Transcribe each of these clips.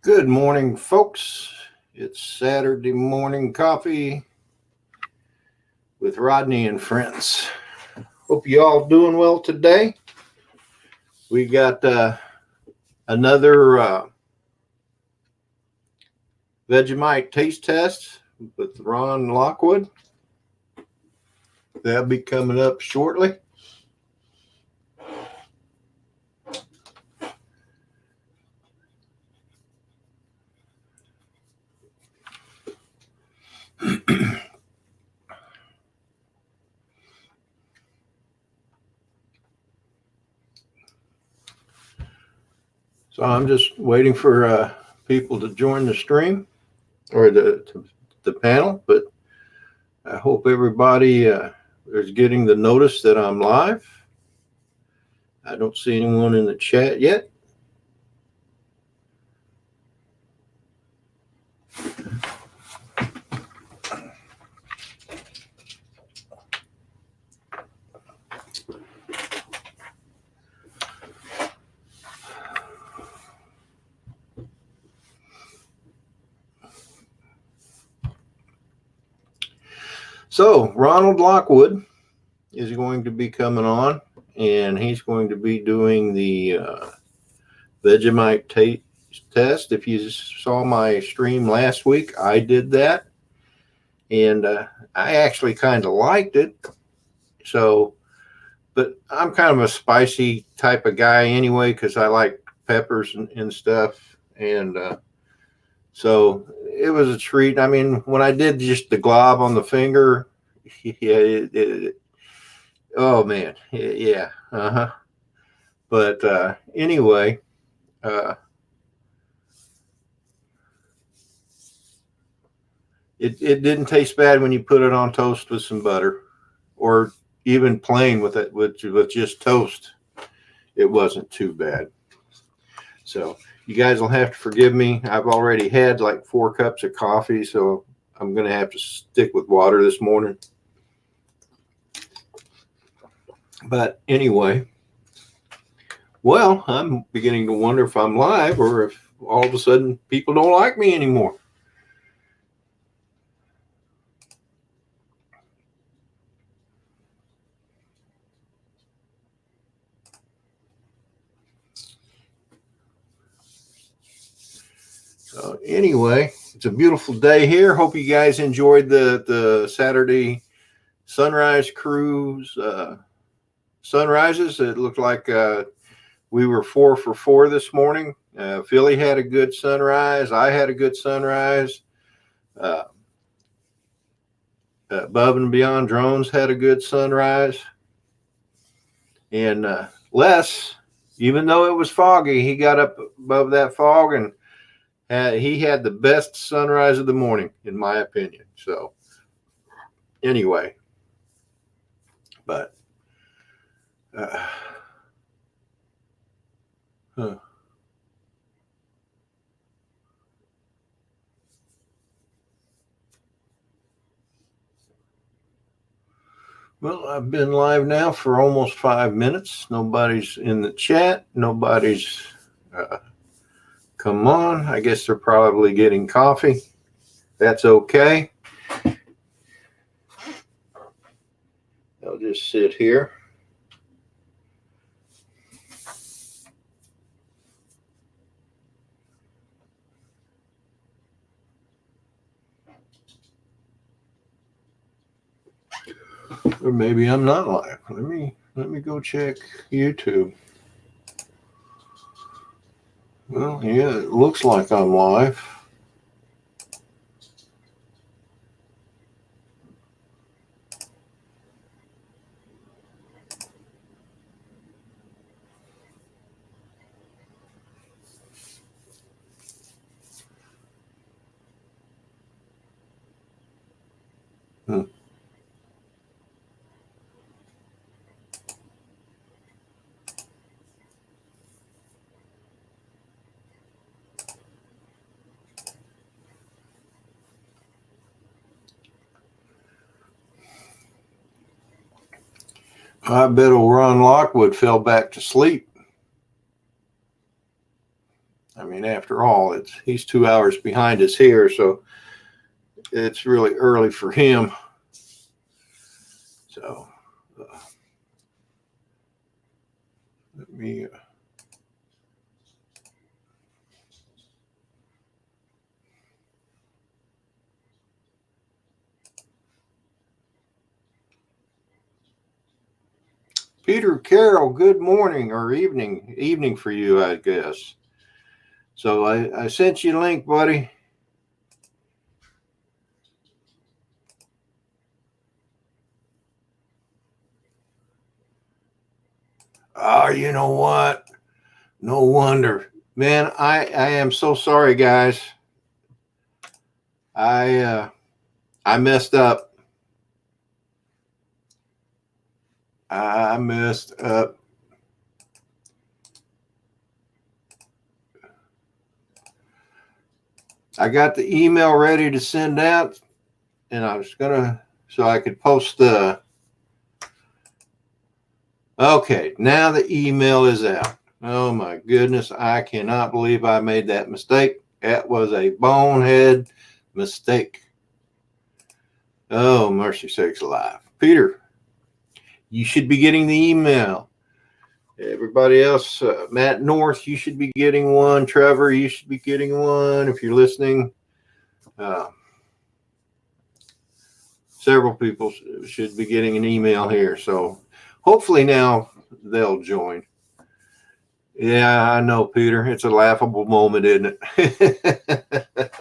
Good morning, folks. It's Saturday morning coffee with Rodney and friends. Hope you all doing well today. We got another Vegemite taste test with Ron Lockwood. That'll be coming up shortly. So I'm just waiting for people to join the stream or the panel, but I hope everybody is getting the notice that I'm live. I don't see anyone in the chat yet. So Ronald Lockwood is going to be coming on, and he's going to be doing the Vegemite taste test. If you saw my stream last week, I did that, and I actually kind of liked it. So, but I'm kind of a spicy type of guy anyway because I like peppers and stuff, and so it was a treat. I mean, when I did just the glob on the finger, yeah, oh man, yeah, But anyway, uh, it didn't taste bad when you put it on toast with some butter, or even plain with it with just toast. It wasn't too bad. So you guys will have to forgive me. I've already had like 4 cups of coffee, so I'm gonna have to stick with water this morning. But anyway, well, I'm beginning to wonder if I'm live or if all of a sudden people don't like me anymore. So anyway, it's a beautiful day here. Hope you guys enjoyed the Saturday sunrise cruise sunrises. It looked like we were 4 for 4 this morning. Philly had a good sunrise. I had a good sunrise. Uh, Above and Beyond Drones had a good sunrise. And Les, even though it was foggy, he got up above that fog and he had the best sunrise of the morning, in my opinion. So anyway, but huh. Well, I've been live now for almost 5 minutes. Nobody's in the chat. Nobody's come on. I guess they're probably getting coffee. That's okay. I'll just sit here. Or maybe I'm not live. Let me go check YouTube. Well, yeah, it looks like I'm live. I bet old Ron Lockwood fell back to sleep. I mean, after all, he's 2 hours behind us here, so it's really early for him. So let me. Peter Carroll, good morning or evening for you, I guess. So I sent you a link, buddy. Oh, you know what? No wonder, man. I am so sorry, guys. I messed up. I messed up. I got the email ready to send out, and I was gonna, so I could post the. Okay, now the email is out. Oh my goodness, I cannot believe I made that mistake. That was a bonehead mistake. Oh, mercy sakes alive. Peter, you should be getting the email. Everybody else, Matt North, you should be getting one. Trevor, you should be getting one if you're listening. Several people should be getting an email here. So hopefully now they'll join. Yeah, I know, Peter. It's a laughable moment, isn't it?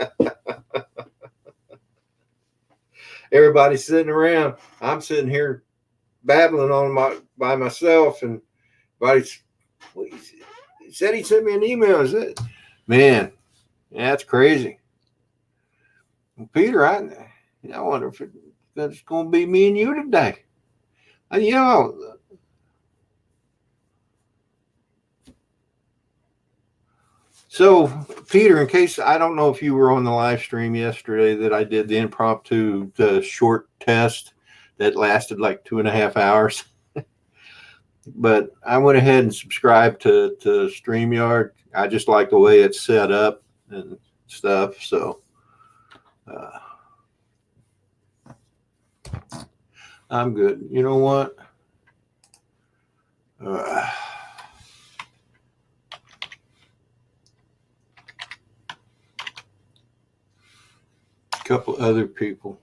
Everybody's sitting around. I'm sitting here babbling by myself, and everybody's. He said he sent me an email. Is it? Man, that's crazy. Peter, I wonder if it's going to be me and you today. So, Peter, in case I don't know if you were on the live stream yesterday that I did the impromptu short test that lasted like 2.5 hours. But I went ahead and subscribed to StreamYard. I just like the way it's set up and stuff. So I'm good. You know what? A couple other people.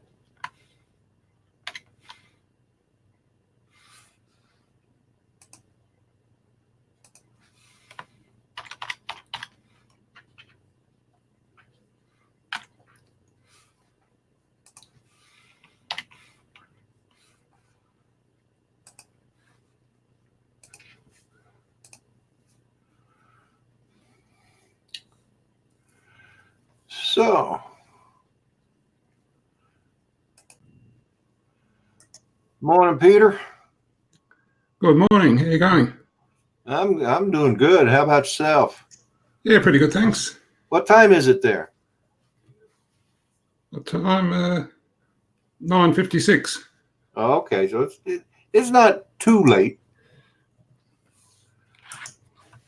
So, morning, Peter. Good morning. How you going? I'm doing good. How about yourself? Yeah, pretty good, thanks. What time is it there? What time? 9:56. Oh, okay, so it's not too late.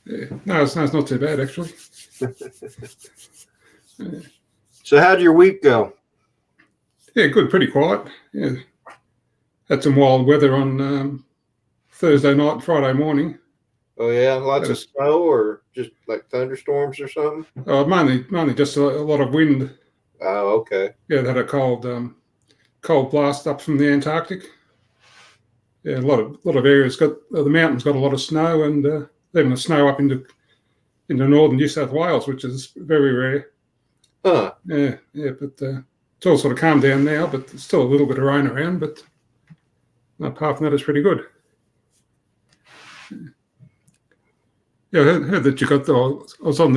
Yeah. No, it's not too bad actually. So how'd your week go? Yeah, good. Pretty quiet. Yeah, had some wild weather on Thursday night and Friday morning. Oh yeah, lots of snow or just like thunderstorms or something? Mainly just a lot of wind. Oh, okay. Yeah, they had a cold blast up from the Antarctic. Yeah, a lot of areas got the mountains got a lot of snow, and even the snow up into northern New South Wales, which is very rare. Huh. Yeah, but it's all sort of calmed down now, but there's still a little bit of rain around, but apart from that, it's pretty good. Yeah, I heard that you got I was on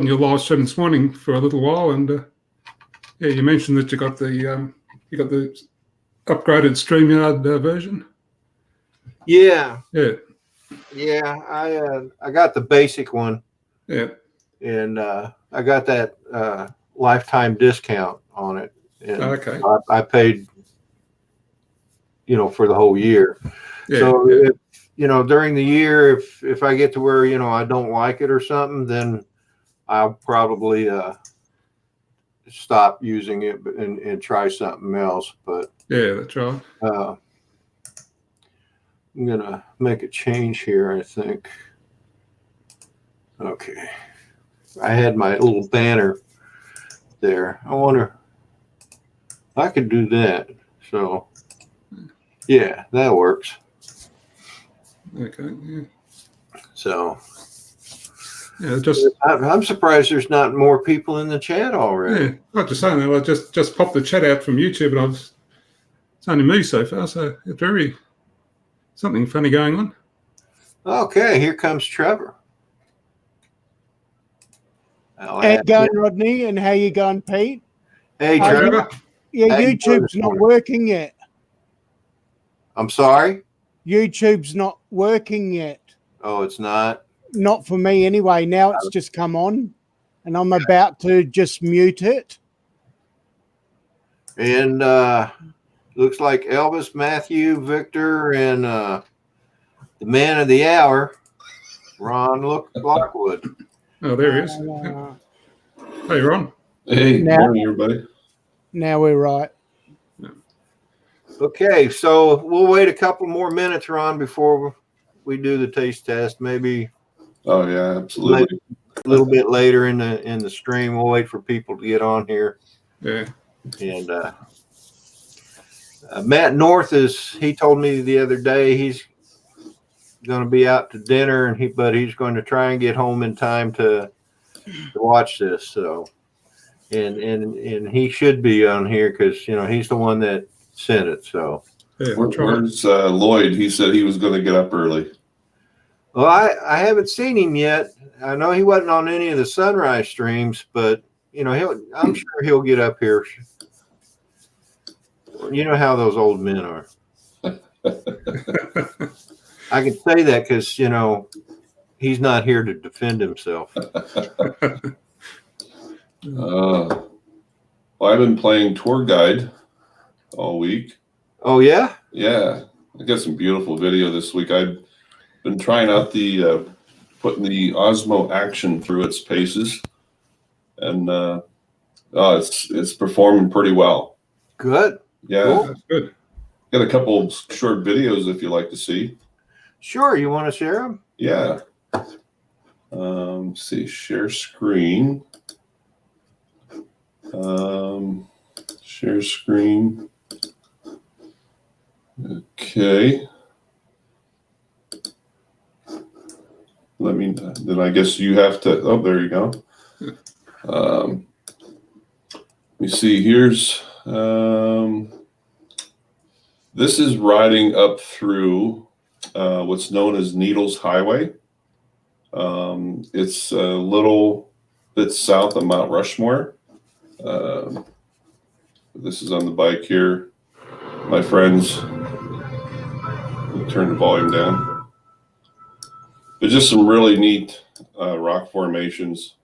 your live stream this morning for a little while, and yeah, you mentioned that you got the upgraded StreamYard version. Yeah. Yeah. Yeah, I got the basic one. Yeah. And I got that lifetime discount on it. And okay. I paid, for the whole year. Yeah, so yeah. If, during the year, if I get to where I don't like it or something, then I'll probably stop using it and try something else. But Yeah, that's right. I'm gonna make a change here, I think. Okay. I had my little banner there. I wonder if I could do that. So yeah, that works. Okay. Yeah. So Yeah. Just I'm surprised there's not more people in the chat already. yeah. Like just saying that, I just popped the chat out from YouTube, and it's only me so far. So it's very something funny going on. Okay, here comes Trevor. How you going, Rodney? And how you going, Pete? Hey, Hi, Trevor. Trevor. Yeah, How you doing YouTube's this not morning? working yet. I'm sorry. YouTube's not working yet. Oh, it's not. Not for me anyway. Now it's just come on, and I'm about to just mute it. And looks like Elvis, Matthew, Victor, and the man of the hour, Ron Lockwood. Oh, there he is. Hey, Ron. Hey, Now- morning, everybody. Now we're right. Okay, so we'll wait a couple more minutes, Ron, before we do the taste test. Maybe Oh yeah, absolutely. a little bit later in the stream. We'll wait for people to get on here. Yeah. And Matt North he told me the other day he's going to be out to dinner, but he's going to try and get home in time to watch this. So, and he should be on here because he's the one that sent it. So, Yeah. That's right. Where's Lloyd? He said he was going to get up early. well, I haven't seen him yet. I know he wasn't on any of the sunrise streams, but I'm sure he'll get up here. You know how those old men are. I can say that because he's not here to defend himself. Well, I've been playing tour guide all week. Oh yeah. Yeah, I got some beautiful video this week. I've been trying out the putting the Osmo action through its paces, and it's performing pretty well. Good. Yeah, Cool. That's good. got a couple short videos if you like to see. Sure. You want to share them? Yeah. See, share screen. Share screen. Okay. Then I guess you have to, oh, there you go. Let me see, here's, this is riding up through what's known as Needles Highway. It's a little bit south of Mount Rushmore. This is on the bike here. My friends, turn the volume down. There's just some really neat rock formations.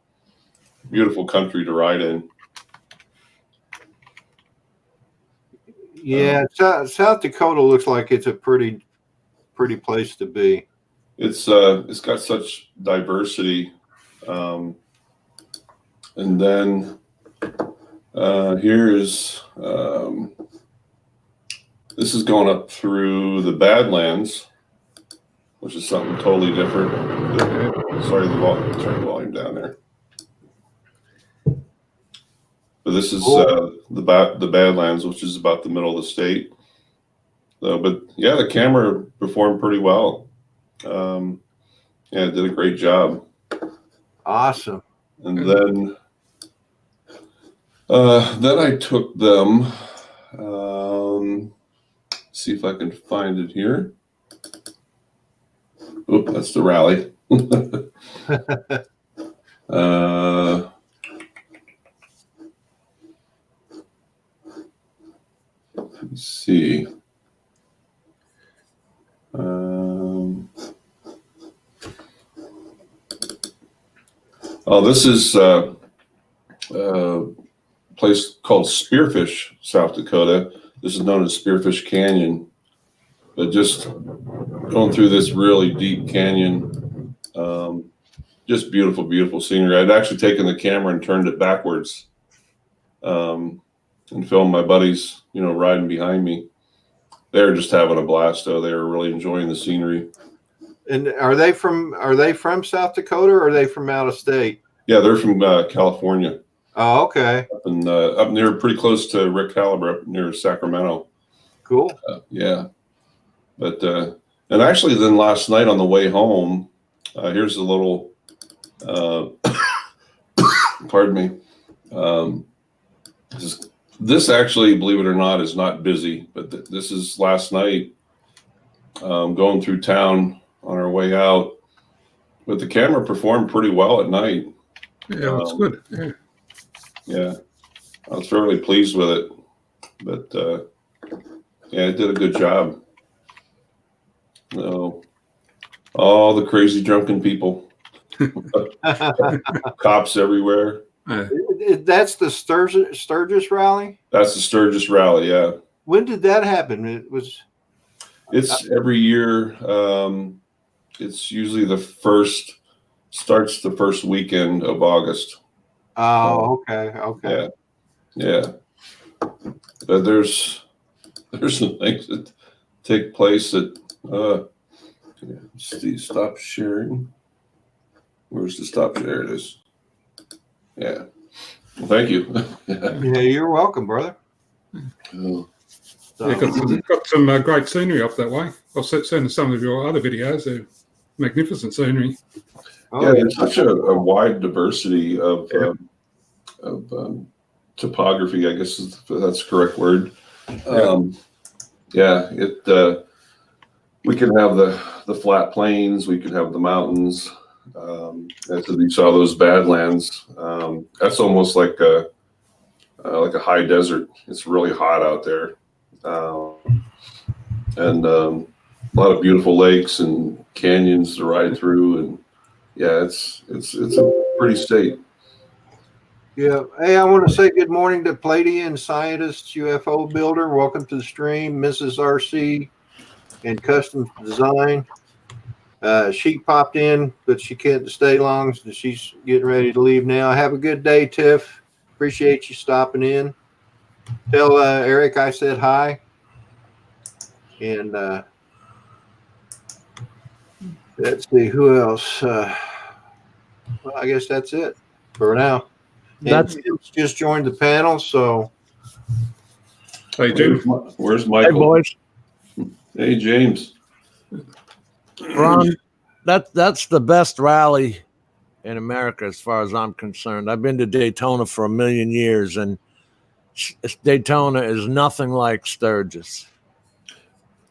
Beautiful country to ride in. Yeah. South Dakota looks like it's a pretty place to be. It's got such diversity, and then here is this is going up through the Badlands, which is something totally different. Sorry, turn the volume down there. But this is the Badlands, which is about the middle of the state. But yeah, the camera performed pretty well. Yeah, it did a great job. Awesome. And then I took them. See if I can find it here. Oh, that's the rally. Let's see. This is a place called Spearfish, South Dakota. This is known as Spearfish Canyon. But just going through this really deep canyon, just beautiful, beautiful scenery. I'd actually taken the camera and turned it backwards, and filmed my buddies, riding behind me. They were just having a blast, though. They were really enjoying the scenery. And are they from South Dakota, or are they from out of state? Yeah, they're from California. Oh, okay. Up near, pretty close to Rick Caliber, up near Sacramento. Cool. Yeah. But, and actually then last night on the way home, here's a little, pardon me. This actually, believe it or not, is not busy, but this is last night, going through town on our way out. But the camera performed pretty well at night. Yeah, that's good. Yeah. Yeah, I was fairly pleased with it, but yeah, it did a good job. No, all the crazy drunken people, cops everywhere. That's the Sturgis rally? That's the Sturgis rally, yeah. When did that happen? It's every year. It's usually starts the first weekend of August. Oh, okay. Yeah. But there's some things that take place that Steve, stop sharing. Where's the stop share? There it is. Yeah. Well, thank you. Yeah, you're welcome, brother. Oh. Yeah, got some great scenery up that way. I've seen some of your other videos. They're magnificent scenery. Yeah, there's such a wide diversity of topography, I guess that's the correct word. We can have the flat plains, we can have the mountains. As you saw those Badlands, that's almost like a high desert. It's really hot out there, and a lot of beautiful lakes and canyons to ride through, and yeah, it's a pretty state. Yeah. Hey, I want to say good morning to Palladian Scientist UFO Builder. Welcome to the stream, Mrs. RC and Custom Design. She popped in, but she can't stay long, so she's getting ready to leave now. Have a good day, Tiff. Appreciate you stopping in. Tell Eric I said hi. And let's see who else. Well, I guess that's it for now. And Tim's just joined the panel, so. Hey, Jim. Where's Michael? Hey, boys. Hey, James. Ron, that's the best rally in America as far as I'm concerned. I've been to Daytona for a million years, and Daytona is nothing like Sturgis.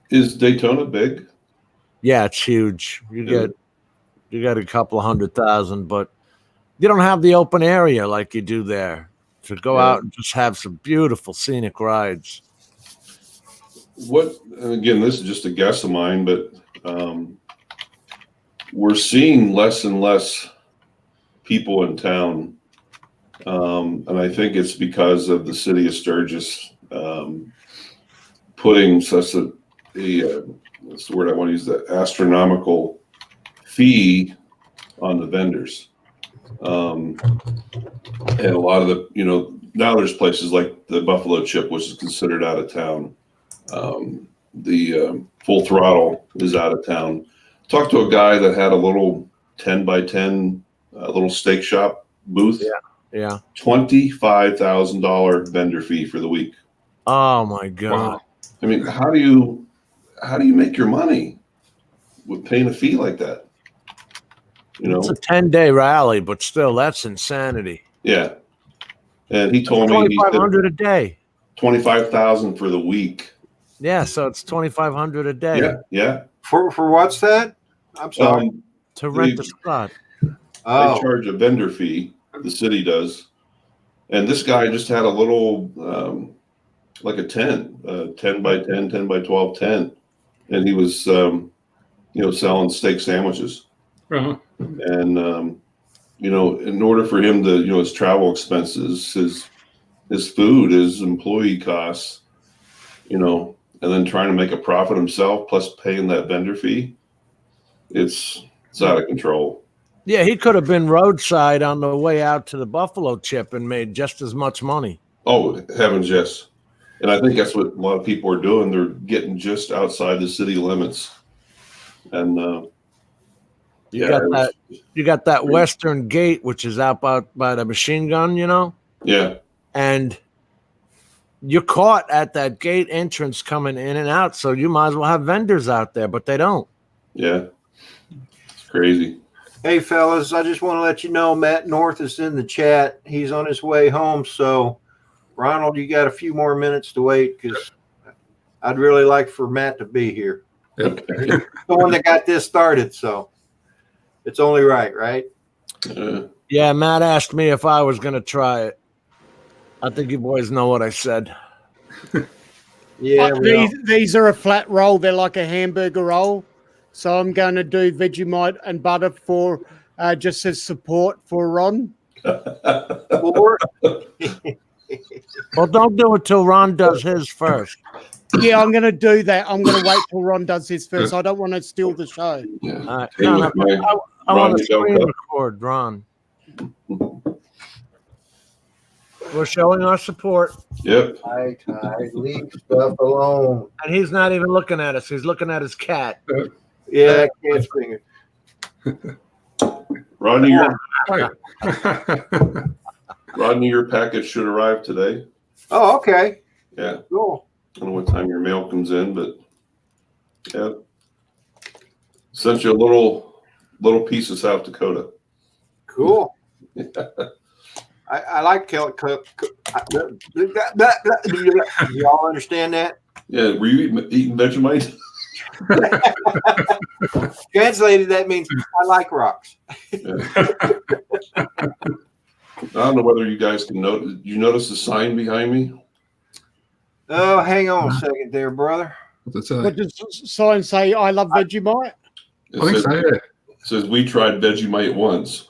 Is Daytona big? Yeah, it's huge. You get a couple of 100,000, but you don't have the open area like you do there to go out and just have some beautiful scenic rides. And again, this is just a guess of mine, but we're seeing less and less people in town. And I think it's because of the city of Sturgis putting such what's the word I want to use, the astronomical fee on the vendors. And a lot of the, now there's places like the Buffalo Chip, which is considered out of town. The Full Throttle is out of town. Talked to a guy that had a little 10 by 10 little steak shop booth. Yeah. $25,000 vendor fee for the week. Oh my God. Wow. I mean, how do you make your money with paying a fee like that? It's a 10-day rally, but still, that's insanity. Yeah. And he told me $2,500 a day. 25,000 for the week. Yeah, so it's $2,500 a day. Yeah. For what's that? I'm sorry. To rent a spot. They charge a vendor fee. The city does. And this guy just had a little, like a 10 by 10, 10 by 12, 10. And he was, selling steak sandwiches. Uh-huh. And, in order for him to, his travel expenses, his food, his employee costs, and then trying to make a profit himself plus paying that vendor fee, it's out of control. Yeah, he could have been roadside on the way out to the Buffalo Chip and made just as much money. Oh, heavens, yes. And I think that's what a lot of people are doing. They're getting just outside the city limits. And You got that western gate, which is out by the machine gun, Yeah. And you're caught at that gate entrance coming in and out, so you might as well have vendors out there, but they don't. Yeah. It's crazy. Hey, fellas, I just want to let you know Matt North is in the chat. He's on his way home. So, Ronald, you got a few more minutes to wait because I'd really like for Matt to be here. Yep. He's the one that got this started. So, it's only right? Yeah, Matt asked me if I was going to try it. I think you boys know what I said. Yeah. These are a flat roll. They're like a hamburger roll. So I'm going to do Vegemite and butter for just as support for Ron. Well, don't do it till Ron does his first. Yeah, I'm going to do that. I'm going to wait till Ron does his first. I don't want to steal the show. Yeah. I want to screen record Ron. We're showing our support. Yep. I leave stuff alone. And he's not even looking at us. He's looking at his cat. Yeah, cat's finger. Rodney, Hey. Rodney, your package should arrive today. Oh, okay. Yeah. Cool. I don't know what time your mail comes in, but yeah. Sent you a little piece of South Dakota. Cool. I like Kelly. You all understand that? Yeah. Were you eating Vegemite? Translated, that means I like rocks. Yeah. I don't know whether you guys can notice. Did you notice the sign behind me? Oh, hang on a second there, brother. What's What does the sign say? I love Vegemite. It I think says, so, yeah. it says we tried Vegemite once.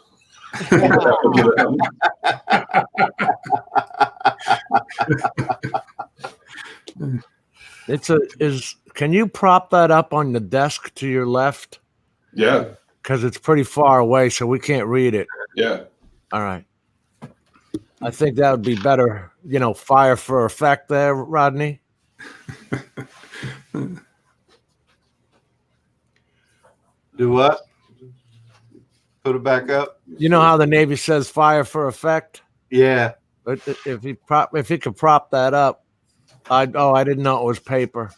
Can you prop that up on the desk to your left? Yeah. Because it's pretty far away, so we can't read it. Yeah. All right. I think that would be better, fire for effect there, Rodney. Do what? Put it back up? You know how the Navy says fire for effect? Yeah. But if he could prop that up, I didn't know it was paper.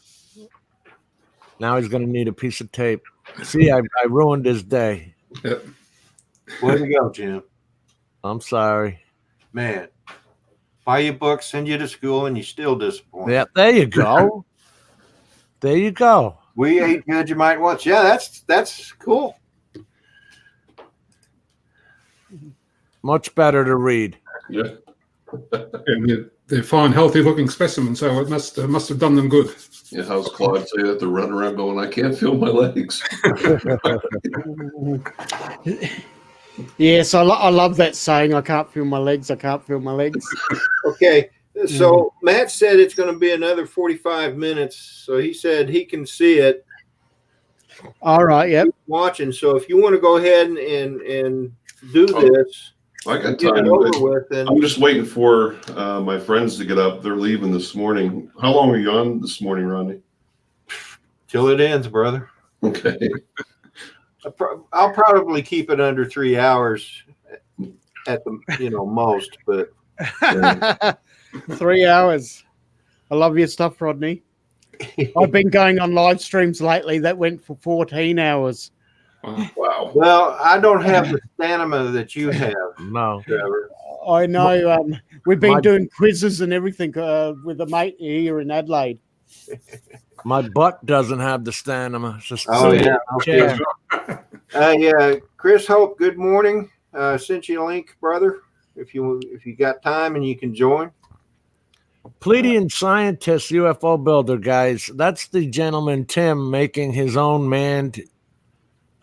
Now he's going to need a piece of tape. See, I ruined his day. Yep. Way to go, Jim. I'm sorry. Man. Buy you books, send you to school, and you still disappoint. Yeah, there you go. There you go. We ate Vegemite once. Yeah, that's cool. Much better to read. Yeah. And they find healthy-looking specimens, so it must have done them good. Yeah. How's Claude say that? They're running around going, I can't feel my legs. Yes, I love that saying. I can't feel my legs. I can't feel my legs. Okay. So Matt said it's going to be another 45 minutes. So he said he can see it. All right. Yep. Watching. So if you want to go ahead and do this, I got get time. it over with. And I'm just waiting for my friends to get up. They're leaving this morning. How long are you on this morning, Rodney? till it ends, brother. Okay. I'll probably keep it under 3 hours at the most, but 3 hours. I love your stuff, Rodney. I've been going on live streams lately that went for 14 hours. Wow. well, I don't have the stamina that you have, No. Trevor. I know. We've been doing quizzes and everything with a mate here in Adelaide. My butt doesn't have the stamina. It's just Oh yeah. chair. Yeah, Chris Hope. Good morning. Sent you a link, brother. If you got time and you can join. Pleiadian scientist, UFO builder, guys. That's the gentleman Tim making his own manned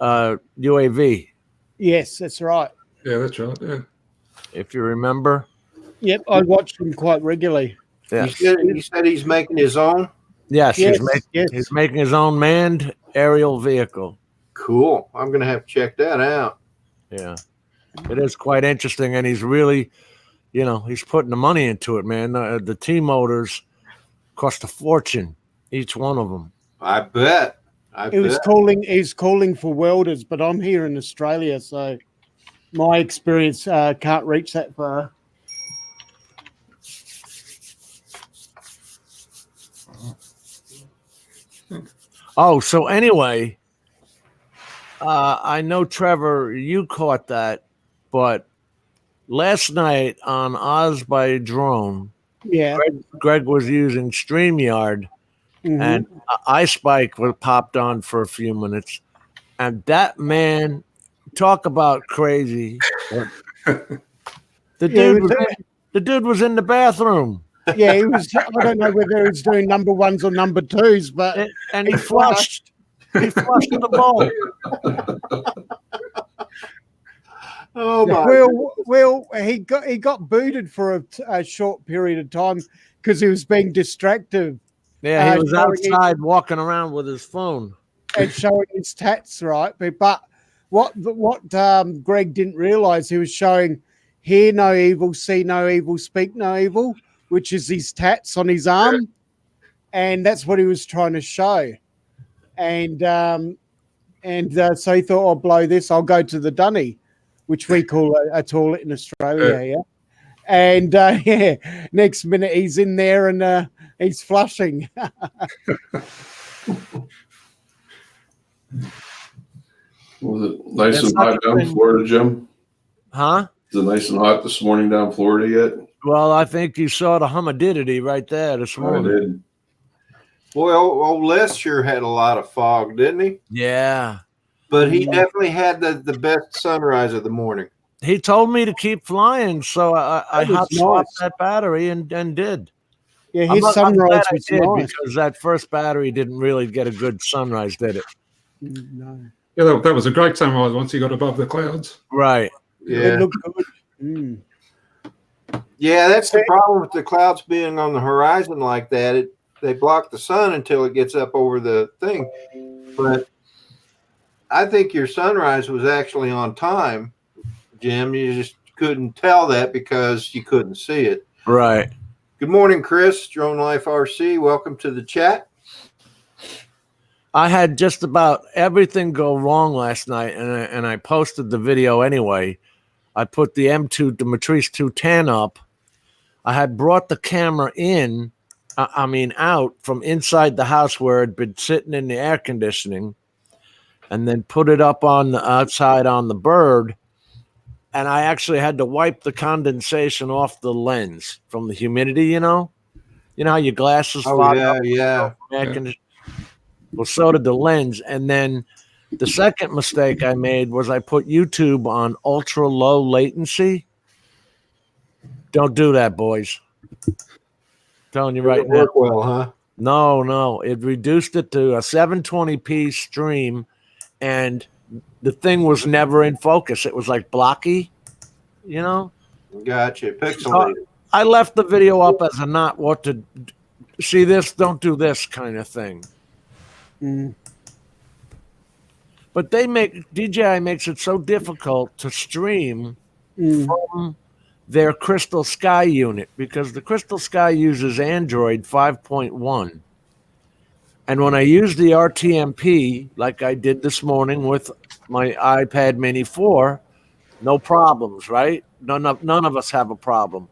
UAV. Yes, that's right. Yeah, that's right. Yeah. If you remember. Yep, I watch them quite regularly. Yes. You said he's making his own. Yes, Yes, he's yes. making his own manned aerial vehicle. Cool. I'm gonna have to check that out. Yeah, it is quite interesting, and he's really, he's putting the money into it, man. The T motors cost a fortune, each one of them. I bet. I He was bet. calling for welders, but I'm here in Australia, so my experience can't reach that far. Oh, so anyway, I know, Trevor, you caught that, but last night on Oz by Drone, Yeah. Greg was using StreamYard, Mhm. and iSpike was popped on for a few minutes, and that man, talk about crazy. The Yeah, dude was in the bathroom, yeah, he was. I don't know whether he was doing number ones or number twos, but and he he flushed. He flushed the bowl. Oh my! Well, he got booted for a short period of time because he was being distracted Yeah, he was showing his- outside walking around with his phone. and showing his tats, right? But what Greg didn't realize, he was showing hear no evil, see no evil, speak no evil, which is his tats on his arm, and that's what he was trying to show. And so he thought, I'll blow this. I'll go to the dunny, which we call a toilet in Australia. Yeah. And yeah, next minute he's in there and he's flushing. Was it nice That's and hot such a down in thing. Florida, Jim? Huh? Is it nice and hot this morning down in Florida yet? Well, I think you saw the humidity right there this I morning. did. Boy, old Les sure had a lot of fog, didn't he? Yeah. But he definitely had the best sunrise of the morning. He told me to keep flying, so I That was hot swapped nice. that battery and did. Yeah, I'm his glad sunrise I was did, nice. because that first battery didn't really get a good sunrise, did it? No. Yeah, that was a great sunrise once he got above the clouds. Right. It Yeah. looked good. Mm. Yeah, that's the problem with the clouds being on the horizon like that. They block the sun until it gets up over the thing. But I think your sunrise was actually on time, Jim. You just couldn't tell that because you couldn't see it. Right. Good morning, Chris, Drone Life RC. Welcome to the chat. I had just about everything go wrong last night, and I posted the video anyway. I put the M2, the Matrice 210 up. I had brought the camera out from inside the house where it had been sitting in the air conditioning, and then put it up on the outside on the bird. And I actually had to wipe the condensation off the lens from the humidity, you know how your glasses Oh, fog yeah, up yeah. from air conditioning? Well, so did the lens. And then the second mistake I made was I put YouTube on ultra low latency. Don't do that, boys. Telling you right Didn't now. work well, huh? No. It reduced it to a 720p stream, and the thing was never in focus. It was like blocky, Gotcha. Pixelated. I left the video up as a not what to see this, don't do this kind of thing. Mm. But DJI makes it so difficult to stream from their Crystal Sky unit, because the Crystal Sky uses Android 5.1. And when I use the RTMP, like I did this morning with my iPad Mini 4, no problems, right? None of us have a problem.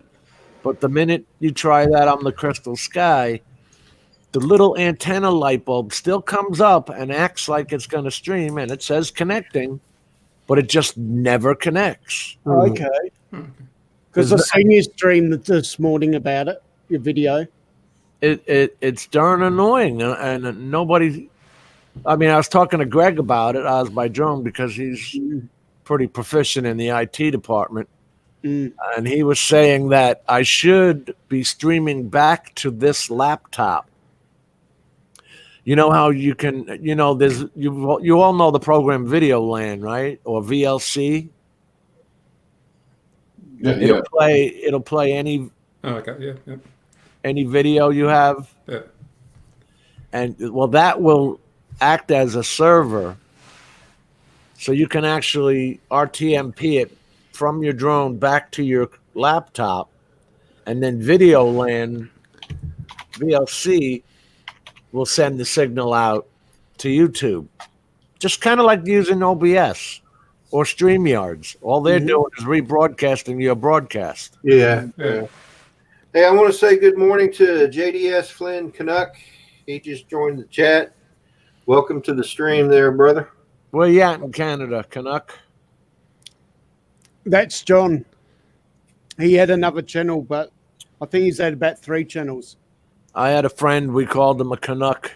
But the minute you try that on the Crystal Sky, the little antenna light bulb still comes up and acts like it's going to stream, and it says connecting, but it just never connects. Okay. Because I seen you stream this morning about it, your video. It's darn annoying, and nobody. I mean, I was talking to Greg about it. I was by drone because he's pretty proficient in the IT department, and he was saying that I should be streaming back to this laptop. You know how you can, there's you all know the program Videoland, right? Or VLC. Yeah. It'll play any Okay, yeah. any video you have. Yeah. And well, that will act as a server. So you can actually RTMP it from your drone back to your laptop, and then VideoLAN VLC will send the signal out to YouTube. Just kind of like using OBS or StreamYards. All they're doing is rebroadcasting your broadcast. Yeah. Hey, I want to say good morning to JDS Flynn Canuck. He just joined the chat. Welcome to the stream there, brother. Where you at in Canada, Canuck? That's John. He had another channel, but I think he's had about 3 channels. I had a friend, we called him a Canuck,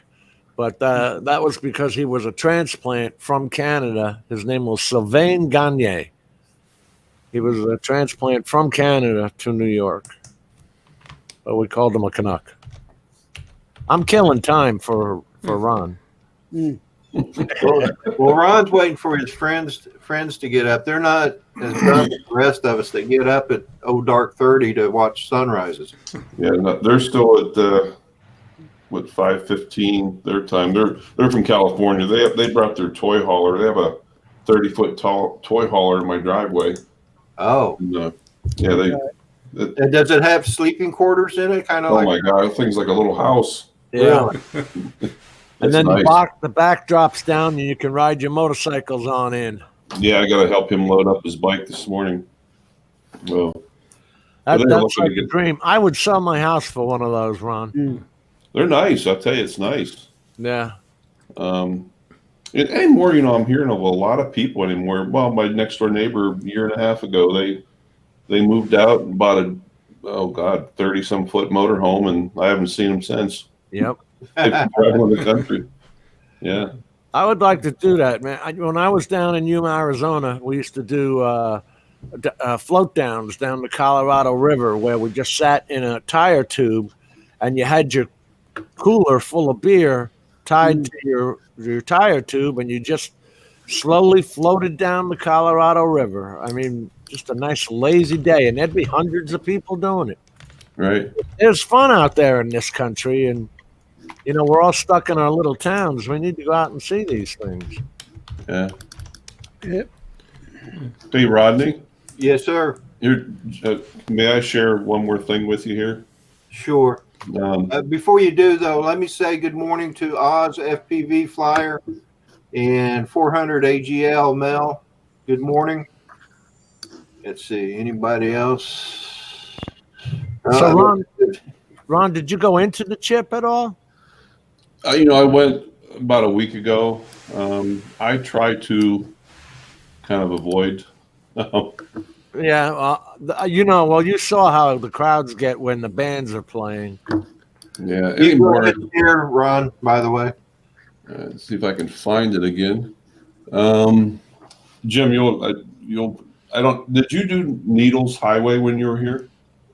but that was because he was a transplant from Canada. His name was Sylvain Gagne. He was a transplant from Canada to New York, but we called him a Canuck. I'm killing time for Ron. Well, Ron's waiting for his friends to get up. They're not as dumb as the rest of us that get up at dark 30 to watch sunrises. Yeah, no, they're still at 5:15 their time. They're from California. They brought their toy hauler. They have a 30-foot tall toy hauler in my driveway. Oh, And, yeah, and does it have sleeping quarters in it? Kind of oh like my God, that thing's like a little house. Yeah. And It's then nice. the back drops down and you can ride your motorcycles on in. Yeah, I got to help him load up his bike this morning. Well, That's looking like to a get- dream. I would sell my house for one of those, Ron. they're nice. I'll tell you, it's nice. Yeah. And anymore, I'm hearing of a lot of people anymore. Well, my next door neighbor a year and a half ago, they moved out and bought a 30-some foot motorhome, and I haven't seen them since. Yep. They've been traveling the country. Yeah. I would like to do that, man. When I was down in Yuma, Arizona, we used to do float downs down the Colorado River where we just sat in a tire tube and you had your cooler full of beer tied to your tire tube and you just slowly floated down the Colorado River. I mean, just a nice lazy day, and there'd be hundreds of people doing it. Right. There's fun out there in this country, and we're all stuck in our little towns. We need to go out and see these things. Yeah. Yep. Hey, Rodney. Yes, sir. May I share one more thing with you here? Sure. Before you do, though, let me say good morning to Oz FPV Flyer and 400 AGL Mel. Good morning. Let's see. Anybody else? So, Ron, did you go into the chip at all? I went about a week ago. I try to kind of avoid. Yeah, you saw how the crowds get when the bands are playing. Yeah. You go Anymore. ahead here, Ron, by the way. Let's see if I can find it again. Jim, did you do Needles Highway when you were here?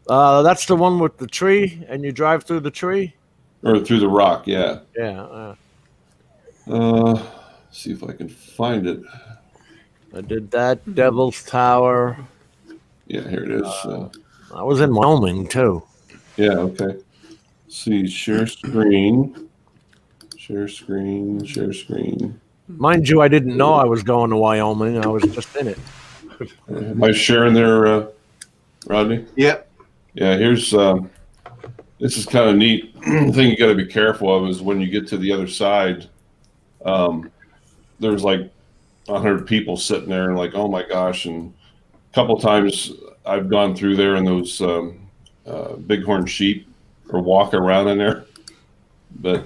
That's the one with the tree, and you drive through the tree? Or through the rock, yeah. Yeah. See if I can find it. I did that. Devil's Tower. Yeah, here it is. I was in Wyoming, too. Yeah, okay. See, share screen. Share screen. Mind you, I didn't know I was going to Wyoming. I was just in it. Am I sharing there, Rodney? Yep. Yeah, here's this is kind of neat. The thing you got to be careful of is when you get to the other side, there's like 100 people sitting there and like, oh my gosh. And a couple times I've gone through there and those bighorn sheep are walking around in there. But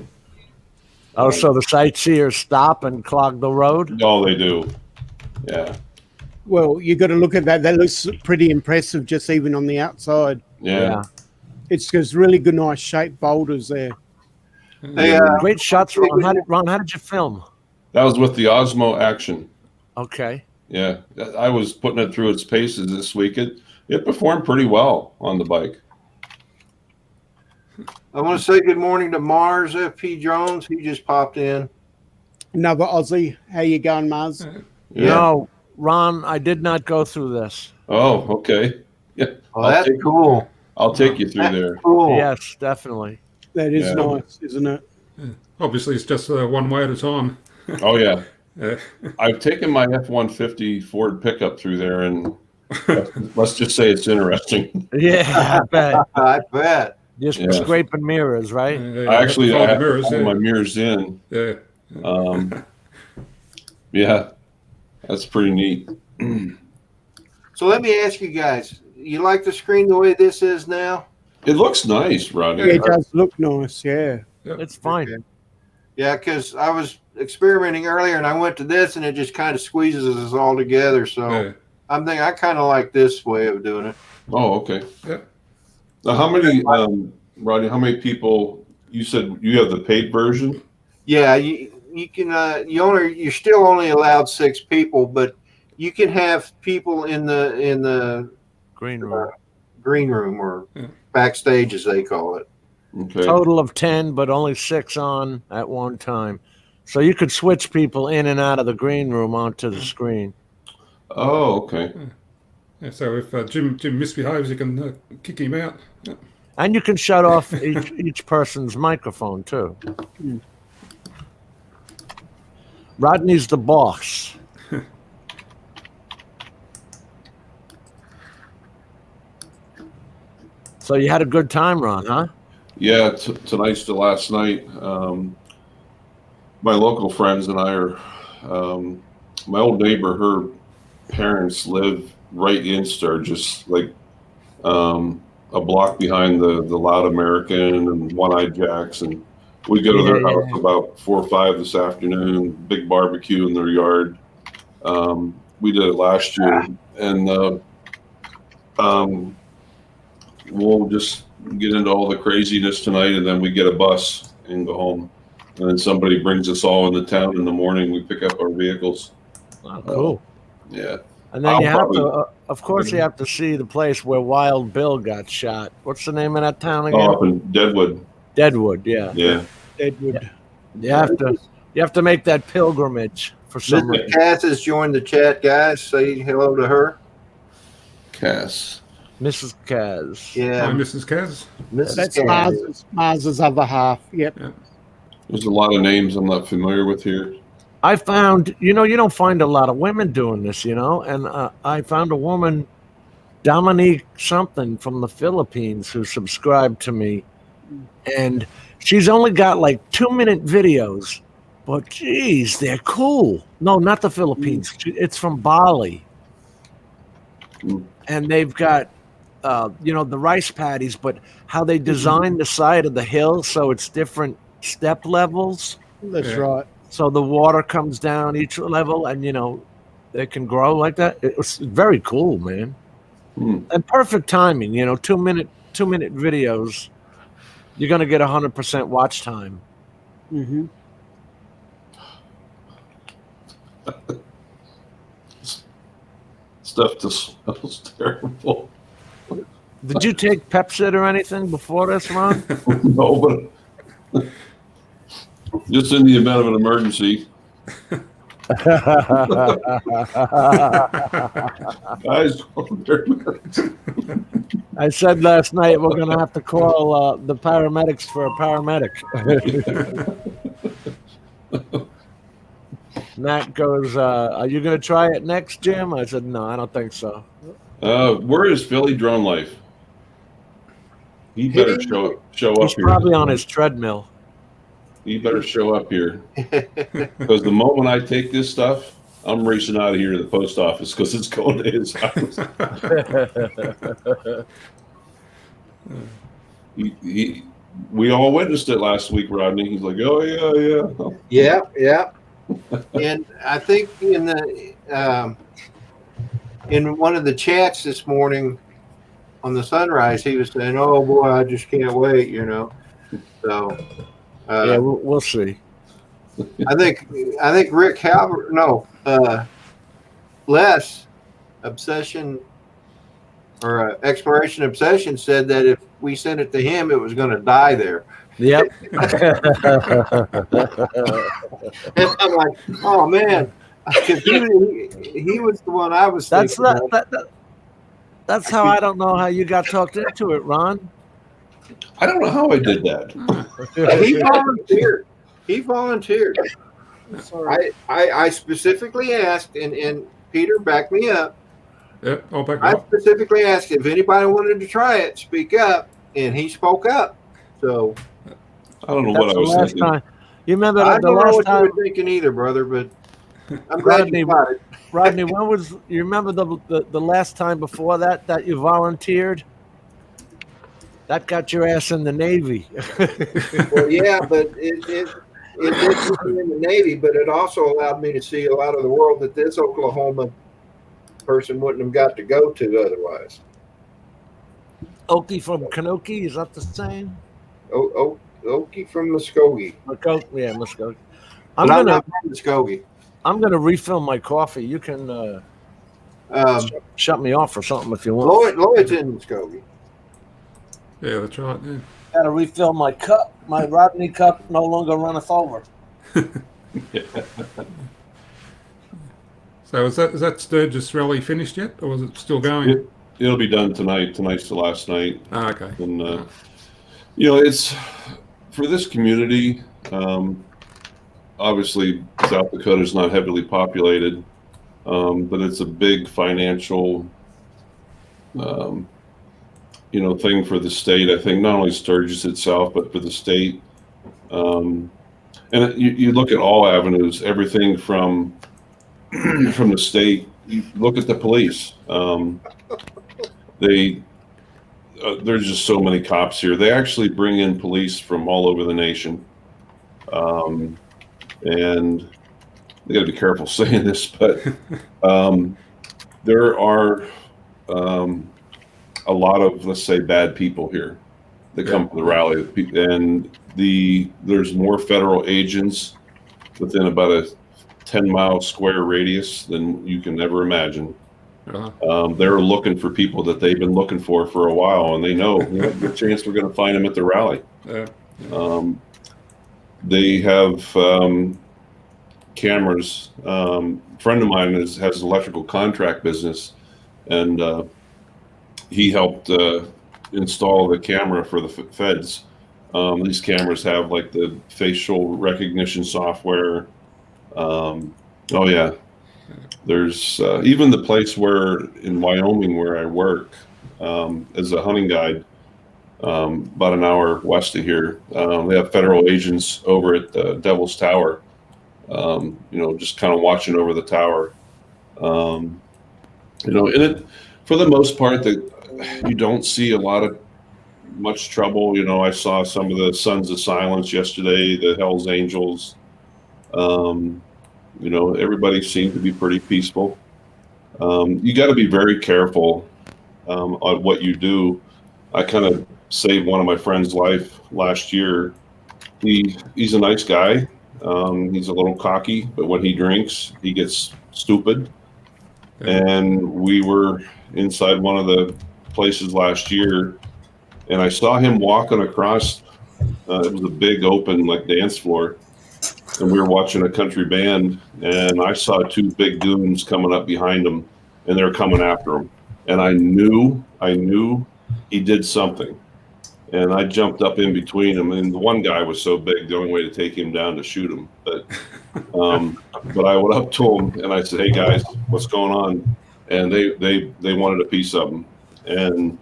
Oh, so the sightseers stop and clog the road? oh, they do. Yeah. Well, you got to look at that. That looks pretty impressive, just even on the outside. Yeah. It's just really good, nice shaped boulders there. Hey, Great shots, Ron. How did you film? That was with the Osmo Action. Okay. Yeah. I was putting it through its paces this week. It performed pretty well on the bike. I want to say good morning to Mars FP Jones. He just popped in. Another Aussie. How you going, Mars? Yeah. No, Ron, I did not go through this. Oh, okay. Yeah. Well, that's cool. I'll take you through That's there. cool. Yes, definitely. That is Yeah. nice, isn't it? Obviously, it's just one way at a time. Oh, yeah. I've taken my F-150 Ford pickup through there, and let's just say it's interesting. Yeah, I bet. I bet. Just Yeah. scraping mirrors, right? I actually fold the have to mirrors. pull my mirrors in. Yeah. Yeah, that's pretty neat. So let me ask you guys, you like the screen the way this is now? It looks nice, Rodney. Yeah, it does look nice. Yeah. It's fine. Okay. Yeah, because I was experimenting earlier and I went to this and it just kind of squeezes us all together. So Yeah. I'm thinking I kind of like this way of doing it. Oh, okay. Yeah. Now, how many, Rodney? How many people? You said you have the paid version. Yeah, you can you're still only allowed 6 people, but you can have people in the Green room. green room or Yeah. backstage as they call it. Okay. Total of 10, but only 6 on at one time. So you could switch people in and out of the green room onto the screen. Oh, okay. Yeah, so if Jim misbehaves, you can kick him out. Yeah. And you can shut off each person's microphone, too. Rodney's the boss. So you had a good time, Ron, huh? Yeah, tonight's the last night. My local friends and I are. My old neighbor, her parents live right in Sturgis, like a block behind the Loud American and One Eye Jacks, and we go to their house about 4 or 5 this afternoon. Big barbecue in their yard. We did it last year, and we'll just get into all the craziness tonight, and then we get a bus and go home. And then somebody brings us all into town in the morning. We pick up our vehicles. Oh, cool. Yeah. And then I'll you have probably- to, of course, you have to see the place where Wild Bill got shot. What's the name of that town again? Oh, up in Deadwood. Deadwood, yeah. Yeah. Deadwood. You have to make that pilgrimage for some Mrs. reason. Cass has joined the chat, guys. Say hello to her. Cass. Mrs. Kaz. Hi, Yeah, Mrs. Kaz. Mrs. That's Cass. Mars's other half. Yep. There's a lot of names I'm not familiar with here. I found, you don't find a lot of women doing this, and I found a woman, Dominique something from the Philippines, who subscribed to me, and she's only got like 2-minute videos, but geez, they're cool. No, not the Philippines. It's from Bali, and they've got, the rice paddies, but how they designed the side of the hill so it's different step levels. That's Yeah. right. So the water comes down each level, and they can grow like that. It was very cool, man, and perfect timing. 2-minute videos. You're gonna get 100% watch time. Mm-hmm. Stuff just smells terrible. Did you take Pepsid or anything before this, Ron? No, but just in the event of an emergency. Guys, I said last night we're gonna have to call the paramedics for a paramedic. Matt goes, "Are you gonna try it next, Jim?" I said, "No, I don't think so." where is Philly Drone Life? He better show up He's here. probably on his treadmill. He better show up here. Because the moment I take this stuff, I'm racing out of here to the post office because it's going to his house. We all witnessed it last week, Rodney. He's like, oh, yeah. Yeah. And I think in one of the chats this morning on the Sunrise, he was saying, "Oh boy, I just can't wait," So Yeah, we'll see. I think Rick Halbert, Les Obsession or Exploration Obsession said that if we sent it to him, it was going to die there. Yep. And I'm like, oh man, 'cause he was the one I was That's thinking not, of. that's how I don't know how you got talked into it, Ron. I don't know how I did that. He volunteered. Sorry. I specifically asked, and Peter, back me up. Yep, I'll back I you up. specifically asked if anybody wanted to try it, speak up, and he spoke up. So I don't know That's what I the was last thinking. time. You remember I the don't know last what you time, were thinking either, brother, but I'm glad Rodney? you got it. Rodney, when was you remember the last time before that you volunteered? That got your ass in the Navy. Well, yeah, but it did put me in the Navy, but it also allowed me to see a lot of the world that this Oklahoma person wouldn't have got to go to otherwise. Okie from Kanoki, is that the same? Okie from Muskogee, Yeah, Muskogee. but I'm not from Muskogee. I'm gonna refill my coffee. You can shut me off or something if you want. Lloyd's in Muskogee. Yeah, that's right. Yeah. Gotta refill my cup. My Rodney cup no longer runneth over. So is that Sturgis rally finished yet, or is it still going? It'll be done tonight. Tonight's the last night. Ah, okay. And it's for this community. Obviously, South Dakota is not heavily populated, but it's a big financial, thing for the state. I think not only Sturgis itself, but for the state. And you look at all avenues, everything from from the state. You look at the police. There's just so many cops here. They actually bring in police from all over the nation. And I got to be careful saying this, but there are a lot of, let's say, bad people here that come to the rally, and there's more federal agents within about a 10-mile square radius than you can ever imagine. They're looking for people that they've been looking for a while, and they know the chance we're going to find them at the rally. They have cameras. A friend of mine has an electrical contract business, and he helped install the camera for the feds. These cameras have like the facial recognition software. There's even the place where in Wyoming where I work as a hunting guide, about an hour west of here. They have federal agents over at the Devil's Tower, just kind of watching over the tower. And for the most part, you don't see a lot of much trouble. I saw some of the Sons of Silence yesterday, the Hell's Angels. Everybody seemed to be pretty peaceful. You got to be very careful on what you do. I kind of saved one of my friend's life last year. He's a nice guy. He's a little cocky, but when he drinks, he gets stupid. And we were inside one of the places last year, and I saw him walking across. It was a big open like dance floor, and we were watching a country band, and I saw two big goons coming up behind him, and they were coming after him. And I knew he did something. And I jumped up in between them, and the one guy was so big, the only way to take him down to shoot him. But I went up to him and I said, "Hey guys, what's going on?" And they wanted a piece of him. And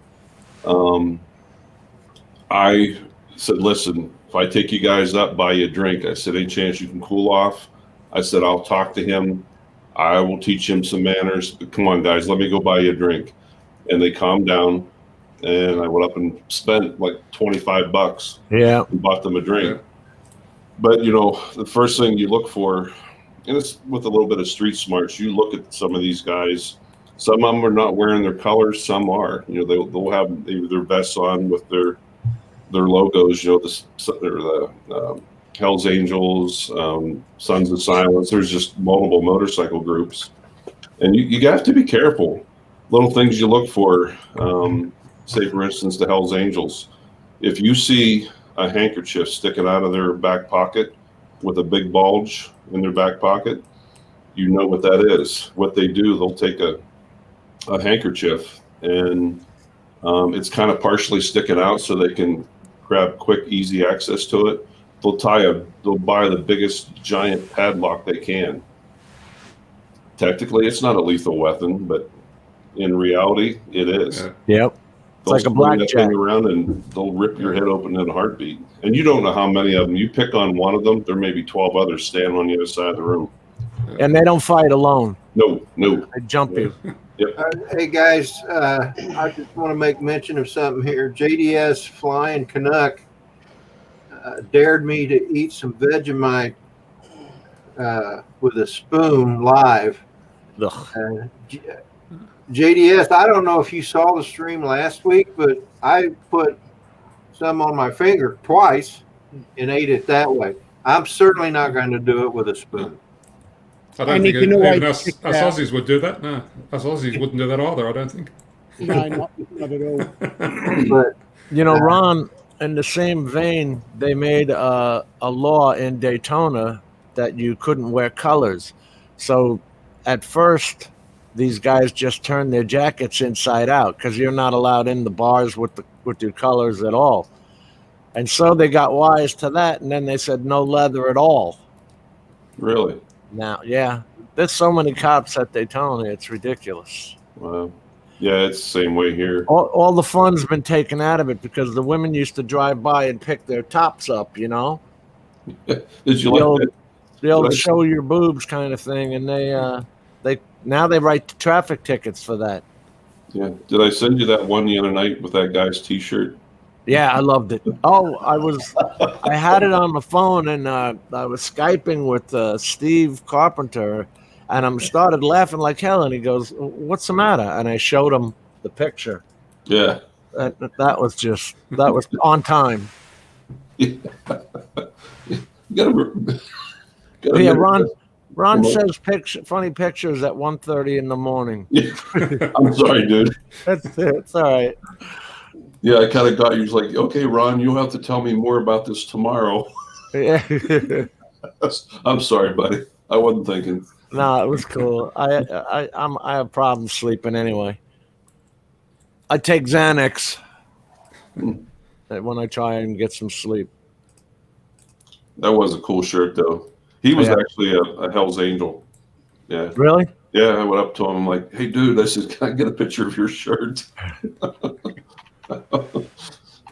I said, "Listen, if I take you guys up, buy you a drink," I said, "any chance you can cool off?" I said, "I'll talk to him. I will teach him some manners. But come on, guys, let me go buy you a drink." And they calmed down. And I went up and spent like $25. Yeah. And bought them a drink. But the first thing you look for, and it's with a little bit of street smarts, you look at some of these guys. Some of them are not wearing their colors. Some are. They'll have their vests on with their logos. The Hell's Angels, Sons of Silence. There's just multiple motorcycle groups, and you have to be careful. Little things you look for. Say, for instance, the Hell's Angels. If you see a handkerchief sticking out of their back pocket with a big bulge in their back pocket, you know what that is. What they do, they'll take a handkerchief and it's kind of partially sticking out so they can grab quick, easy access to it. they'll buy the biggest giant padlock they can. Technically, it's not a lethal weapon, but in reality, it is. Yeah. Yep. They'll like a swing that blackjack. thing around and they'll rip your head open in a heartbeat. And you don't know how many of them. You pick on one of them, there may be 12 others standing on the other side of the room. And they don't fight alone. No. They jump you. Hey guys, I just want to make mention of something here. JDS Flying Canuck dared me to eat some Vegemite with a spoon live. Ugh. JDS, I don't know if you saw the stream last week, but I put some on my finger twice and ate it that way. I'm certainly not going to do it with a spoon. I don't And think you can even always us pick out- Aussies would do that. No, us Aussies wouldn't do that either, I don't think. No, not at all. But You know, Ron, in the same vein, they made a law in Daytona that you couldn't wear colors. So at first, these guys just turned their jackets inside out because you're not allowed in the bars with your colors at all. And so they got wise to that, and then they said no leather at all. Really? Now, yeah, there's so many cops at Daytona, it's ridiculous. Wow. Yeah, it's the same way here. All the fun's been taken out of it because the women used to drive by and pick their tops up, you know? Did you like that? The old Right. show your boobs kind of thing, and they now they write traffic tickets for that. Yeah. Did I send you that one the other night with that guy's T-shirt? Yeah, I loved it. Oh, I had it on the phone, and I was Skyping with Steve Carpenter, and I started laughing like hell, and he goes, "What's the matter?" And I showed him the picture. Yeah. That was on time. You gotta Yeah, get- Ron says funny pictures at 1:30 in the morning. I'm sorry, dude. It's all right. Yeah, I kind of got you. He's like, okay, Ron, you'll have to tell me more about this tomorrow. Yeah. I'm sorry, buddy. I wasn't thinking. No, it was cool. I have problems sleeping anyway. I take Xanax when I try and get some sleep. That was a cool shirt, though. He was Yeah. actually a Hell's Angel. Yeah. Really? Yeah, I went up to him. I'm like, hey, dude, I said, can I get a picture of your shirt?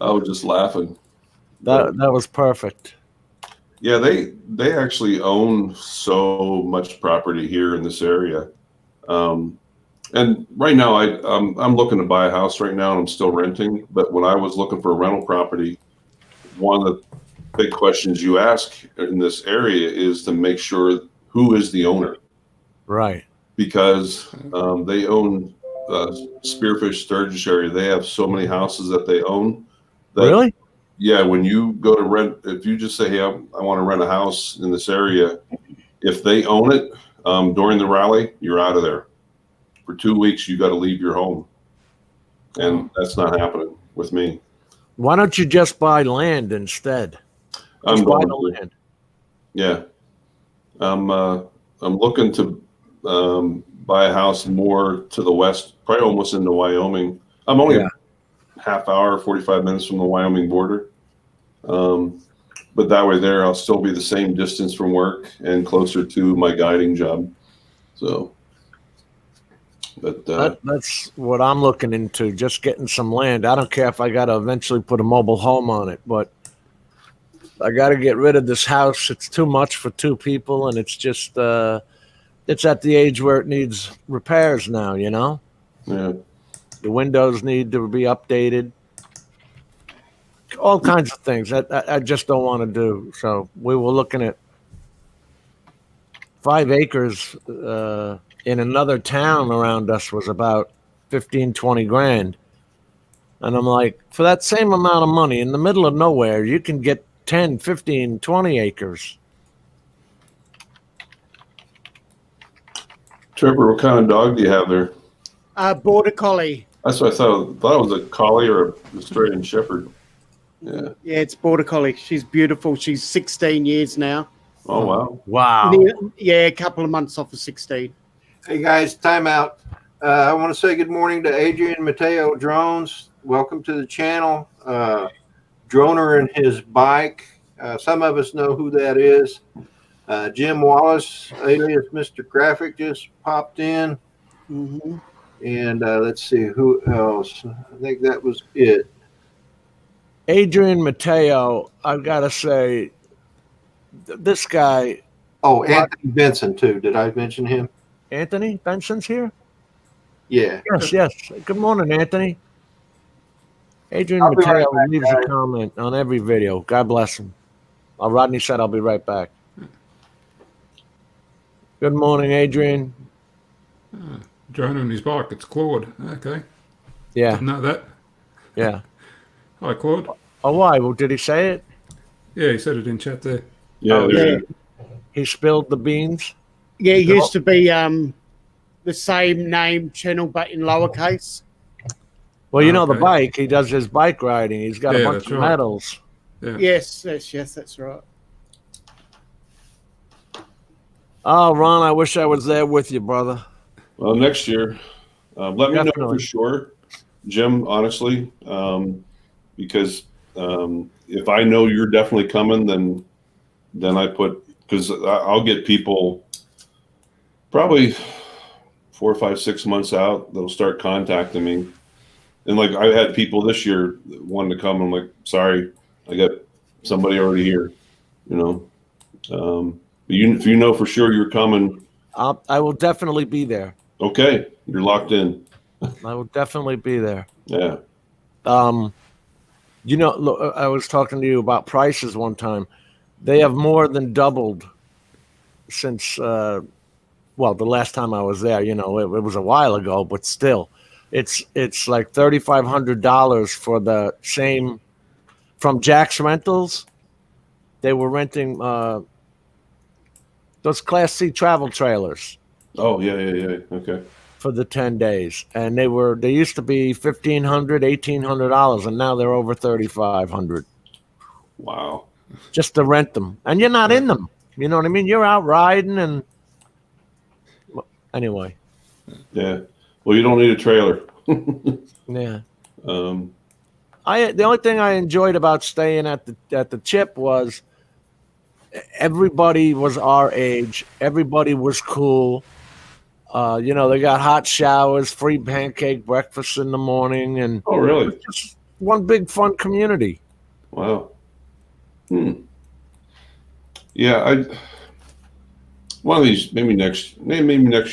I was just laughing. That was perfect. Yeah, they actually own so much property here in this area. And right now, I'm looking to buy a house right now, and I'm still renting. But when I was looking for a rental property, one of the big questions you ask in this area is to make sure who is the owner, Right. because they own Spearfish Sturgis area. They have so many houses that they own. That, Really? Yeah, when you go to rent, if you just say, hey, I want to rent a house in this area, if they own it during the rally, you're out of there. For 2 weeks, you got to leave your home. And that's not happening with me. Why don't you just buy land instead? I'm Just buy going the to. land. Yeah. I'm looking to buy a house more to the west, probably almost into Wyoming. I'm only a half hour, 45 minutes from the Wyoming border. But that way there, I'll still be the same distance from work and closer to my guiding job. So, but That's what I'm looking into, just getting some land. I don't care if I got to eventually put a mobile home on it, but I got to get rid of this house. It's too much for two people, and it's just it's at the age where it needs repairs now, you know? yeah. The windows need to be updated. All kinds of things that I just don't want to do. So we were looking at 5 acres in another town around us was about 15, 20 grand. And I'm like, for that same amount of money in the middle of nowhere, you can get 10, 15, 20 acres. Trevor, what kind of dog do you have there? Border Collie. That's what I thought it was a collie or a Australian Shepherd. Yeah. Yeah, it's Border Collie. She's beautiful. She's 16 years now. Oh, wow. Wow. Yeah, a couple of months off of 16. hey guys, time out. I want to say good morning to Adrian Mateo Drones. Welcome to the channel. Droner and his bike Some of us know who that is. Jim Wallace, alias Mr. Graphic, just popped in. Mm-hmm. And let's see who else. I think that was it. Adrian Mateo, I've got to say, this guy, Oh, Anthony Benson, too. Did I mention him? Anthony Benson's here? Yeah. Yes. Good morning, Anthony. Adrian I'll be right Mateo back, leaves a guys. comment on every video. God bless him. Rodney said I'll be right back. Good morning, Adrian. Joan on his bike. It's Claude. Okay. Yeah, Didn't know that. yeah. Hi, Claude. Oh, why? Well, did he say it? Yeah, he said it in chat there. Yeah, Oh, there Yeah. you He spilled the beans? Yeah, it used to be the same name channel, but in lowercase. Well, you know the Okay. bike. He does his bike riding. He's got a Yeah, bunch that's of right. medals. Yeah. Yes, that's right. Oh, Ron, I wish I was there with you, brother. Well, next year, let me know Definitely. for sure, Jim. Honestly, because if I know you're definitely coming, then I put because I'll get people probably 4, 5, 6 months out that'll start contacting me, and like I had people this year that wanted to come. I'm like, sorry, I got somebody already here. You know, but if you know for sure you're coming, I will definitely be there. okay, you're locked in. I will definitely be there. Yeah. You know, look, I was talking to you about prices one time. They have more than doubled since, the last time I was there. You know, it was a while ago, but still, it's like $3,500 for the same from Jack's Rentals. They were renting those Class C travel trailers Oh yeah. Okay. for the 10 days, and they used to be $1,500, $1,800, and now they're over $3,500 Wow. just to rent them, and you're not in them. You know what I mean? You're out riding, and anyway. Yeah. Well, you don't need a trailer. Yeah. Um, The only thing I enjoyed about staying at the Chip was everybody was our age. Everybody was cool. You know, they got hot showers, free pancake breakfast in the morning, and oh, really? just one big fun community. Wow. Yeah. One of these maybe next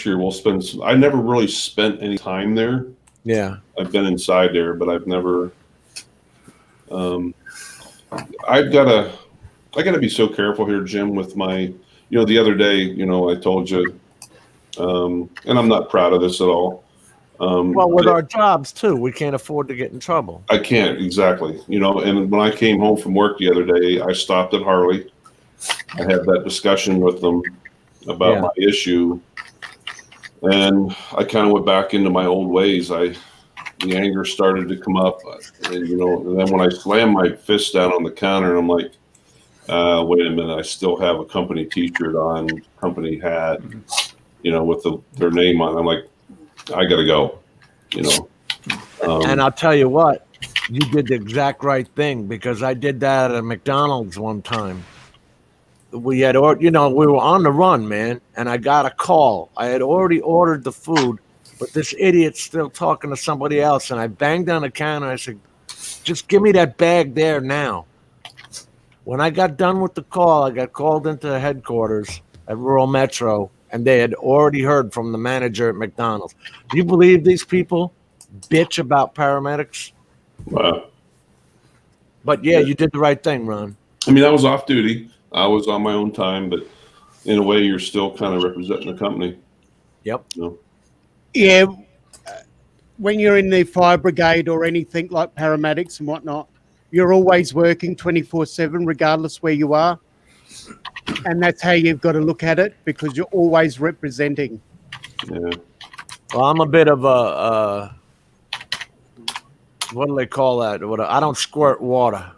year we'll spend. I never really spent any time there. Yeah. I've been inside there, but I've never. I gotta be so careful here, Jim, with my. You know, the other day, I told you, and I'm not proud of this at all. Well, with our jobs too, we can't afford to get in trouble. I can't exactly, and when I came home from work the other day, I stopped at Harley. I had that discussion with them about my issue, and I kind of went back into my old ways. The anger started to come up, and then when I slammed my fist down on the counter, I'm like, wait a minute, I still have a company T-shirt on, company hat, with their name on. I'm like, I gotta go, And I'll tell you what, you did the exact right thing, because I did that at McDonald's one time. We had, we were on the run, man, and I got a call. I had already ordered the food, but this idiot's still talking to somebody else, and I banged on the counter. I said, just give me that bag there now. When I got done with the call, I got called into headquarters at Rural Metro, and they had already heard from the manager at McDonald's. Do you believe these people bitch about paramedics? Wow. But yeah, you did the right thing, Ron. I mean, I was off duty. I was on my own time, but in a way, you're still kind of representing the company. Yep. Yeah, when you're in the fire brigade or anything like paramedics and whatnot, you're always working 24/7, regardless where you are. And that's how you've got to look at it, because you're always representing. Yeah. Well, I'm a bit of a, what do they call that? I don't squirt water.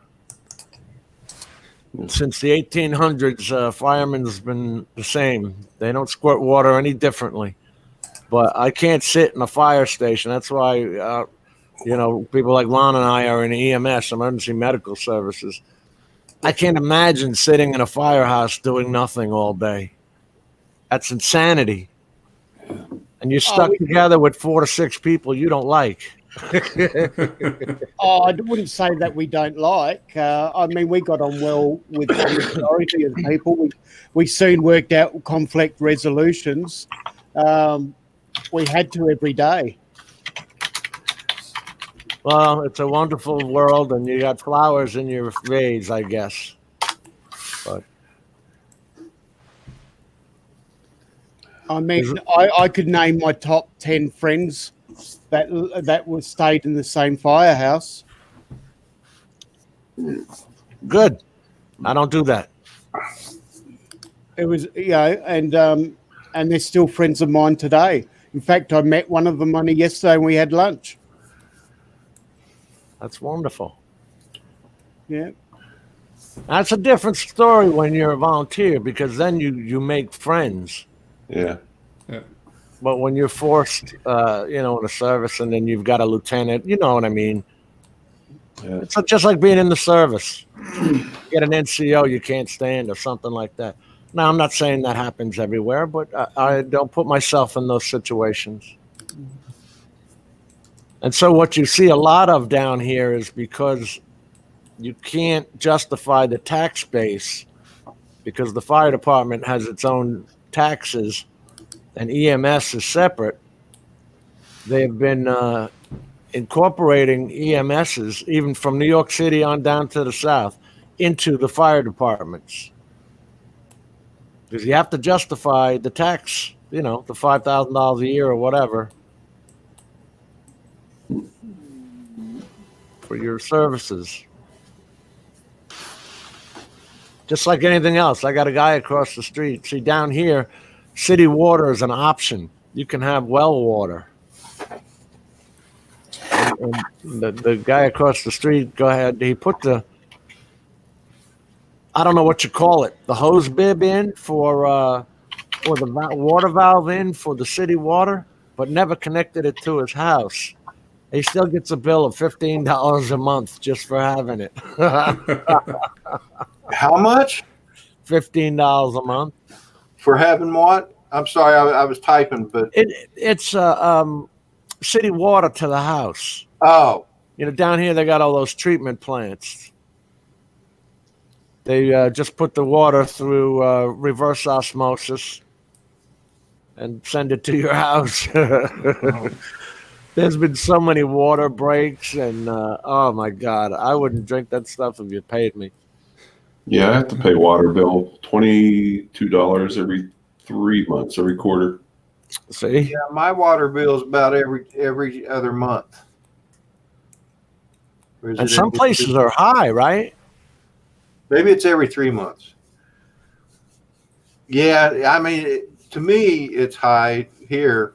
Since the 1800s, firemen's been the same. They don't squirt water any differently. But I can't sit in a fire station. That's why, people like Lon and I are in EMS, emergency medical services. I can't imagine sitting in a firehouse doing nothing all day. That's insanity. And you're stuck together with 4 to 6 people you don't like. Oh, I wouldn't say that we don't like. I mean, we got on well with the majority of people. We soon worked out conflict resolutions. We had to every day. Well, it's a wonderful world, and you got flowers in your vase, I guess. But I mean, I could name my top 10 friends that were stayed in the same firehouse. good. I don't do that. It was, and they're still friends of mine today. In fact, I met one of them only yesterday and we had lunch. That's wonderful. Yeah. That's a different story when you're a volunteer, because then you make friends. Yeah. But when you're forced, in a service, and then you've got a lieutenant, you know what I mean? Yeah. It's just like being in the service. You get an NCO you can't stand or something like that. Now, I'm not saying that happens everywhere, but I don't put myself in those situations. And so what you see a lot of down here is because you can't justify the tax base, because the fire department has its own taxes and EMS is separate. They've been incorporating EMSs, even from New York City on down to the south, into the fire departments. Because you have to justify the tax, the $5,000 a year or whatever for your services. Just like anything else. I got a guy across the street. See, down here, city water is an option. You can have well water. And the guy across the street, go ahead, he put I don't know what you call it, the hose bib in or the water valve in for the city water, but never connected it to his house. He still gets a bill of $15 a month just for having it. How much $15 a month. for having what? I'm sorry, I was typing, but It's city water to the house. oh, Down here they got all those treatment plants. They just put the water through reverse osmosis and send it to your house. There's been so many water breaks, and oh my God, I wouldn't drink that stuff if you paid me. Yeah, I have to pay water bill $22 every 3 months, every quarter. See? yeah, my water bill is about every other month. Or is And it some every places 2? are high, right? Maybe it's every 3 months. Yeah, I mean, to me, it's high here.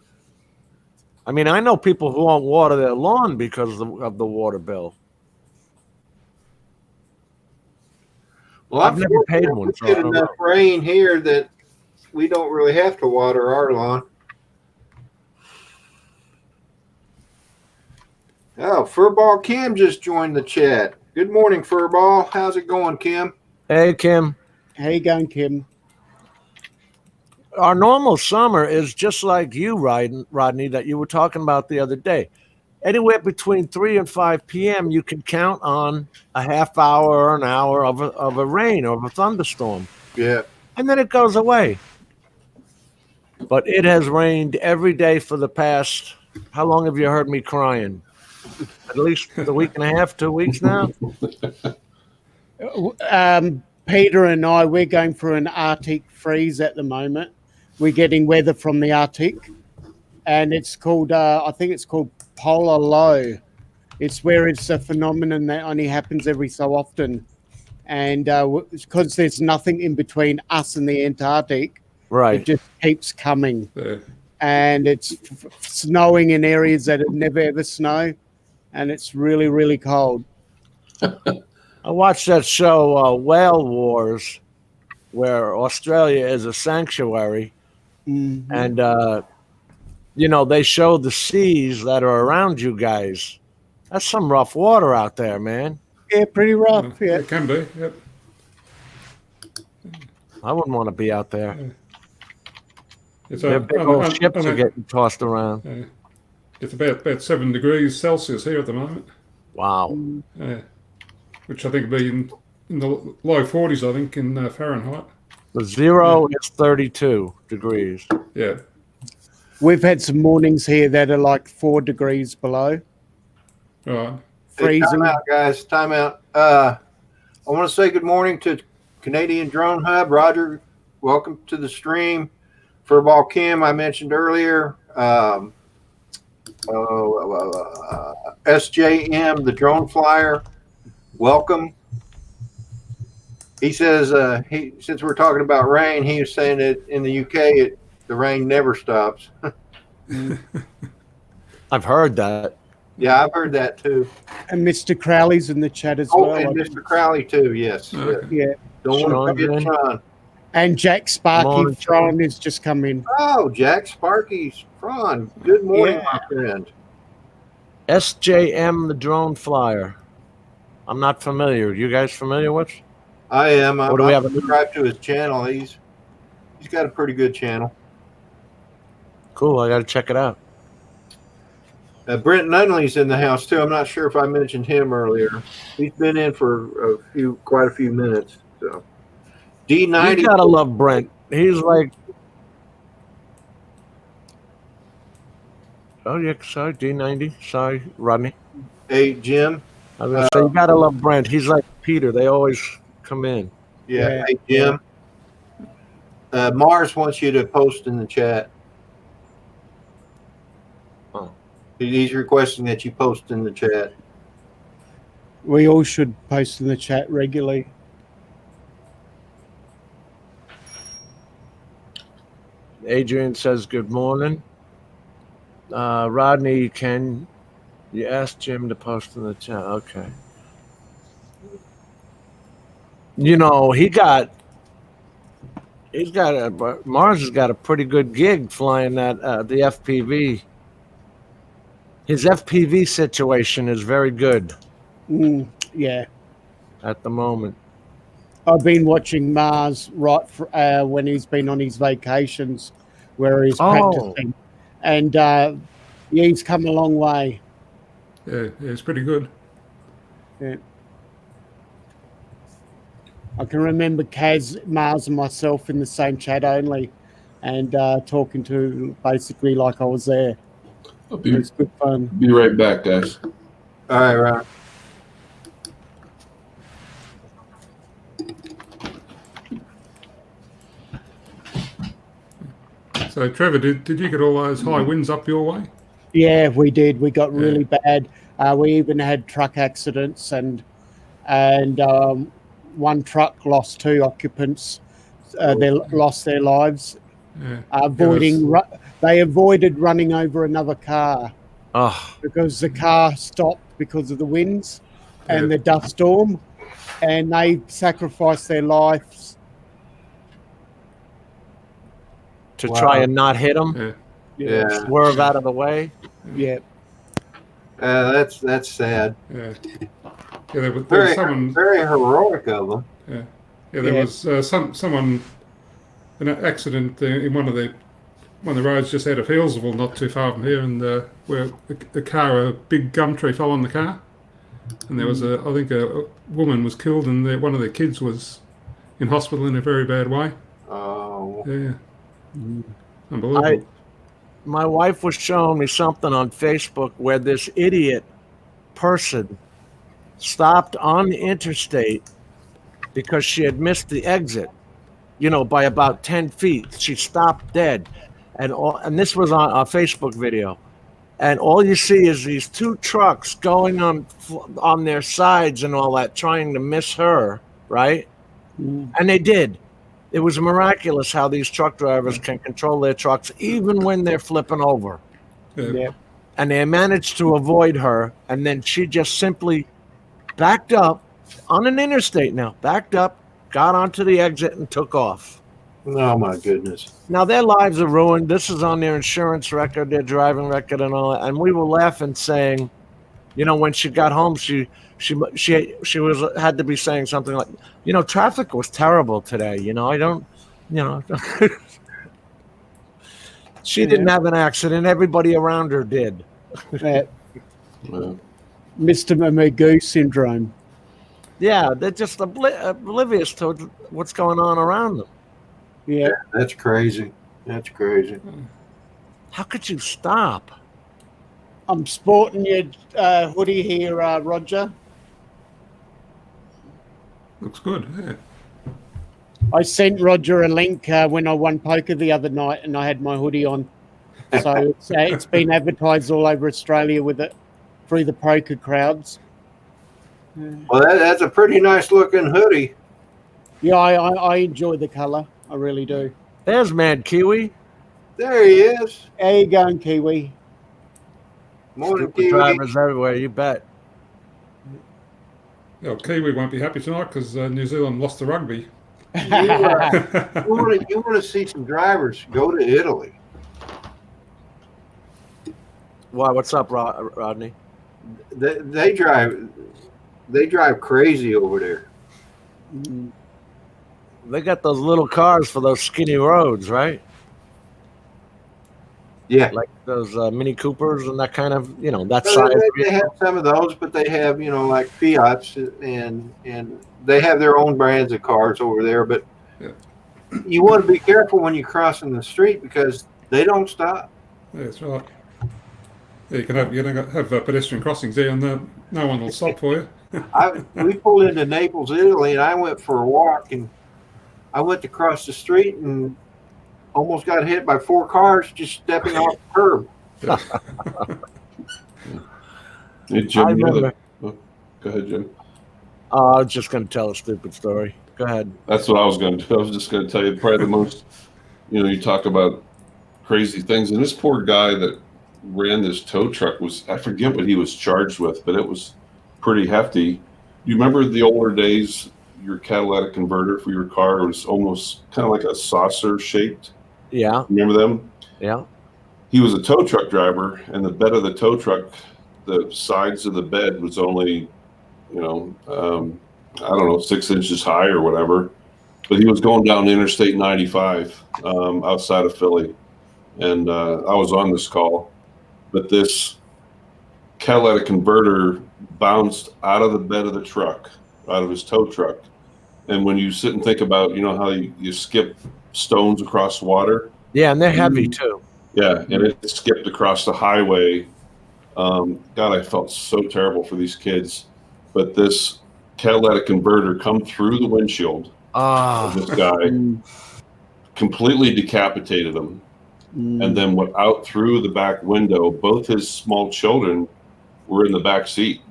I mean, I know people who won't water their lawn because of the water bill. Well, I've never paid one. We So I get don't enough know. rain here that we don't really have to water our lawn. Oh, Furball Kim just joined the chat. Good morning, Furball. How's it going, Kim? Hey, Kim. How you going, Kim? Our normal summer is just like you, Rodney, that you were talking about the other day. Anywhere between 3 and 5 p.m., you can count on a half hour or an hour of a rain or of a thunderstorm. Yeah. And then it goes away. But it has rained every day for the past, how long have you heard me crying? At least a week and a half, 2 weeks now? Peter and I, we're going for an Arctic freeze at the moment. We're getting weather from the Arctic, and it's called, I think it's called polar low. It's where it's a phenomenon that only happens every so often. And because there's nothing in between us and the Antarctic, Right. it just keeps coming. Yeah. And it's snowing in areas that it never ever snow. And it's really, really cold. I watched that show, Whale Wars, where Australia is a sanctuary. Mhm. And, they show the seas that are around you guys. That's some rough water out there, man. Yeah, pretty rough. Yeah. It can be. Yep. I wouldn't want to be out there. It's Their big old ships are getting tossed around. It's about 7 degrees Celsius here at the moment. Wow. Which I think would be in the low 40s, I think, in Fahrenheit. The zero is 32 degrees. Yeah. We've had some mornings here that are like 4 degrees below. Right. Hey, Freezing. time out, guys. Time out. I want to say good morning to Canadian Drone Hub. Roger, welcome to the stream. Furball Kim, I mentioned earlier. SJM, the drone flyer, welcome. He says, since we're talking about rain, he was saying that in the UK, the rain never stops. I've heard that. Yeah, I've heard that too. And Mr. Crowley's in the chat as Oh, well. and Mr. Crowley too. Yes. Yeah. Don't want to forget Sean. And Jack Sparky Fron has just come in. Oh, Jack Sparky Fron. Good morning, my friend. SJM, the drone flyer. I'm not familiar. You guys familiar with? I am. Or do we have a subscribed to his channel. He's got a pretty good channel. Cool. I got to check it out. Brent Nunley's in the house too. I'm not sure if I mentioned him earlier. He's been in for quite a few minutes. So D90. You gotta love Brent. He's like, oh yeah, sorry, D90. Sorry, Rodney. Hey, Jim. I was gonna say you gotta love Brent. He's like Peter. They always come in. Yeah. Hey, Jim. Mars wants you to post in the chat. Oh. He's requesting that you post in the chat. We all should post in the chat regularly. Adrian says good morning. Rodney, can you ask Jim to post in the chat? Okay. You know, Mars has got a pretty good gig flying that the FPV. His FPV situation is very good. Yeah. At the moment. I've been watching Mars when he's been on his vacations where he's practicing. And he's come a long way. Yeah, it's pretty good. Yeah. I can remember Kaz, Mars, and myself in the same chat only and talking to basically like I was there. It was good fun. Be right back, guys. All right, Ron. So, Trevor, did you get all those high winds up your way? Yeah, we did. We got really bad. We even had truck accidents, and one truck lost 2 occupants. They lost their lives. Yeah. They avoided running over another car because the car stopped because of the winds and the dust storm, and they sacrificed their lives to try and not hit them. Yeah. Swerve out of the way. Yeah. That's sad. Yeah. Yeah, there was someone very heroic of them. Yeah. Yeah, there was someone an accident in one of the roads just out of Hillsville, not too far from here, and where a big gum tree fell on the car, and there was I think a woman was killed, and one of their kids was in hospital in a very bad way. Oh. Yeah. Unbelievable. My wife was showing me something on Facebook where this idiot person stopped on the interstate because she had missed the exit, by about 10 feet. She stopped dead. And this was on a Facebook video. And all you see is these 2 trucks going on their sides and all that, trying to miss her, right? And they did. It was miraculous how these truck drivers can control their trucks even when they're flipping over. Yeah. And they managed to avoid her, and then she just simply backed up on an interstate now, backed up, got onto the exit, and took off. Oh, my goodness. Now, their lives are ruined. This is on their insurance record, their driving record, and all that. And we were laughing, saying, when she got home, she was had to be saying something like, traffic was terrible today. I don't, she didn't have an accident. Everybody around her did. Yeah. Yeah. Mr. Magoo syndrome. Yeah, they're just oblivious to what's going on around them. Yeah. That's crazy. That's crazy. How could you stop? I'm sporting your hoodie here, Roger. Looks good. Yeah. I sent Roger a link when I won poker the other night, and I had my hoodie on. So it's been advertised all over Australia with it through the poker crowds. Well, that's a pretty nice looking hoodie. Yeah, I enjoy the colour. I really do. There's Mad Kiwi. There he is. How you going, Kiwi? Morning, Stupid Kiwi. drivers everywhere, you bet. Yeah, Kiwi won't be happy tonight because New Zealand lost the rugby. You want to see some drivers? Go to Italy. Why? What's up, Rodney? They drive crazy over there. They got those little cars for those skinny roads, right? Yeah. Like those Mini Coopers and that kind of, that Well, size. they have some of those, but they have, like Fiats and they have their own brands of cars over there. But Yeah. you want to be careful when you're crossing the street because they don't stop. Yeah, that's right. Yeah, you can have pedestrian crossings there, and no one will stop for you. We pulled into Naples, Italy, and I went for a walk, and I went to cross the street and almost got hit by 4 cars just stepping off the curb. Hey, Jim, remember- go ahead, Jim. I was just going to tell a stupid story. Go ahead. That's what I was going to do. I was just going to tell you probably the most, you talk about crazy things. And this poor guy that ran this tow truck I forget what he was charged with, but it was pretty hefty. You remember the older days, your catalytic converter for your car was almost kind of like a saucer shaped? Yeah. Remember them? Yeah. He was a tow truck driver, and the bed of the tow truck, the sides of the bed was only, I don't know, 6 inches high or whatever. But he was going down Interstate 95 outside of Philly. And I was on this call. But this catalytic converter bounced out of the bed of the truck, out of his tow truck. And when you sit and think about, how you skip stones across water. Yeah, and they're heavy too. Yeah, and it skipped across the highway. God, I felt so terrible for these kids. But this catalytic converter come through the windshield of this guy, completely decapitated him, and then went out through the back window. Both his small children were in the back seat,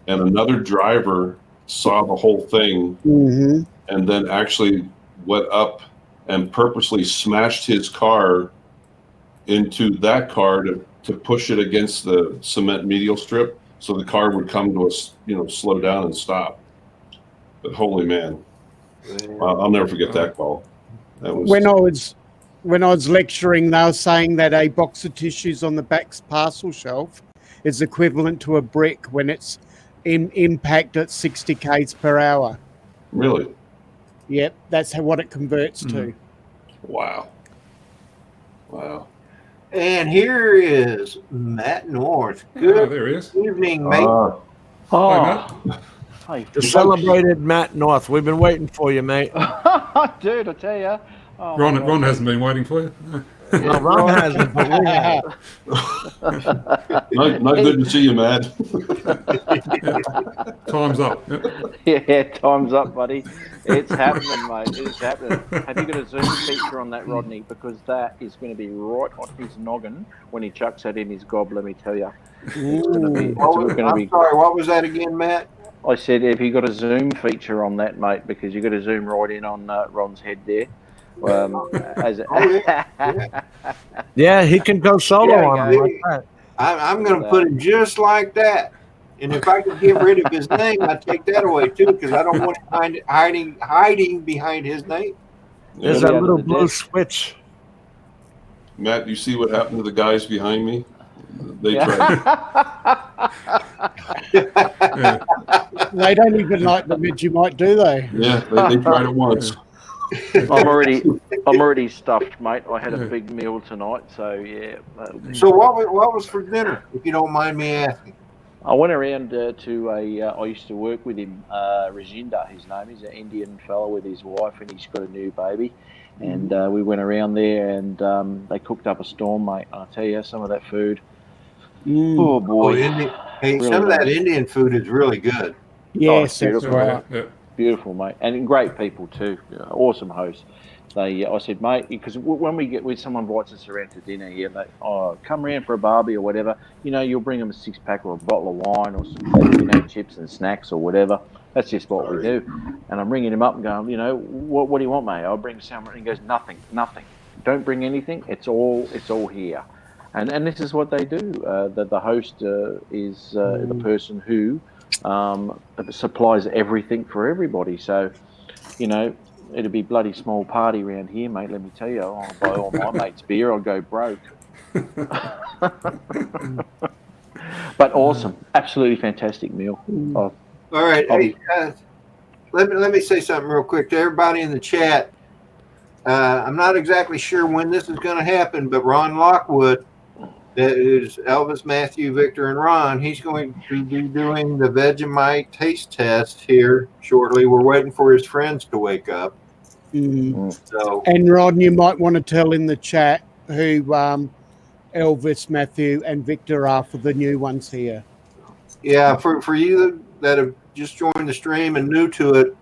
and another driver saw the whole thing and then actually went up and purposely smashed his car into that car to push it against the cement medial strip so the car would come to us, slow down and stop. But holy man, I'll never forget that call. That was when I was lecturing, they were saying that a box of tissues on the back parcel shelf is equivalent to a brick when it's in impact at 60 k's per hour. Really? Yep, that's what it converts to. Wow. And here is Matt North. Oh, Good there he is. evening, mate. Hi, Matt. Hi. The celebrated Matt North. We've been waiting for you, mate. Dude, I tell you. Oh, Ron hasn't been waiting for you. No, Ron hasn't, but we have. Not good to see you, Matt. Time's up. Yep. Yeah, time's up, buddy. It's happening, mate. It's happening. Have you got a Zoom feature on that, Rodney? Because that is going to be right on his noggin when he chucks that in his gob, let me tell you. It's going to be... I'm sorry, what was that again, Matt? I said, have you got a Zoom feature on that, mate? Because you've got to zoom right in on Ron's head there. Yeah, he can go solo on him like that. I'm going to put him just like that. And if I could get rid of his name, I'd take that away too, because I don't want him hiding behind his name. There's that little blue switch. Matt, you see what happened to the guys behind me? They tried. Yeah. They don't even like the Vegemite, do they? Yeah, they tried it once. I'm already stuffed, mate. I had a big meal tonight, so yeah. So what was for dinner, if you don't mind me asking? I went around to I used to work with him, Rajinder, his name is, an Indian fellow with his wife, and he's got a new baby. And we went around there, and they cooked up a storm, mate. I'll tell you, some of that food. Oh boy! Hey, Really some of that nice. Indian food is really good. Yes, that's beautiful. right. Yeah. Beautiful, mate, and great people too. Awesome hosts. I said, mate, because when someone invites us around to dinner here, they come around for a barbie or whatever. You'll bring them a 6-pack or a bottle of wine or some chips and snacks or whatever. That's just what we do. And I'm ringing him up and going, what do you want, mate? I'll bring some. And he goes, nothing. Don't bring anything. It's all here. And this is what they do. The host is the person who supplies everything for everybody. So, it'd be bloody small party around here, mate. Let me tell you, I'll buy all my mates beer. I'll go broke. But awesome, absolutely fantastic meal. All right, hey, let me say something real quick to everybody in the chat. I'm not exactly sure when this is going to happen, but Ron Lockwood, that is Elvis, Matthew, Victor, and Ron, he's going to be doing the Vegemite taste test here shortly. We're waiting for his friends to wake up. So, and Ron, you might want to tell in the chat who Elvis, Matthew, and Victor are for the new ones here. yeah, for you that have just joined the stream and new to it,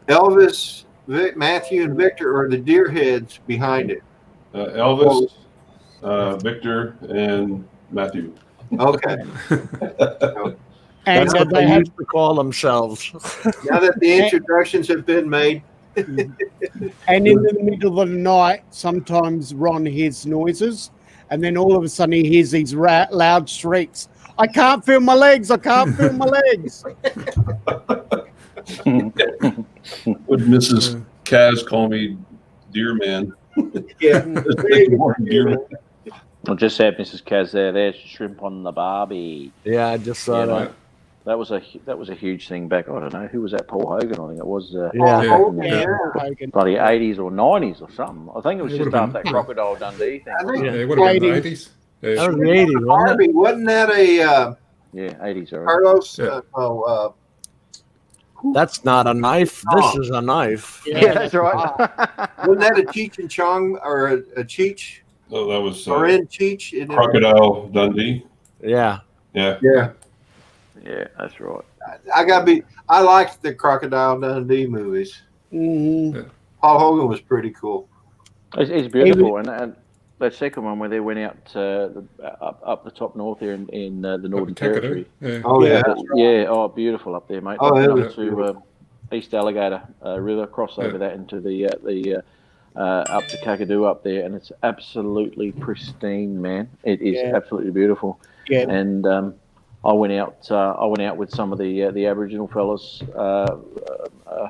Elvis, Matthew, and Victor are the deer heads behind it. Elvis, Victor, and Matthew. Okay. And That's what they used to call themselves. Now that the introductions have been made. And in the middle of the night, sometimes Ron hears noises, and then all of a sudden he hears these loud shrieks. I can't feel my legs. I can't feel my legs. Would Mrs. Kaz call me Deer Man? Yeah. Deer Man. I just had Mrs. Kaz there. There's shrimp on the barbie. Yeah, I just saw that. Mate, that was a huge thing back. I don't know who was that. Paul Hogan, I think it was. Bloody 80s or 90s or something. I think it was just after that Crocodile Dundee thing. It would have been the 80s. That was the 80s, wasn't it? Wasn't that a 80s? Carlos? Yeah. That's not a knife. This is a knife. Yeah, that's right. Wasn't that a Cheech and Chong or a Cheech? Oh, that was Loren Cheech? Crocodile Dundee. Yeah. Yeah. Yeah. Yeah, that's right. I liked the Crocodile Dundee movies. Mm-hmm. Paul Hogan was pretty cool. It's beautiful, and that second one where they went out up the top north here in the Northern Territory. Yeah. Oh yeah, yeah. Oh, beautiful up there, mate. Oh, it up was to East Alligator River, cross over that into the up to Kakadu up there, and it's absolutely pristine, man. It is absolutely beautiful. Yeah. And I went out with some of the Aboriginal fellas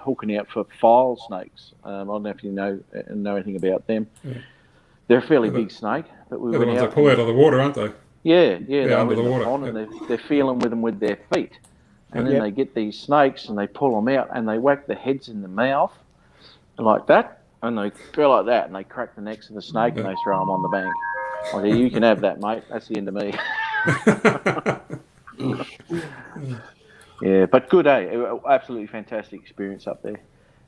hooking out for file snakes. I don't know if you know anything about them. Yeah. They're a fairly big snake, but we went out. They pull out of the water, aren't they? Yeah, they're under the water. And they're feeling with them with their feet, and then they get these snakes and they pull them out and they whack the heads in the mouth like that, and they go like that and they crack the necks of the snake and they throw them on the bank. I say, you can have that, mate. That's the end of me. Yeah, but good, absolutely fantastic experience up there,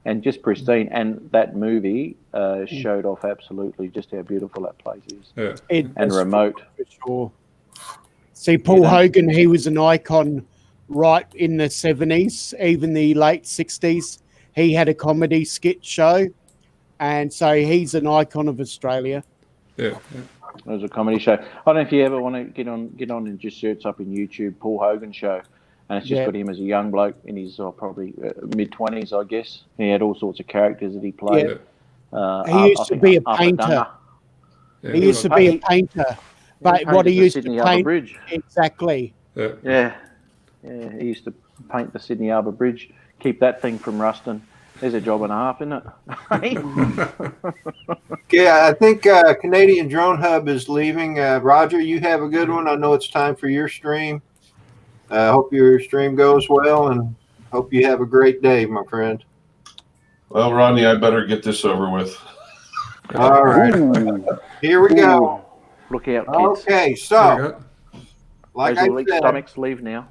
and just pristine. And that movie showed off absolutely just how beautiful that place is, and remote. For sure. See, Paul Hogan, he was an icon right in the 70s, even the late 60s. He had a comedy skit show, and so he's an icon of Australia. Yeah. It was a comedy show. I don't know if you ever want to get on and just search up in YouTube Paul Hogan show, and it's just got him as a young bloke in his probably mid-20s, I guess. He had all sorts of characters that he played. Yeah. He used to be a painter. He used to be a painter, but what he used to paint Bridge. Exactly. Yeah. He used to paint the Sydney Harbour Bridge, keep that thing from rusting. There's a job and a half, isn't it? Okay, I think Canadian Drone Hub is leaving. Roger, you have a good one. I know it's time for your stream. Hope your stream goes well, and hope you have a great day, my friend. Well, Rodney, I better get this over with. All right, here we go. Look out, kids. Okay, There we so go. like Those I with weak said, stomachs leave now.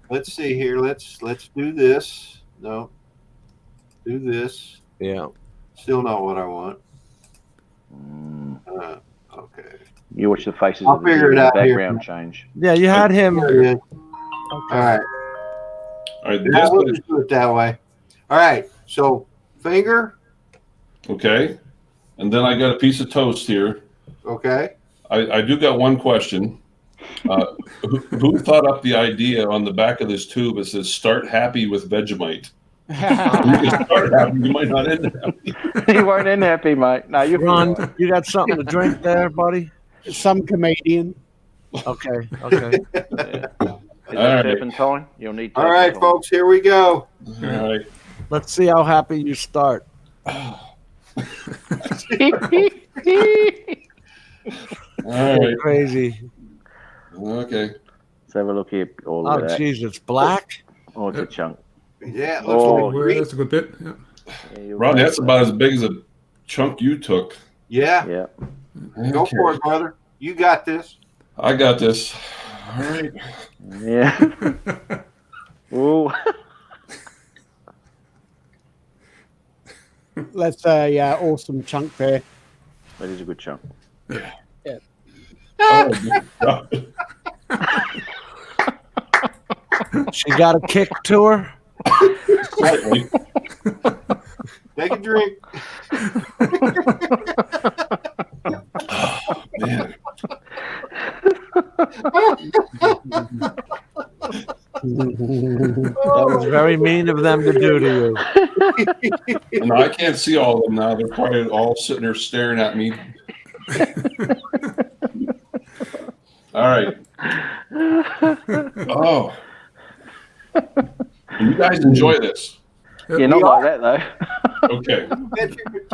let's see here. Let's do this. No, do this. Yeah. Still not what I want. Okay. You watch the faces I'll of the figure it deer, out the here. background change. Yeah, you had him. There it is. All right. All right, Yeah, we'll just do it that way. All right. So finger. okay. And then I got a piece of toast here. Okay. I do got one question. Who thought up the idea on the back of this tube? It says "Start happy with Vegemite." You can start happy, you might not end happy. You weren't in happy, mate. No, you're Ron, you got something to drink there, buddy? Some comedian. Okay. Okay. Is All that right. turpentine? You'll need All right, turpentine. folks. Here we go. All right. Let's see how happy you start. All right. Crazy. Okay. Let's have a look here. All Oh, of that. jeez, it's black. Oh, it's a chunk. Yeah. It looks Oh, like Well, green. that's a good bit. Yeah. Yeah, you're Rodney, right. that's about as big as a chunk you took. Yeah. Yeah. Go Okay. for it, brother. You got this. I got this. All right. Yeah. Ooh. That's a awesome chunk there. That is a good chunk. Oh, God. She got a kick to her. Slightly. Take a drink. Man. That was very mean of them to do to you. And I can't see all of them now. They're probably all sitting there staring at me. All right. Oh. You guys enjoy this. Yeah, not like that though. Okay.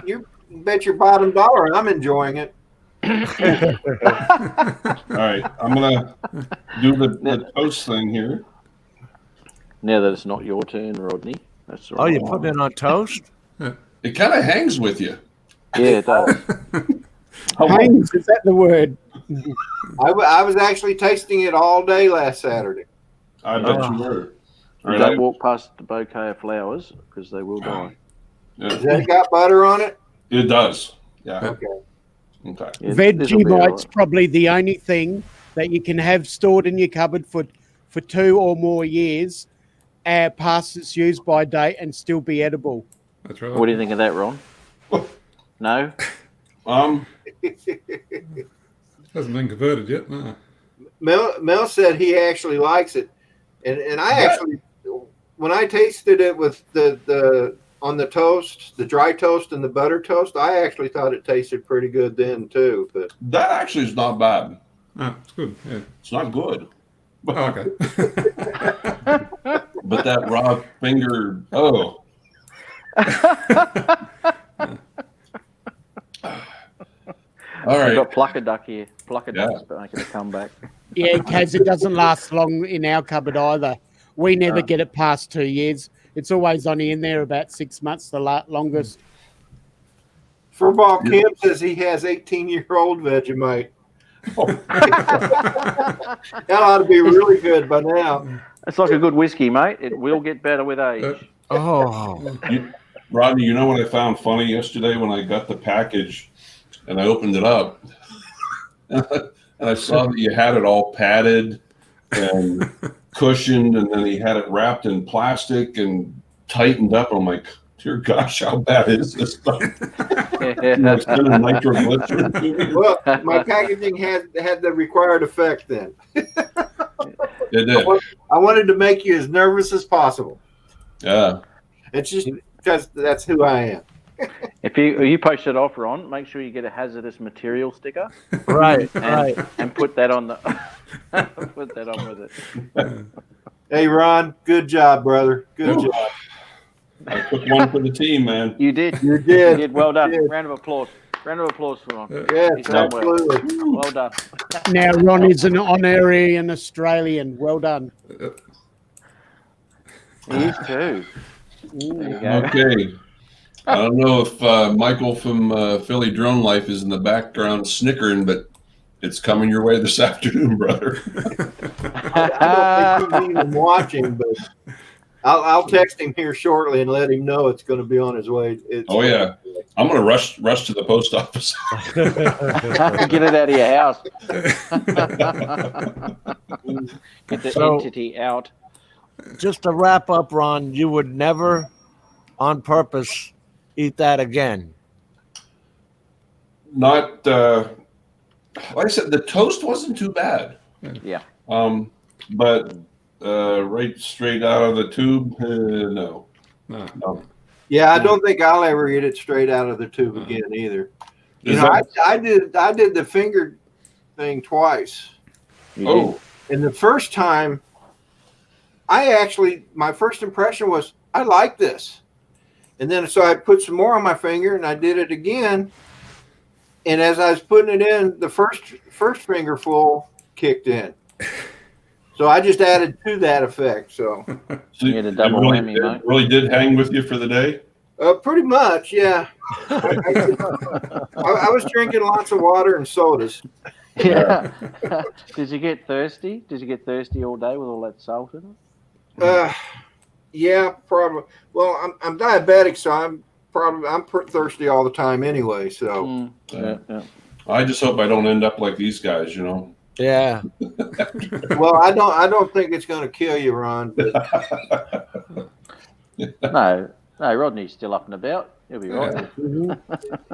You bet your bottom dollar I'm enjoying it. All right. I'm going to do the toast thing here. Now that it's not your turn, Rodney. That's all Oh, right. you putting it on toast? It kind of hangs with you. Yeah, it does. How about- Hangs, is that the word? I was actually tasting it all day last Saturday. I bet you were. All right. Don't walk past the bouquet of flowers because they will die. Has Yeah, that got butter on it? it does. Yeah. Okay. Okay. Yeah, this'll be all Vegemite's right. probably the only thing that you can have stored in your cupboard for 2 or more years past its use by date and still be edible. That's right. What do you think of that, Ron? No? Hasn't been converted yet. No. Mel said he actually likes it, and I actually, when I tasted it with the on the toast, the dry toast and the butter toast, I actually thought it tasted pretty good then too. But That actually is not bad. Ah, it's good. Yeah. It's not good. Oh, okay. But that raw finger, oh. All We've right. got Plucker Duck here. Plucker Yeah. Duck's making a comeback. Yeah, Kaz, it doesn't last long in our cupboard either. We never get it past 2 years. It's always only in there about 6 months, the longest. Football Camp says he has 18-year-old Vegemite. That ought to be really good by now. It's like a good whiskey, mate. It will get better with age. Oh, Rodney, you know what I found funny yesterday when I got the package and I opened it up and I saw that you had it all padded and cushioned, and then he had it wrapped in plastic and tightened up. I'm like, dear gosh, how bad is this stuff? It's been a nitroglycerin to me. Well, my packaging had the required effect then. It did. I wanted to make you as nervous as possible. Yeah. It's just because that's who I am. If you post it off, Ron, make sure you get a hazardous material sticker right, and, right. and put that on the put that on with it. Hey, Ron, good job, brother. Good job. I took one for the team, man. You did. You You did. did. Well done. You did. Round of applause. Round of applause for Ron. Yes, He's done well. absolutely. Well done. Now Ron is an honorary Australian. Well done. He is too. There you go. Okay. I don't know if Michael from Philly Drone Life is in the background snickering, but it's coming your way this afternoon, brother. I don't think he's even watching, but I'll text him here shortly and let him know it's going to be on his way. Oh yeah, I'm gonna rush to the post office. Get it out of your house. Get the So- entity out. Just to wrap up, Ron, you would never, on purpose, eat that again. Not like I said, the toast wasn't too bad. Yeah. But right straight out of the tube, no. No. Yeah, I don't think I'll ever get it straight out of the tube again either. You Is know, that- I did the finger thing twice. You oh, And the first time, my first impression was, I like this. And then so I put some more on my finger and I did it again. And as I was putting it in, the first fingerful kicked in. So I just added to that effect. So so You had a double it really, whammy, it mate. really did hang with you for the day. pretty much, yeah. I was drinking lots of water and sodas. Yeah. Did you get thirsty? Did you get thirsty all day with all that salt in it? Yeah, probably. Well, I'm diabetic, so I'm thirsty all the time anyway. So Mm, yeah. I just hope I don't end up like these guys, you know. Yeah. well, I don't think it's going to kill you, Ron. But No, Rodney's still up and about. He'll be right.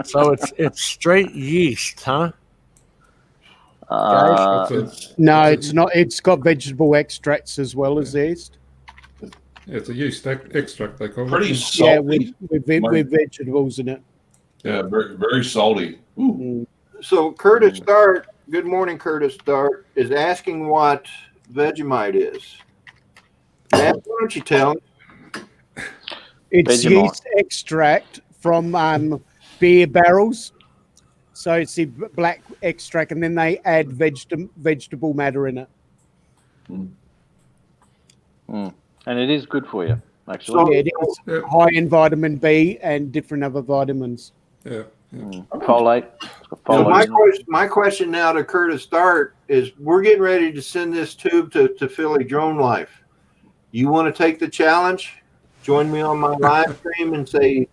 So it's straight yeast, huh? No, it's not. It's got vegetable extracts as well as yeast. It's a yeast extract, they call Pretty it. salty. Yeah, with vegetables in it. Yeah, very, very salty. Ooh. so Curtis Dart, good morning, Curtis Dart, is asking what Vegemite is. Matt, why don't you tell him? It's Vegemite. yeast extract from beer barrels. So it's the black extract, and then they add vegetable matter in it. And it is good for you, actually. Yeah, it is Yeah. high in vitamin B and different other vitamins. Yeah. Folate. It's got So folate in it. my question now to Curtis Dart is, we're getting ready to send this tube to Philly Drone Life. You want to take the challenge? Join me on my live stream and say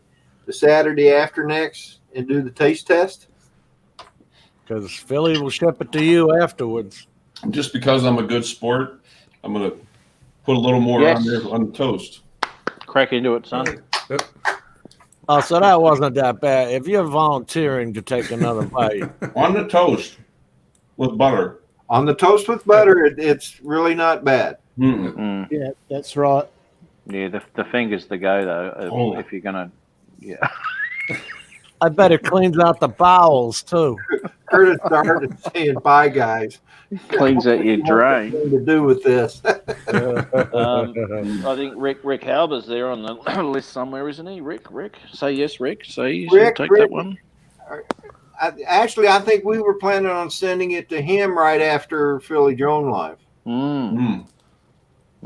the Saturday after next and do the taste test? Because Philly will ship it to you afterwards. Just because I'm a good sport, I'm gonna put a little more Yes. on there on the toast. Crack into it, son. Oh, so that wasn't that bad. If you're volunteering to take another bite, On the toast with butter. On the toast with butter, it's really not bad. Mm. Mm. Yeah, that's right. Yeah, the finger's the go, though, Oh. if you're going to... Yeah. I bet it cleans out the bowels too. Curtis Dart is saying, bye, guys. Cleans out your drain. Nothing to do with this. I think Rick Halber's there on the list somewhere, isn't he? Rick, say yes, Rick. Say you Rick, should take Rick. that one. I think we were planning on sending it to him right after Philly Drone Live. Mm. Mm.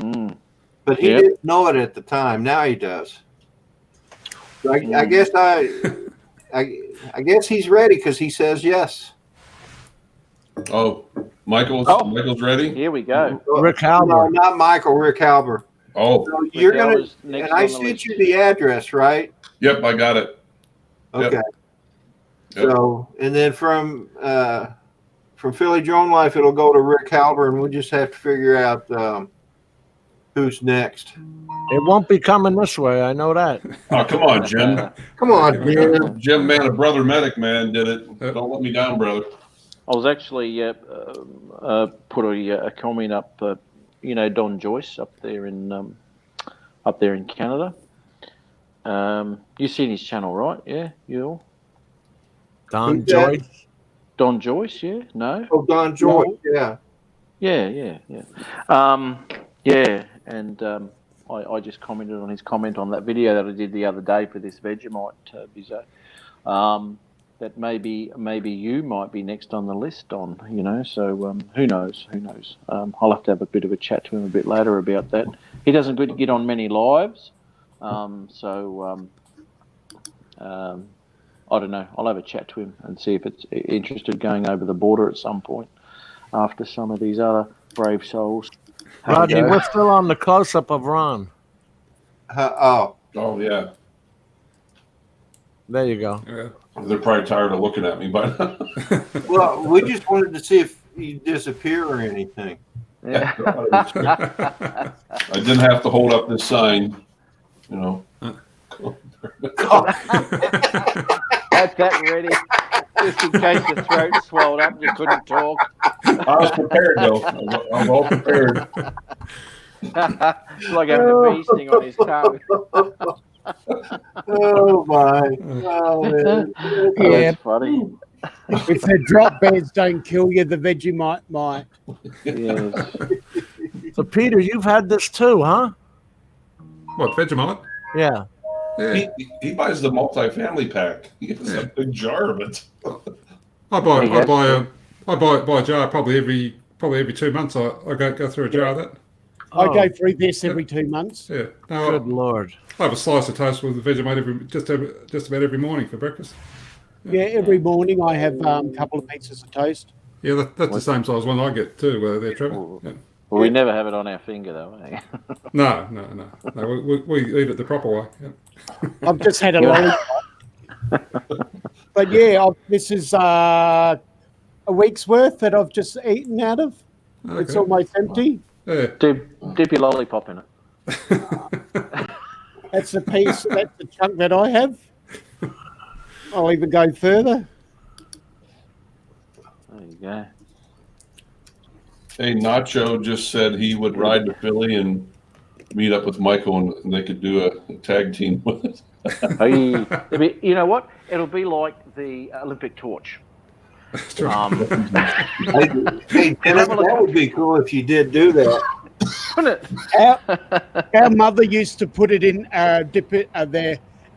Mm. But he Yep. didn't know it at the time. Now he does. So I guess he's ready because he says yes. Oh, Michael's ready. Here we go. Rick No, Halber. not Michael. Rick Halber. Oh, So you're Rick gonna. Halber's next And I on the sent list. you the address, right? yep, I got it. Yep. Okay. Yep. So and then from Philly Drone Life, it'll go to Rick Halber, and we'll just have to figure out who's next. It won't be coming this way. I know that. Oh, come on, Jim. Come on, Jim. Jim, man, a brother medic, man, did it. Don't let me down, brother. I was actually put a comment up. Don Joyce up there in Canada. You've seen his channel, right? Yeah, you all. Don Who's that? Joyce. Don Joyce, yeah? No? Oh, Don Joyce. Yeah. Yeah. Yeah, and I just commented on his comment on that video that I did the other day for this Vegemite, Bizzo. That maybe you might be next on the list on, so who knows? I'll have to have a bit of a chat to him a bit later about that. He doesn't get on many lives, so I don't know. I'll have a chat to him and see if it's interested going over the border at some point after some of these other brave souls. Rodney, we're still on the close-up of Ron. Oh, yeah. There you go. Yeah. They're probably tired of looking at me, but well, we just wanted to see if you disappear or anything. Yeah. I didn't have to hold up this sign, Have that ready, just in case your throat swelled up and you couldn't talk. I was prepared, though. I was all prepared. It's like having a bee sting on his tongue. Oh my! Oh, man. Yeah. That's funny. If the drop bears don't kill you, the Vegemite might. Yes. So, Peter, you've had this too, huh? What, Vegemite? Yeah. Yeah. He buys the multi-family pack. He gets a big jar of it. I buy a jar probably every 2 months. I go through a jar of that. I go through this every 2 months. Yeah. No, Good Lord. I have a slice of toast with the Vegemite just about every morning for breakfast. Yeah, every morning I have a couple of pieces of toast. Yeah, that's the same size one I get too. There, Trevor. Yeah. Well, we never have it on our finger, though. Eh? No. We eat it the proper way. Yeah. I've just had a lollipop. But yeah, this is a week's worth that I've just eaten out of. Okay. It's almost empty. Yeah. Dip your lollipop in it. That's the piece, that's the chunk that I have. I'll even go further. There you go. Hey, Nacho just said he would ride to Philly and meet up with Michael, and they could do a tag team with it. Hey, you know what? It'll be like the Olympic torch. That's right. Hey, Dennis, that would be cool if you did do that. Wouldn't it? Our mother used to put it in, dip it,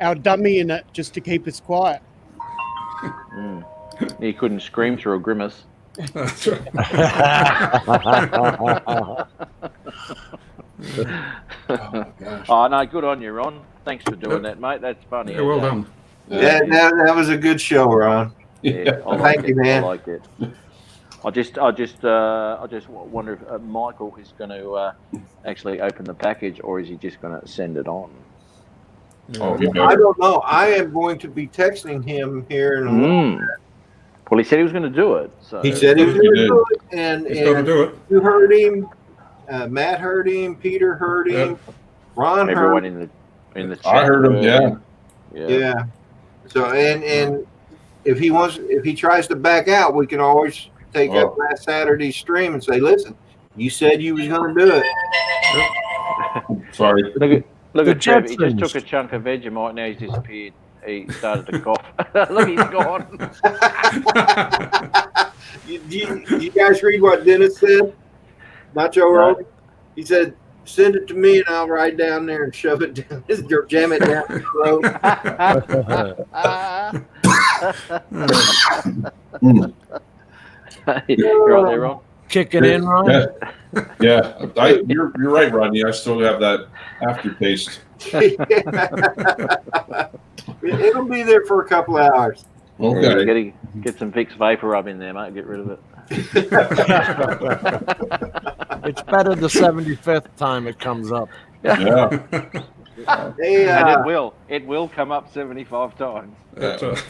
our dummy in it just to keep us quiet. He couldn't scream through a grimace. That's right. Oh, no, good on you, Ron. Thanks for doing that, mate. That's funny. Yeah, well done. Yeah, that was a good show, Ron. Yeah, I like Thank you, it. man. I like it. I just wonder if Michael is going to actually open the package, or is he just going to send it on? Oh, I don't know. I am going to be texting him here in a moment. Well, he said he was going to do it. So He said he was going to do it, and He's got to do it. you heard him. Matt heard him. Peter heard him. Yep. Ron everyone heard. in the chat. I heard him, yeah. Yeah. So and if he tries to back out, we can always take up last Saturday's stream and say, "Listen, you said you was going to do it." Sorry. Look The at Trev. He just Jetsons. took a chunk of Vegemite. Now he's disappeared. He started to cough. Look, he's gone. You guys read what Dennis said? Nacho Roll. He said, "Send it to me, and I'll ride down there and shove it down, or jam it down his throat." You're right there, Ron. Kick it in, Ron. Yeah. You're right, Rodney. I still have that aftertaste. It'll be there for a couple of hours. Okay. Get some Vicks Vapor Rub in there, mate. Get rid of it. It's better the 75th time it comes up. Yeah. Hey, And it will come up 75 times. That's right.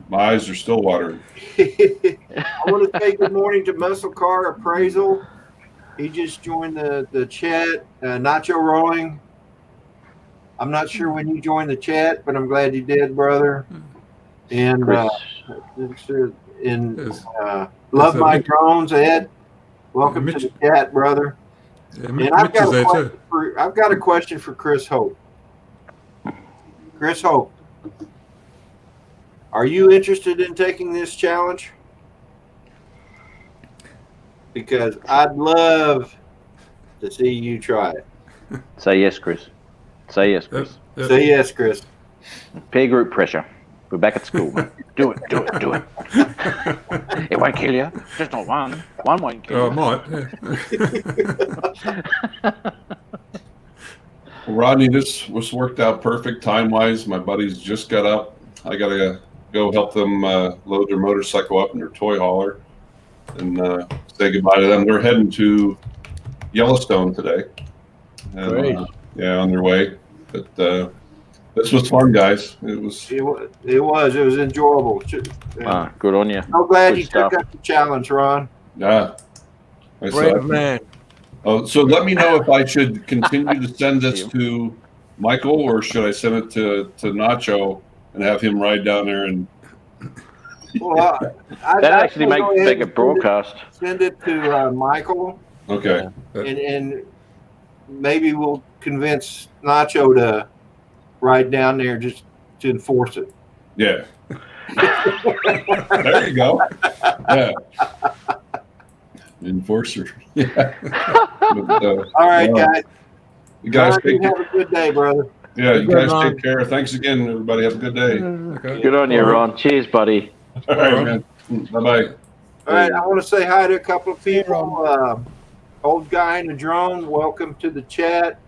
My eyes are still watering. I want to say good morning to Muscle Car Appraisal. He just joined the chat. Nacho Rolling. I'm not sure when you joined the chat, but I'm glad you did, brother. And Love My Drones, Ed. Welcome to the chat, brother. Yeah, And Mitch I've is there got too. I've got a question for Chris Hope. Chris Hope, are you interested in taking this challenge? Because I'd love to see you try it. Say yes, Chris. Say yes, Chris. Yep. Say yes, Chris. Peer group pressure. We're back at school, mate. Do it. It won't kill you. Just not one. One won't kill Oh, you. it might. Yeah. Well, Rodney, this was worked out perfect time-wise. My buddies just got up. I got to go help them load their motorcycle up in their toy hauler and say goodbye to them. They're heading to Yellowstone today. And, Great. yeah, on their way. But this was fun, guys. It was. It was enjoyable. Good on you. I'm glad Good you stuff. took up the challenge, Ron. Yeah. Brave man. Oh, so let me know if I should continue to send this to Michael or should I send it to Nacho and have him ride down there and. Well, That actually make a broadcast. Send it to Michael, Okay. and maybe we'll convince Nacho to ride down there just to enforce it. Yeah. There you go. Yeah. Enforcer. Yeah. But, All right, guys. You guys Ron, you have a good day, brother. Yeah, you Good, guys Ron. take care. Thanks again, everybody. Have a good day. Okay. Good on you, Ron. Cheers, buddy. All right, man. Bye-bye. All right, I want to say hi to a couple of people. Old guy in the drone, welcome to the chat.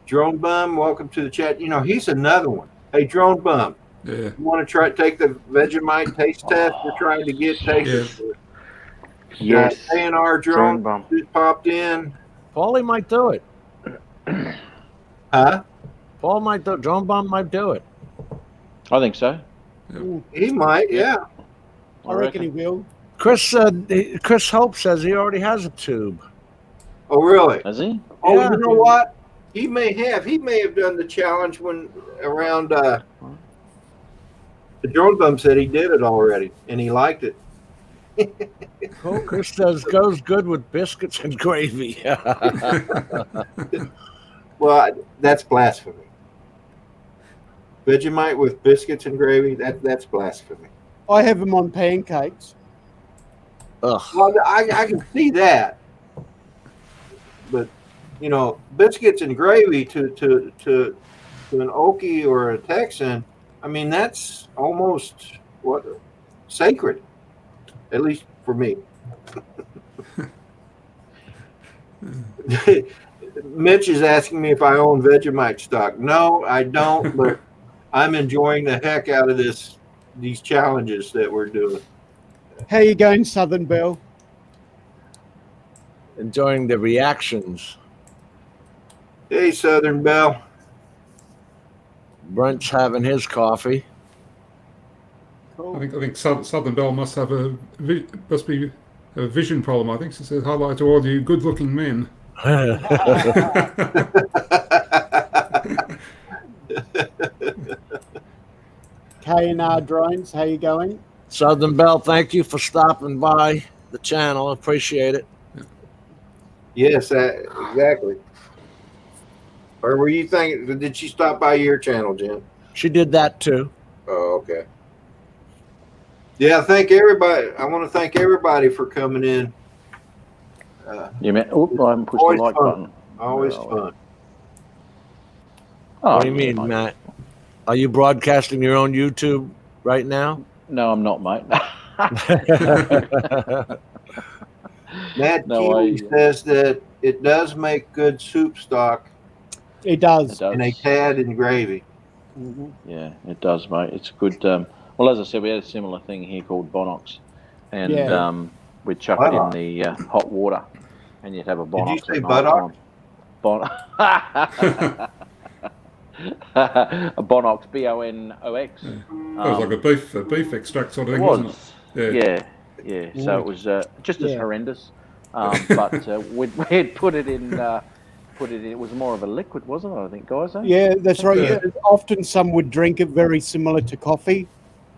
Drone Bum, welcome to the chat. You know, he's another one. Hey, Drone Bum, Yeah. you want to take the Vegemite taste test? We're trying to get tasted. Yes. A&R Drone drone Bum. just popped in. Paulie might do it. Huh? Paul might do it. Drone Bomb might do it. I think so. He might, yeah. I reckon he will. Chris Hope says he already has a tube. Oh, really? Has he? Oh, Yeah. you know what? He may have done the challenge when around. The Drone Bum said he did it already, and he liked it. Cool. Chris says goes good with biscuits and gravy. Well, that's blasphemy. Vegemite with biscuits and gravy, that's blasphemy. I have them on pancakes. Ugh. Well, I can see that. But, you know, biscuits and gravy to an Okie or a Texan, I mean, that's almost sacred, at least for me. Mitch is asking me if I own Vegemite stock. No, I don't, but I'm enjoying the heck out of these challenges that we're doing. How you going, Southern Belle? Enjoying the reactions. Hey, Southern Belle. Brent's having his coffee. I think Southern Belle must have a vision problem. I think she says hello to all you good-looking men. K&R Drones, how you going? Southern Belle, thank you for stopping by the channel. Appreciate it. Yes, exactly. Or were you thinking, did she stop by your channel, Jen? She did that too. Oh, okay. Yeah, thank everybody. I want to thank everybody for coming in. You meant? Oh, I haven't pushed the Always like fun. button. Always Well, fun. Oh, What do you mean, mate. Matt? Are you broadcasting your own YouTube right now? No, I'm not, mate. Matt No, Kiwi says that it does make good soup stock It does. It does. and a tad in gravy. Mhm. Yeah, it does, mate. It's good. Well, as I said, we had a similar thing here called Bonox, and Yeah. we'd chuck it in the hot water, and you'd have a Bonox. Did you say at night buttock? time. A Bonox, Bonox. That was like a beef extract sort of It thing, was. wasn't it? Yeah. So it was just as Yeah. horrendous, but we'd put it in. It was more of a liquid, wasn't it? I think, guys. Eh? Yeah, that's right. Yeah. Yeah. Often some would drink it very similar to coffee.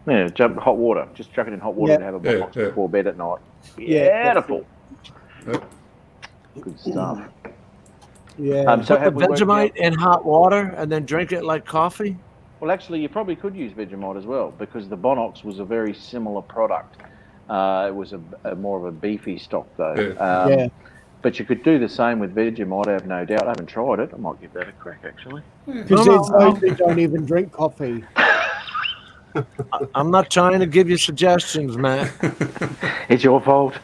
Yeah, jump hot water. Just chuck it in hot water Yeah. and have a Bonox Yeah. before bed at night. Yeah, Beautiful. Yep. Good stuff. Yeah. So Put have the we worked Vegemite out- in hot water and then drink it like coffee? Well, actually, you probably could use Vegemite as well because the Bonox was a very similar product. It was a more of a beefy stock though. Yeah. Yeah. But you could do the same with Vegemite, I have no doubt. I haven't tried it. I might give that a crack, actually. Because there's those who don't even drink coffee. I'm not trying to give you suggestions, Matt. It's your fault.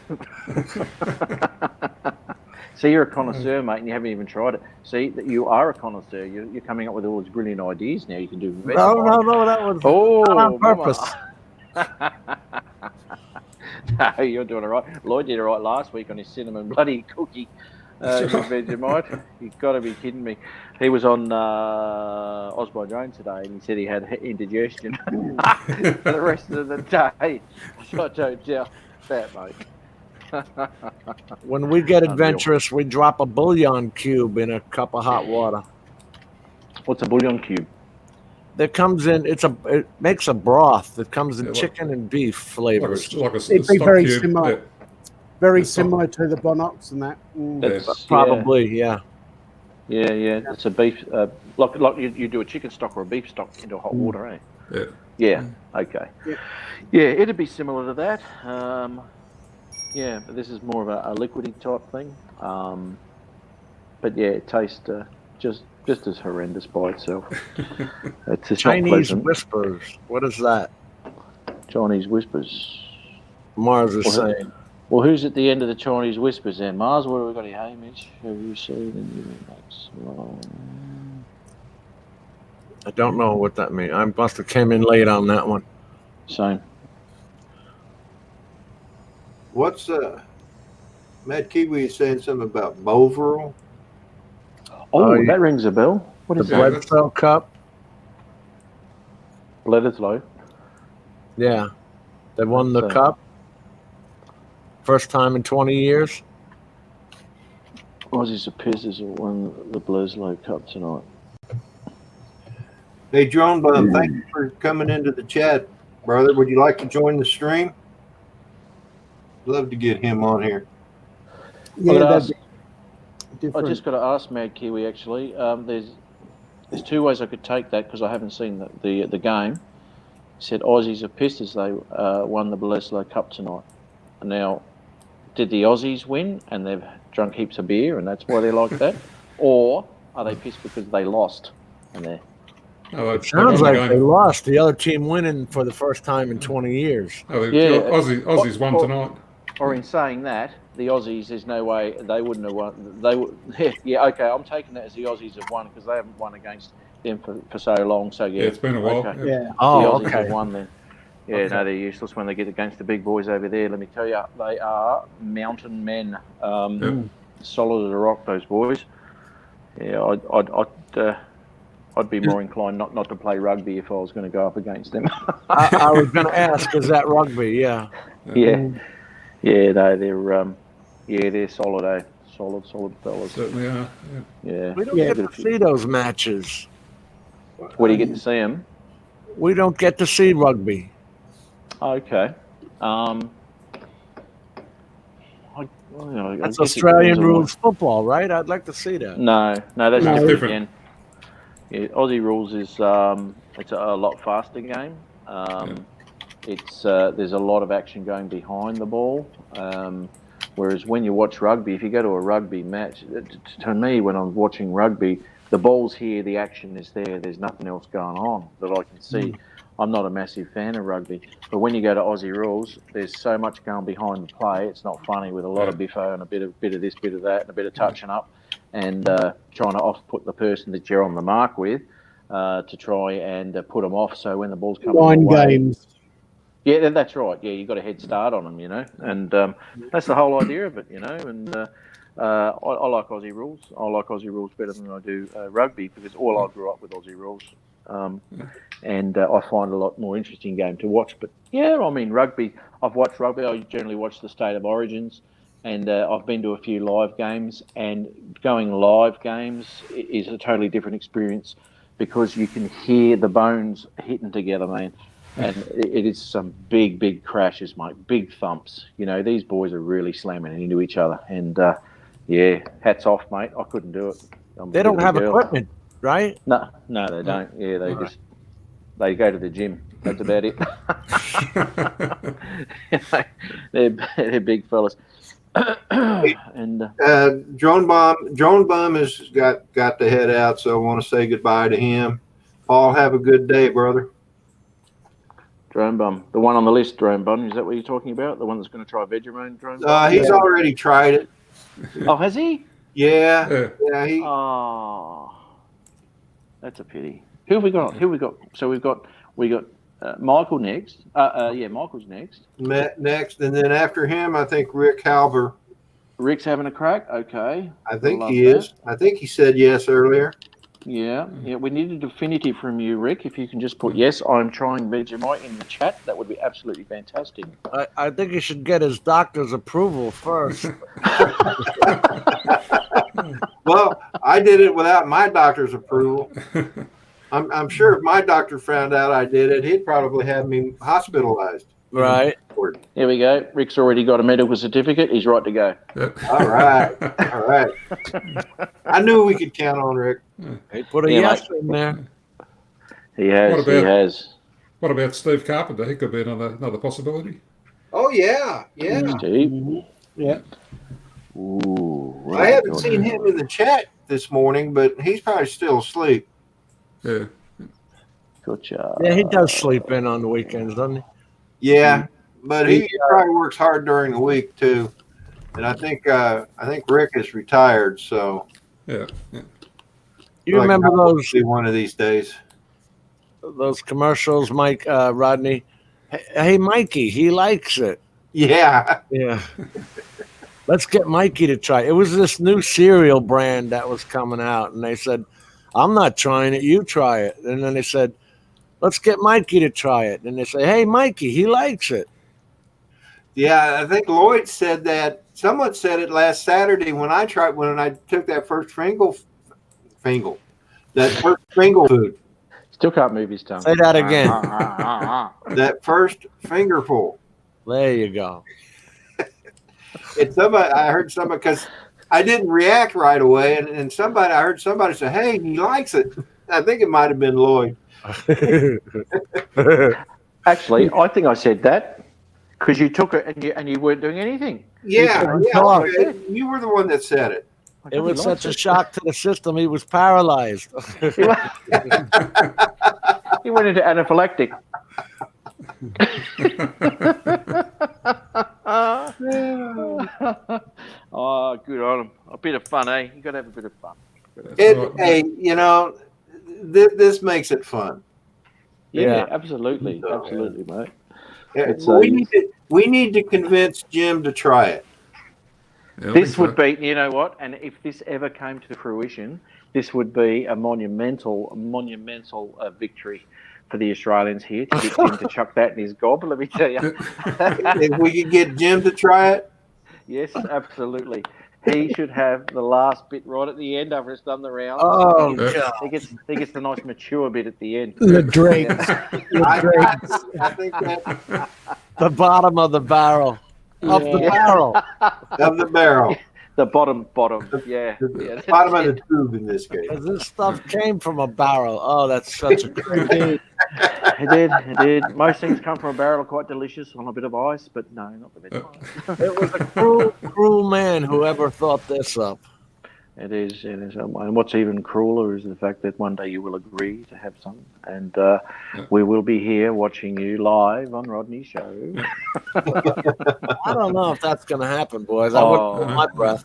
See, you're a connoisseur, mate, and you haven't even tried it. See, that you are a connoisseur. You're coming up with all these brilliant ideas now. You can do Vegemite. No, that was not on purpose. No, you're doing all right. Lloyd did all right last week on his cinnamon bloody cookie with Vegemite. You've got to be kidding me. He was on Osborne Jones today, and he said he had indigestion for the rest of the day. I don't doubt that, mate. When we get adventurous, we drop a bouillon cube in a cup of hot water. What's a bouillon cube? That comes in. It makes a broth that comes in chicken and beef flavors. It'd be very similar. Very similar to the Bonox and that. Probably, yeah. Yeah. It's a beef, like you do a chicken stock or a beef stock into hot water, eh? Yeah. Okay. Yeah, it'd be similar to that. Yeah, but this is more of a liquidy type thing. But yeah, it tastes just as horrendous by itself. It's just Chinese whispers. What is that? Chinese whispers. Mars is saying. Well, who's at the end of the Chinese whispers then? Mars, what have we got here? Hey, Mitch, have you seen the I don't know what that means. I must have came in late on that one. Same. What's Mad Kiwi is saying something about Bovril? Oh, that rings a bell. What is the that? Bledsoe Cup? Bledsoe. Yeah. They won the cup. First time in 20 years. Aussies are pissed have won the Bledsoe Cup tonight. Hey, Drone Bum, thank you for coming into the chat, brother. Would you like to join the stream? Love to get him on here. Yeah, I just got to ask Mad Kiwi, actually. There's two ways I could take that because I haven't seen the game. He said Aussies are pissed as they won the Bledsoe Cup tonight. Now, did the Aussies win and they've drunk heaps of beer and that's why they're like that? Or are they pissed because they lost and they're... It sounds like they lost. The other team winning for the first time in 20 years. Aussies won tonight. Or in saying that, the Aussies, there's no way they wouldn't have won. They would, yeah, okay. I'm taking that as the Aussies have won because they haven't won against them for so long. So yeah, it's been a while. Okay. Yeah. Oh, the Aussies okay. have won then. Yeah, no, they're useless when they get against the big boys over there. Let me tell you, they are mountain men. Solid as a rock, those boys. Yeah, I'd be more inclined not to play rugby if I was going to go up against them. I was going to ask, is that rugby? Yeah. Yeah. Yeah, no, they're solid, eh? Solid fellas. Certainly are. Yeah. We don't get to see those matches. Where do you get to see them? We don't get to see rugby. Okay. That's Australian rules football, right? I'd like to see that. No, that's No. different. Different. Again. Yeah, Aussie rules is it's a lot faster game. It's there's a lot of action going behind the ball. Whereas when you watch rugby, if you go to a rugby match, to me, when I'm watching rugby, the ball's here, the action is there. There's nothing else going on that I can see. I'm not a massive fan of rugby, but when you go to Aussie rules, there's so much going behind the play. It's not funny with a lot of biffo and a bit of this, bit of that, and a bit of touching up, and trying to off-put the person that you're on the mark with to try and put them off. So when the ball's coming away, games. Yeah, that's right. Yeah, you got a head start on them, you know, and that's the whole idea of it, you know. And I like Aussie rules. I like Aussie rules better than I do rugby because I grew up with Aussie rules. And I find a lot more interesting game to watch. But yeah, I mean, rugby, I've watched rugby. I generally watch the State of Origins, and I've been to a few live games, and going live games is a totally different experience because you can hear the bones hitting together, man. And it is some big crashes, mate, big thumps. You know, these boys are really slamming into each other. And yeah, hats off, mate. I couldn't do it. They don't have equipment, right? No, they don't. Yeah, they go to the gym. That's about it. They're big fellas. And Drone Bum has got to head out, so I want to say goodbye to him. Paul, have a good day, brother. Drone Bum, the one on the list, Drone Bum, is that what you're talking about? The one that's going to try Vegemite, Drone Bum? He's already tried it. Oh, has he? Yeah. Oh, that's a pity. Who have we got? So we got Michael next. Michael's next. Next, and then after him, I think Rick Halber. Rick's having a crack. Okay. I think he is. I think he said yes earlier. Yeah. We need a definitive from you, Rick. If you can just put yes, I'm trying Vegemite in the chat, that would be absolutely fantastic. I think he should get his doctor's approval first. Well, I did it without my doctor's approval. I'm sure if my doctor found out I did it, he'd probably have me hospitalized. Right. Here we go. Rick's already got a medical certificate. He's right to go. All right. I knew we could count on Rick. He put a yes in there. He has. What about Steve Carpenter? He could be another possibility. Oh, yeah. Steve. Yeah. Ooh, I haven't seen him in the chat this morning, but he's probably still asleep. Yeah. Gotcha. Yeah, he does sleep in on the weekends, doesn't he? Yeah, but he probably works hard during the week too. And I think Rick is retired, so Yeah. You remember those one of these days? Those commercials, Mike, Rodney? Hey, Mikey, he likes it. Yeah. Yeah. Let's get Mikey to try. It was this new cereal brand that was coming out, and they said, I'm not trying it, you try it. And then they said, let's get Mikey to try it. And they say, hey, Mikey, he likes it. Yeah, I think Lloyd said that. Someone said it last Saturday when I took that first Fingal food. Still can't move his tongue. Say that again. That first fingerful. There you go. I heard somebody, because I didn't react right away, and I heard somebody say, hey, he likes it. I think it might have been Lloyd. Actually, I think I said that because you took it and you weren't doing anything. Yeah, okay. You were the one that said it. It was such a shock to the system, he was paralyzed. He went into anaphylactic. Oh, good on him. A bit of fun, eh? You got to have a bit of fun. Hey, this makes it fun. Yeah. Absolutely, mate. We need to convince Jim to try it. Yeah, this would be, you know what? And if this ever came to fruition, this would be a monumental victory for the Australians here to get Jim to chuck that in his gob. Let me tell you. If we could get Jim to try it. Yes, absolutely. He should have the last bit right at the end after it's done the round. Oh, God. He gets the nice mature bit at the end. The dregs. I think that the bottom of the barrel. Of the barrel. of the barrel. The bottom. Yeah. The bottom of the tube in this case. Because this stuff came from a barrel. Oh, that's such a great. It did. Most things come from a barrel, are quite delicious on a bit of ice, but no, not the best. It was a cruel man who ever thought this up. It is. And what's even crueler is the fact that one day you will agree to have some, and we will be here watching you live on Rodney's show. I don't know if that's going to happen, boys. I wouldn't hold my breath.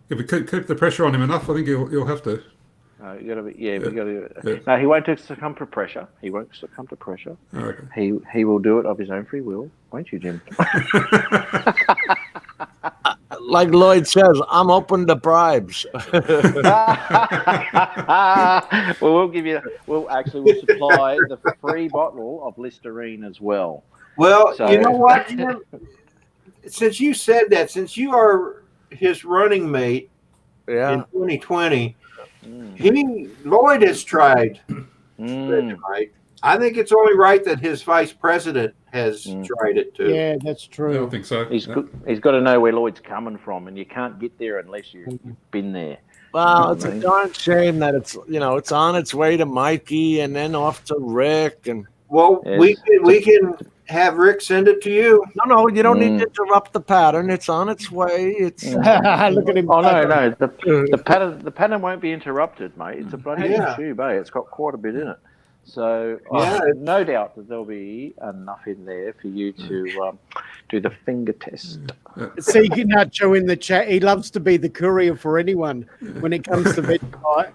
If we keep the pressure on him enough, I think he'll have to. You got to be. Yeah, we got to. Yeah. No, he won't succumb to pressure. He won't succumb to pressure. Okay. He will do it of his own free will, won't you, Jim? Like Lloyd says, I'm open to bribes. We'll we'll supply the free bottle of Listerine as well. Well, So- you know what, Jim? Since you said that, since you are his running mate in Yeah. 2020, Lloyd has tried Vegemite. I think it's only right that his vice president has tried it too. Yeah, that's I true. don't think so. He's got to know where Lloyd's coming from, and you can't get there unless you've been there. Well, it's a darn shame that it's on its way to Mikey and then off to Rick and Well, Yes. we can have Rick send it to you. No, you don't need to interrupt the pattern. It's on its way. It's Look at him. Oh no, the pattern won't be interrupted, mate. It's a bloody Yeah. tube, eh? It's got quite a bit in it, so Yeah, no doubt that there'll be enough in there for you to do the finger test. See Nacho in the chat. He loves to be the courier for anyone when it comes to Vegemite.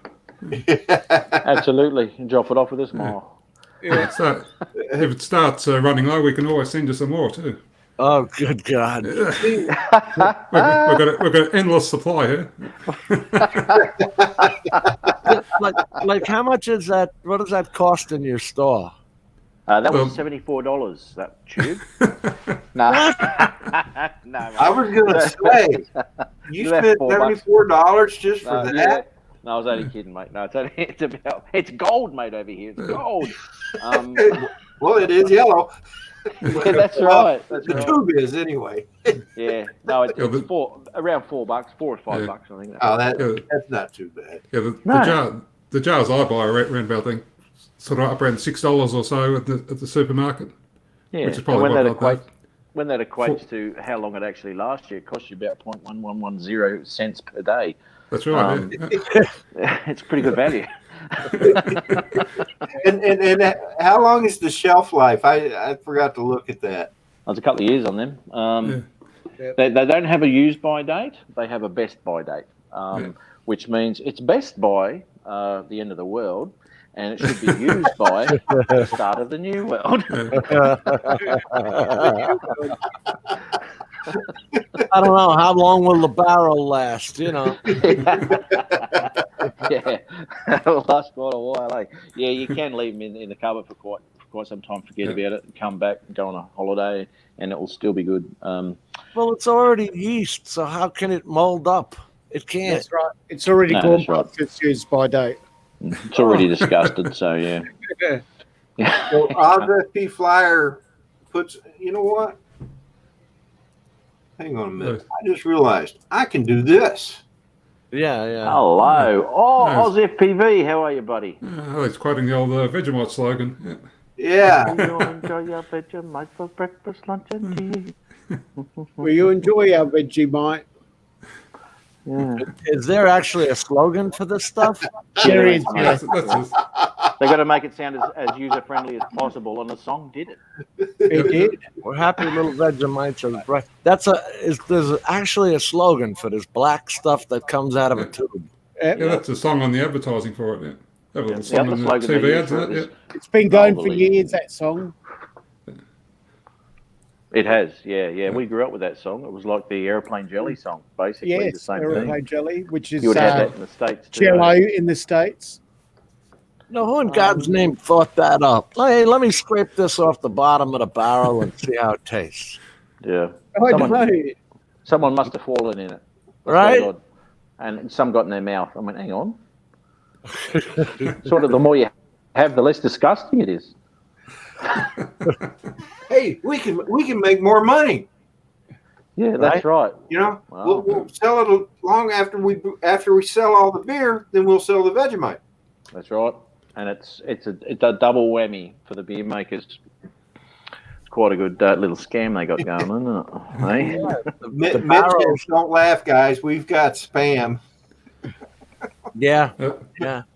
Absolutely, and drop it off with a smile. Yeah, so if it starts running low, we can always send you some more too. oh, good God! We've got an endless supply here. like, how much is that? What does that cost in your store? That was $74. That tube. No, no. I was gonna say you spent $74 just for that. No, I was only kidding, mate. No, it's gold, mate, over here. It's gold. Well, it is yellow. Yeah, that's right. That's The right. tube is anyway. Yeah, no, it's around $4 or $5, I think. Oh, that's not too bad. Yeah, the jars I buy are around about, I think, sort of up around $6 or so at the supermarket. Yeah, which is probably when that equates to how long it actually lasts you, it costs you about 0.1110 cents per day. That's right. It's pretty good value. And how long is the shelf life? I forgot to look at that. There's a couple of years on them. They don't have a use by date. They have a best by date, which means it's best by the end of the world, and it should be used by the start of the new world. I don't know how long will the barrel last. Yeah, it'll last quite a while. Eh? Yeah, you can leave them in the cupboard for quite some time, forget about it, and come back and go on a holiday, and it will still be good. Well, it's already yeast, so how can it mold up? It can't. That's right. It's already No, gone that's right. past its use by date. It's already disgusted, so yeah. Well, RFP Flyer puts. You know what? Hang on a minute. I just realized I can do this. Yeah. Hello. Oh, Nice. Oz FPV, how are you, buddy? Oh, he's quoting the old Vegemite slogan. Yeah. Enjoy your Vegemite for breakfast, lunch, and tea. Will you enjoy our Vegemite? Yeah. Is there actually a slogan for this stuff? There is. That's just, They got to make it sound as user friendly as possible, and the song did it. It did. We're happy little Vegemites are bright. There's actually a slogan for this black stuff that comes out of a tube. that's a song on the advertising for it. Yeah. Have a little The song other on the slogan they TV use ads. for And it that, is- It's been going for Unbelievable. years, that song. It has, yeah. We grew up with that song. It was like the Airplane Jelly song, basically the Yes, same aeroplane thing. jelly, which is You would have that in the States too. jello in the States. No, who in God's name thought that up? Hey, let me scrape this off the bottom of the barrel and see how it tastes. Yeah. I don't know. Someone must have fallen in it. Right? God. And some got in their mouth. I went, hang on. Sort of the more you have, the less disgusting it is. Hey, we can make more money. Yeah, that's right. You know, Wow. we'll sell it long after we sell all the beer. Then we'll sell the Vegemite. That's right. And it's a double whammy for the beer makers. It's quite a good little scam they got going, isn't it? Hey? The barrels. Don't laugh, guys. We've got spam. Yeah.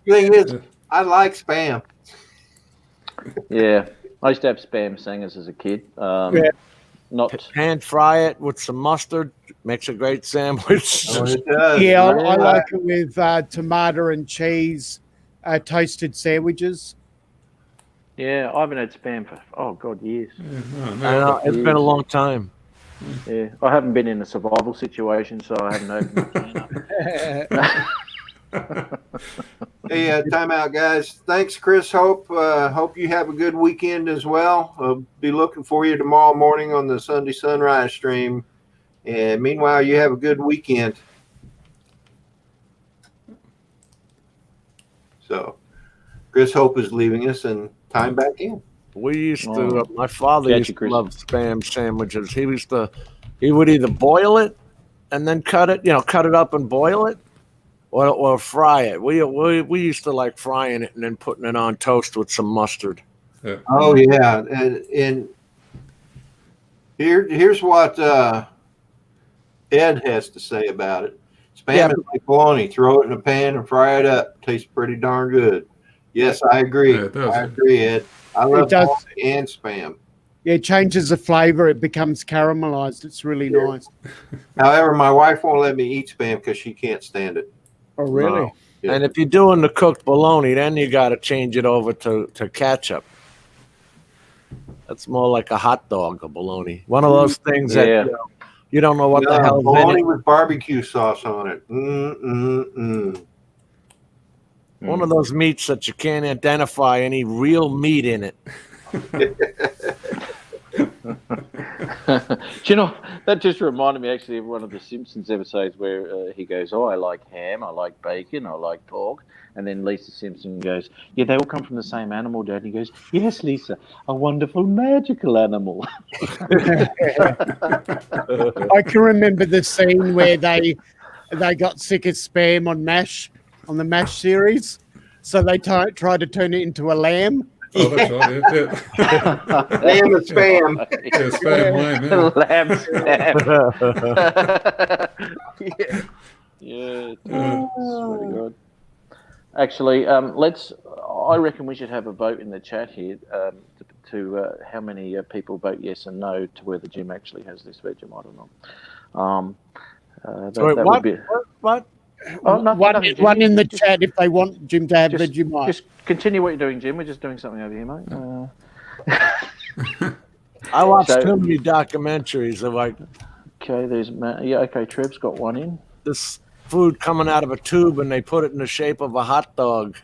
Thing is, I like spam. Yeah. I used to have spam singers as a kid. Not Pan fry it with some mustard. Makes a great sandwich. Oh, it does. Yeah, I like it with tomato and cheese, toasted sandwiches. Yeah, I haven't had spam for years. oh, I no. know, it's been a long time. Yeah, I haven't been in a survival situation, so I haven't opened it. Hey, time out, guys. Thanks, Chris. Hope you have a good weekend as well. I'll be looking for you tomorrow morning on the Sunday Sunrise stream. And meanwhile, you have a good weekend. So, Chris Hope is leaving us, and time back in. We used Oh. to. My father Catch used you, to Chris. love spam sandwiches. He would either boil it and then cut it up and boil it, or fry it. We used to like frying it and then putting it on toast with some mustard. Oh yeah, and Here's what Ed has to say about it. Spam Yeah. it like bologna. Throw it in a pan and fry it up. Tastes pretty darn good. Yes, I agree. Yeah, it does. I agree, Ed. I love does. bologna and spam. Yeah, it changes the flavor. It becomes caramelized. It's really nice. However, my wife won't let me eat spam because she can't stand it. Oh, really? No. Yeah. And if you're doing the cooked bologna, then you got to change it over to ketchup. That's more like a hot dog, a bologna. One of those things that Yeah. you don't know what the hell's in bologna it. with barbecue sauce on it. One of those meats that you can't identify any real meat in it. Do you know, that just reminded me actually of one of the Simpsons episodes where he goes, "Oh, I like ham, I like bacon, I like pork," and then Lisa Simpson goes, "Yeah, they all come from the same animal, Dad." And he goes, "Yes, Lisa, a wonderful magical animal." I can remember the scene where they got sick of spam on MASH, on the MASH series, so they tried to turn it into a lamb. Oh, that's right. Yeah. Lamb and spam. Yeah, spam lamb. Yeah. Lamb spam. Yeah. Swear to God. Actually, I reckon we should have a vote in the chat here to how many people vote yes and no to whether Jim actually has this Vegemite or not. Sorry, that what? would be. What? Oh, nothing, One, Jim. one in the chat if they want Jim to have Vegemite. Just continue what you're doing, Jim. We're just doing something over here, mate. I watched So- too many documentaries of like Okay, there's Matt. Yeah, okay, Trev's got one in. this food coming out of a tube and they put it in the shape of a hot dog,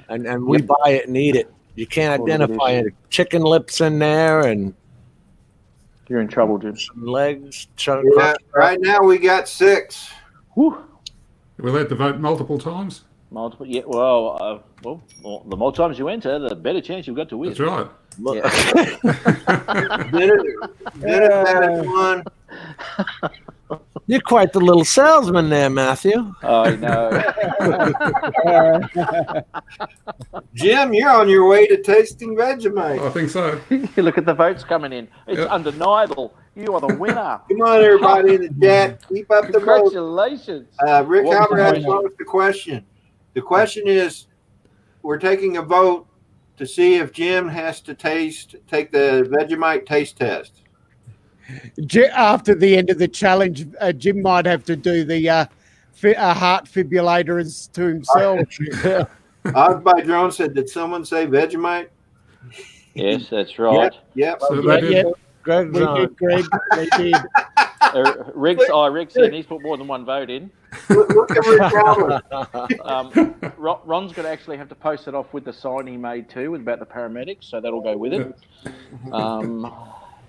and we buy it and eat it. You can't Oh, look at identify this. it. Chicken lips in there and You're in trouble, Jim. some legs. Yeah, right now we got 6. Whew. We're allowed to vote multiple times. Multiple. Yeah. Well, the more times you enter, the better chance you've got to win. That's right. Yeah. Dinner that is one. You're quite the little salesman there, Matthew. I know. Jim, you're on your way to tasting Vegemite. I think so. Look at the votes coming in. It's Yeah. undeniable. You are the winner. Come on, everybody in the chat. Keep up the vote. Congratulations. Rick What was Halbert the has question? posed the question. The question is, we're taking a vote to see if Jim has to take the Vegemite taste test. After the end of the challenge, Jim might have to do the heart fibrillator to himself. Oz by Drone said, did someone say Vegemite? Yes, that's right. Yep. So Yeah, they did. yeah, Greg's we on. did, Greg. We did. Rick's in. He's put more than one vote in. Look at Rick Halbert. Ron's going to actually have to post it off with the sign he made too about the paramedics, so that'll go with it.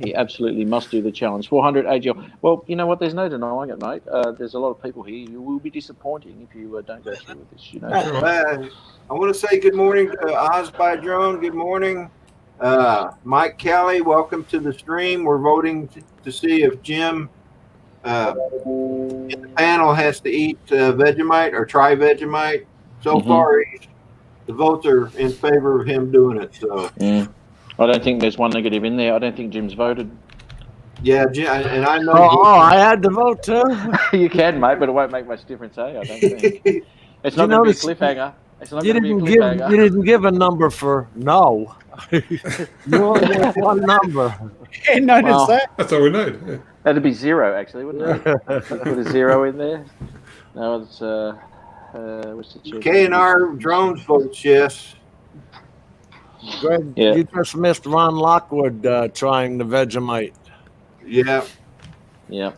He absolutely must do the challenge. 400 AGL. Well, you know what? There's no denying it, mate. There's a lot of people here who will be disappointing if you don't go through with this. You know. I want to say good morning to Oz by Drone. Good morning. Mike Kelly, welcome to the stream. We're voting to see if Jim in the panel has to eat Vegemite or try Vegemite. So far, the votes are in favor of him doing it. So I don't think there's one negative in there. I don't think Jim's voted. yeah, Jim, and I know. I had to vote too. You can, mate, but it won't make much difference, eh? I don't think. It's not You going to be a notice- cliffhanger. It's not You going to be a didn't give cliffhanger. you didn't give a number for no. You only gave one number. Yeah, notice Well, that. That's all we need. Yeah. That'd be 0, actually, wouldn't it? Put a 0 in there. No, it's what's the check? K&R Drones votes yes. Greg, Yeah. you just missed Ron Lockwood trying the Vegemite. Yeah. Yeah,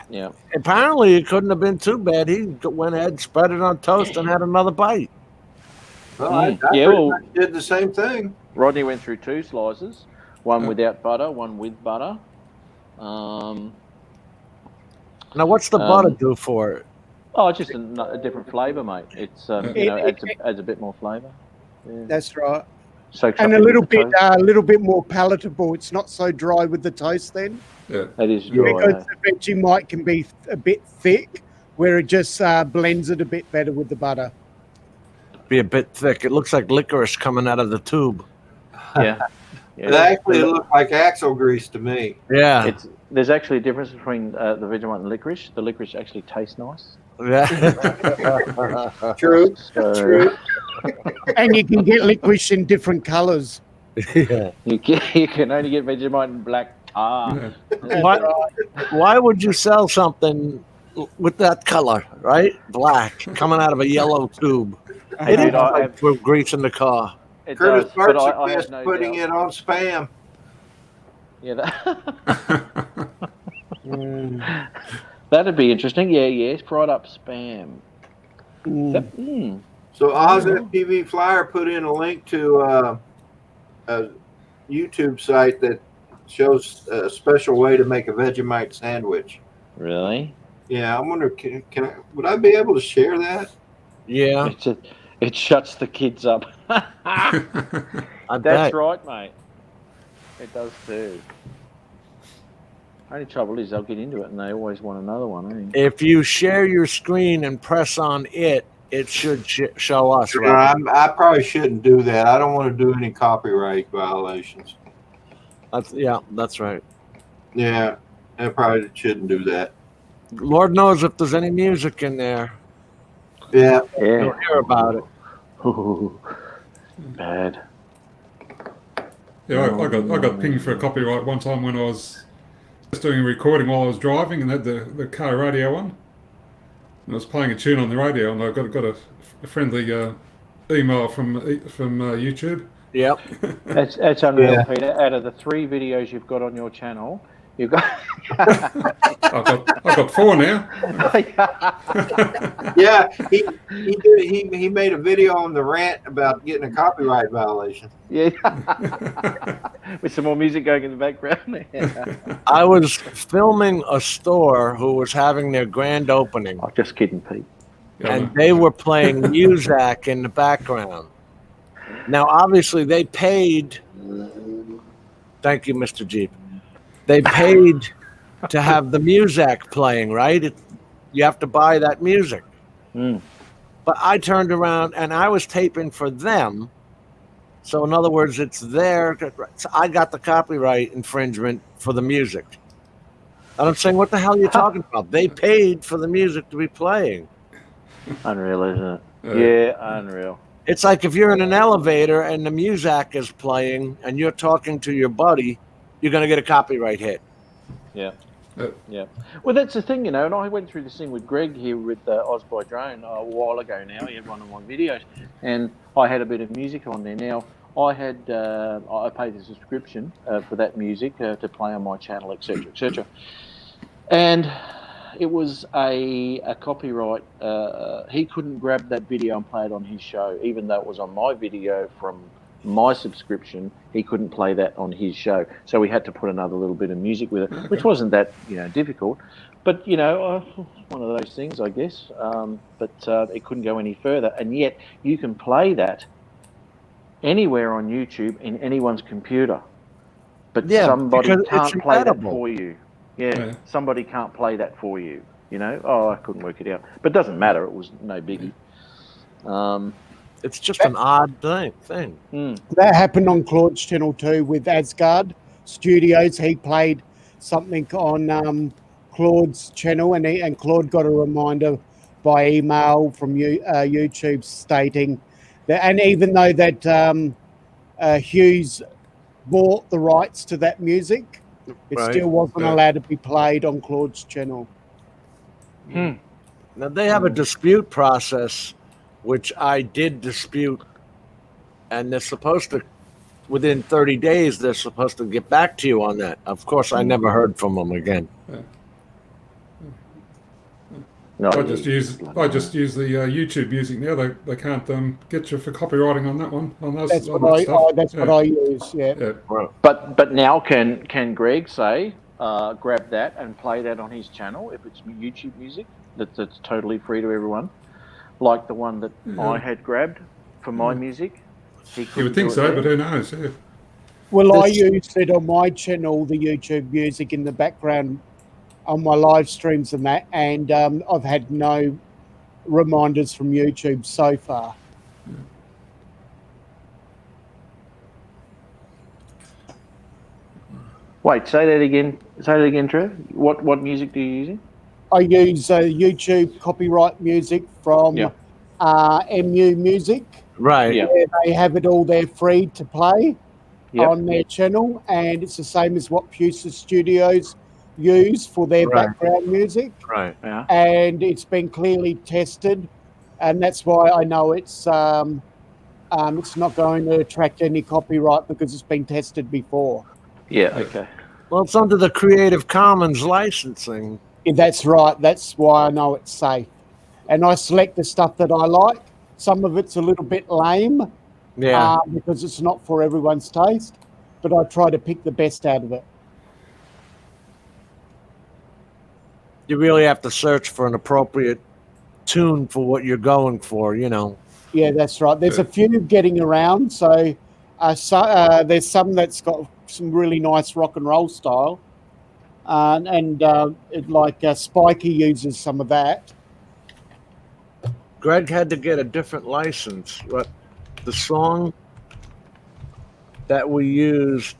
yeah. Apparently, it couldn't have been too bad. He went ahead, spread it on toast, and had another bite. Well, I Yeah, pretty well- much did the same thing. Rodney went through 2 slices, one without butter, one with butter. Now, what's the butter do for it? Oh, just a different flavour, mate. It's adds a bit more flavour. Yeah. That's right. Soaks And up a into little the toast. bit more palatable. It's not so dry with the toast then. Yeah. That is dry. Because the Vegemite can be a bit thick, where it just blends it a bit better with the butter. Be a bit thick. It looks like licorice coming out of the tube. Yeah. But actually, it looked like axle grease to me. Yeah. There's actually a difference between the Vegemite and licorice. The licorice actually tastes nice. Yeah. True. So True. And you can get licorice in different colors. Yeah. you can only get Vegemite in black tar. Why, why would you sell something with that color, right? Black, coming out of a yellow tube. It Dude, is like for grease in the car. It Curtis does, Bart but I have suggests no putting doubt. it on spam. Yeah, that'd be interesting. Yeah, fried up spam. So Oznet TV Flyer put in a link to a YouTube site that shows a special way to make a Vegemite sandwich. Really? Yeah, I wonder, would I be able to share that? Yeah. It shuts the kids up. I That's bet. right, mate. It does too. Only trouble is they'll get into it and they always want another one. If you share your screen and press on it, it should show us, right? I probably shouldn't do that. I don't want to do any copyright violations. That's right. Yeah, I probably shouldn't do that. Lord knows if there's any music in there. Yeah. You'll hear about it. Ooh, bad. Yeah, I got pinged for a copyright one time when I was just doing a recording while I was driving and had the car radio on. And I was playing a tune on the radio, and I got a friendly email from YouTube. Yep. That's unreal, Peter. Out of the 3 videos you've got on your channel, you've got. I've got 4 now. Yeah, he made a video on the rant about getting a copyright violation. Yeah. With some more music going in the background. I was filming a store who was having their grand opening, Oh, just kidding, Pete. and they were playing Muzak in the background. Now, obviously, they paid. Thank you, Mr. Jeep. They paid to have the Muzak playing, right? You have to buy that music. But I turned around and I was taping for them. So in other words, it's there. So I got the copyright infringement for the music. And I'm saying, what the hell are you talking about? They paid for the music to be playing. Unreal, isn't it? Yeah, unreal. It's like if you're in an elevator and the music is playing and you're talking to your buddy, you're going to get a copyright hit. Yeah. Yeah. Well, that's the thing, and I went through this thing with Greg here with Oz by Drone a while ago now. He had one of my videos, and I had a bit of music on there. Now, I paid a subscription for that music to play on my channel, etc., etc. And it was a copyright. He couldn't grab that video and play it on his show, even though it was on my video from my subscription. He couldn't play that on his show, so we had to put another little bit of music with it, which wasn't that difficult. But one of those things, I guess. But it couldn't go any further, and yet you can play that anywhere on YouTube in anyone's computer. But somebody can't play that for you. Yeah, somebody can't play that for you. I couldn't work it out, but it doesn't matter. It was no biggie. It's just an odd thing. That happened on Claude's channel too with Asgard Studios. He played something on Claude's channel, and Claude got a reminder by email from YouTube stating that. And even though that Hughes bought the rights to that music, it still wasn't allowed to be played on Claude's channel. Now they have a dispute process, which I did dispute, and they're supposed to, within 30 days, they're supposed to get back to you on that. Of course, I never heard from them again. No, I just use the YouTube music now. They can't get you for copywriting on that one. That's what I use. Yeah. But now can Greg say grab that and play that on his channel if it's YouTube music that's totally free to everyone, like the one that I had grabbed for my music? You would think so, but who knows? Yeah. Well, I used it on my channel, the YouTube music in the background on my live streams and that, and I've had no reminders from YouTube so far. Wait, say that again. Say that again, Trev. What music do you use? I use YouTube copyright music from Yeah. MU Music. Right. Yeah. Where they have it all there free to play Yep. on their channel, and it's the same as what Pusa Studios use for their Right. background music. Right. Yeah. And it's been clearly tested, and that's why I know it's not going to attract any copyright because it's been tested before. Yeah. Okay. Well, it's under the Creative Commons licensing. Yeah, that's right. That's why I know it's safe. And I select the stuff that I like. Some of it's a little bit lame Yeah. because it's not for everyone's taste, but I try to pick the best out of it. You really have to search for an appropriate tune for what you're going for, you know. Yeah, that's right. There's a few getting around. So there's some that's got some really nice rock and roll style. Spiky uses some of that. Greg had to get a different license. But the song that we used,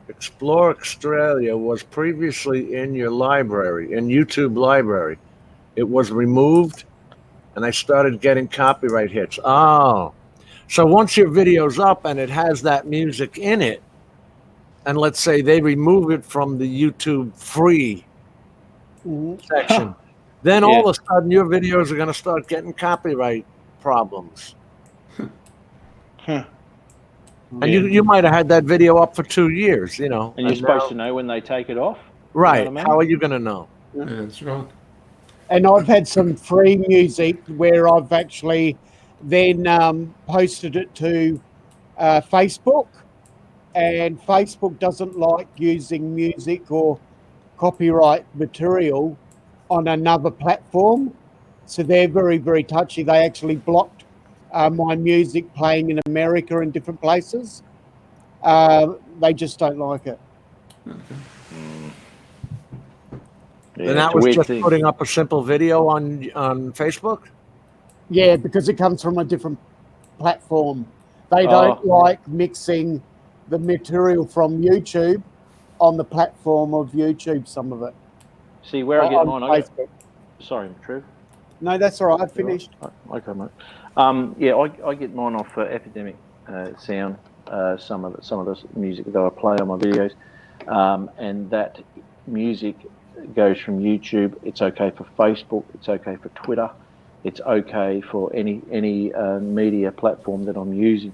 Explore Australia, was previously in your library, in YouTube library. It was removed, and I started getting copyright hits. Oh, so once your video's up and it has that music in it, and let's say they remove it from the YouTube free section, then all of a sudden your videos are going to start getting copyright problems. And you might have had that video up for 2 years, you know. And you're supposed to know when they take it off. Right. You know what I mean? How are you going to know? Yeah, that's right. And I've had some free music where I've actually then posted it to Facebook, and Facebook doesn't like using music or copyright material on another platform. So they're very, very touchy. They actually blocked my music playing in America and different places. They just don't like it. Yeah, And that it's a was weird just thing. putting up a simple video on Facebook? Yeah, because it comes from a different platform. They don't like mixing the material from YouTube on the platform of YouTube, some of it. See, where I get mine, Facebook. Sorry, Trev. No, that's all right. I finished. Okay, mate. I get mine off Epidemic Sound. Some of the music that I play on my videos, and that music goes from YouTube. It's okay for Facebook. It's okay for Twitter. It's okay for any media platform that I'm using.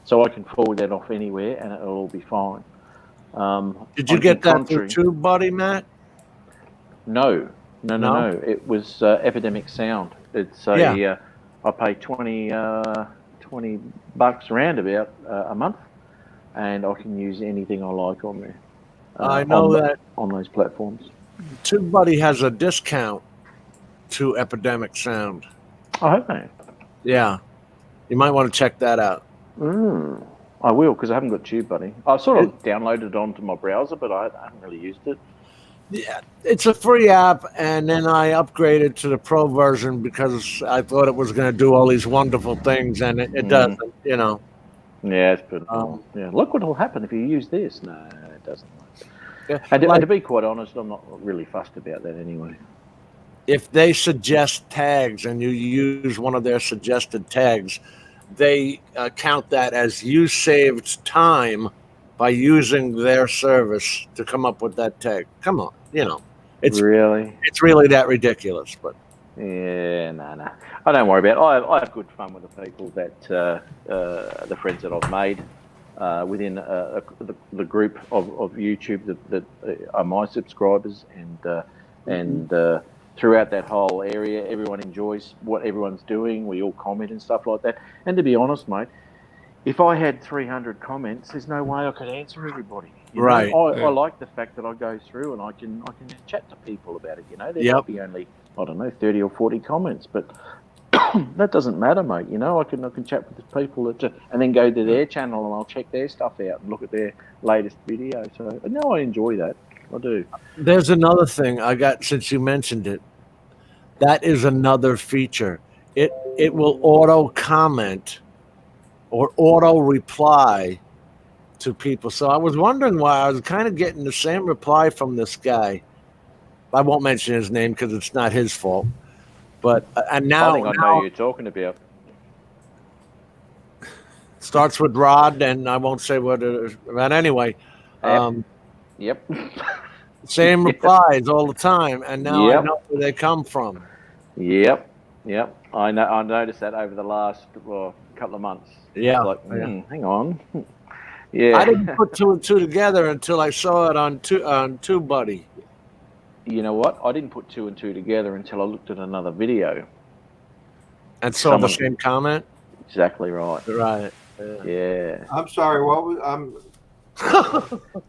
So I can forward that off anywhere, and it'll all be fine. Did you get that through TubeBuddy, Matt? No. It was Epidemic Sound. It's I pay $20 roundabout a month, and I can use anything I like on there. I know that on those platforms. TubeBuddy has a discount to Epidemic Sound. I hope so. Yeah, you might want to check that out. I will, because I haven't got TubeBuddy. I sort of downloaded it onto my browser, but I haven't really used it. Yeah, it's a free app, and then I upgraded to the pro version because I thought it was going to do all these wonderful things, and it doesn't, you know. Yeah, it's been, look what will happen if you use this. No, it doesn't. Yeah, and to be quite honest, I'm not really fussed about that anyway. If they suggest tags and you use one of their suggested tags, they count that as you saved time by using their service to come up with that tag. Come on, you know, it's really that ridiculous. But no, I don't worry about it. I have good fun with the people that the friends that I've made within the group of YouTube that are my subscribers, and throughout that whole area, everyone enjoys what everyone's doing. We all comment and stuff like that. And to be honest, mate, if I had 300 comments, there's no way I could answer everybody. You know? I like the fact that I go through and I can chat to people about it. You know, there might be only 30 or 40 comments, but that doesn't matter, mate. You know, I can chat with the people and then go to their channel and I'll check their stuff out and look at their latest video. So no, I enjoy that. I do. There's another thing I got since you mentioned it. That is another feature. It will auto comment or auto reply to people. So I was wondering why I was kind of getting the same reply from this guy. I won't mention his name because it's not his fault. But and now I think I know who you're talking about. starts with Rod, and I won't say what it is. But anyway, Yep. same replies all the time, and now I Yep. know where they come from. Yep. I know. I noticed that over the last couple of months. Yeah. Like, Yeah. hang on. Yeah. I didn't put two and two together until I saw it on TubeBuddy. You know what? I didn't put two and two together until I looked at another video. And saw the same comment. Exactly right. Right. Yeah. I'm sorry. What was I'm?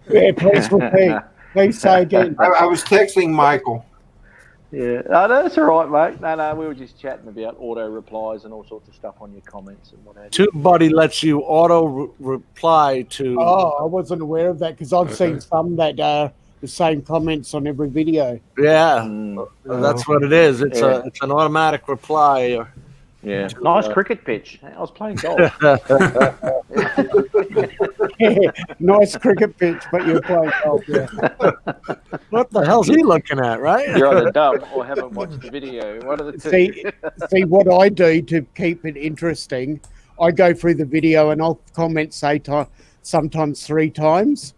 Yeah, please repeat. Please say again. I was texting Michael. Yeah. No, that's all right, mate. No, we were just chatting about auto replies and all sorts of stuff on your comments and what have you. TubeBuddy lets you auto reply to. Oh, I wasn't aware of that because I've seen some that the same comments on every video. Yeah, that's what it is. It's an automatic reply. Yeah. Nice cricket pitch. I was playing golf. Nice cricket pitch, but you're playing golf. Yeah. What the hell's he looking at, right? You're either dumb or haven't watched the video. One of the two. See what I do to keep it interesting. I go through the video and I'll comment, say, sometimes 3 times.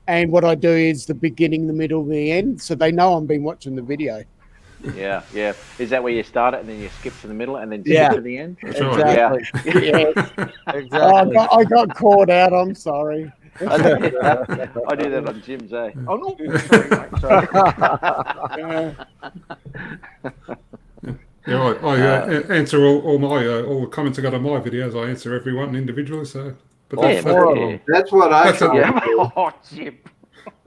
And what I do is the beginning, the middle, the end, so they know I've been watching the video. Yeah. Is that where you start it and then you skip to the middle and then skip to the end? Exactly. Yeah. Exactly. I got caught out. I'm sorry. I do that on gyms, eh? Oh no! Sorry, mate, sorry. Yeah, I answer all the comments I got on my videos. I answer everyone individually. So, but That's what I try to Yeah. do. Oh, Jim.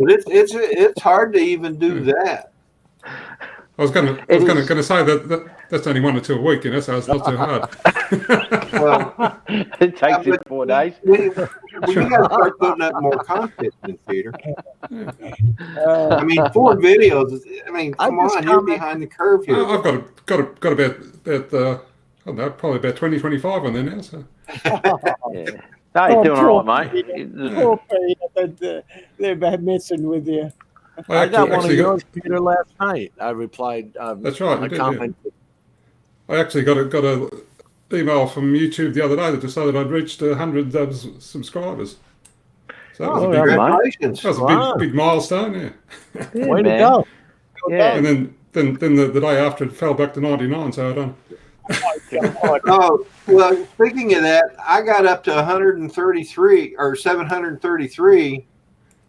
But it's hard to even do that. I was gonna say that that's only 1 or 2 a week, so it's not too hard. Well, It takes it 4 days. you got to start putting up more content in Peter. I mean, 4 videos. I mean, come on, you're behind the curve here. I've got about I don't know, probably about 20, 25 on there now. So. Yeah. No, you're doing all right, mate. Poor Peter, they're messing with you. I got one of yours, Peter, last night. I replied. That's right. I commented. I actually got a email from YouTube the other day that decided I'd reached 100 subscribers. So that was Congratulations! that was a big milestone. Yeah, Way to man. go! Yeah. And then the day after it fell back to 99. So I don't. Oh, well, speaking of that, I got up to 133 or 733.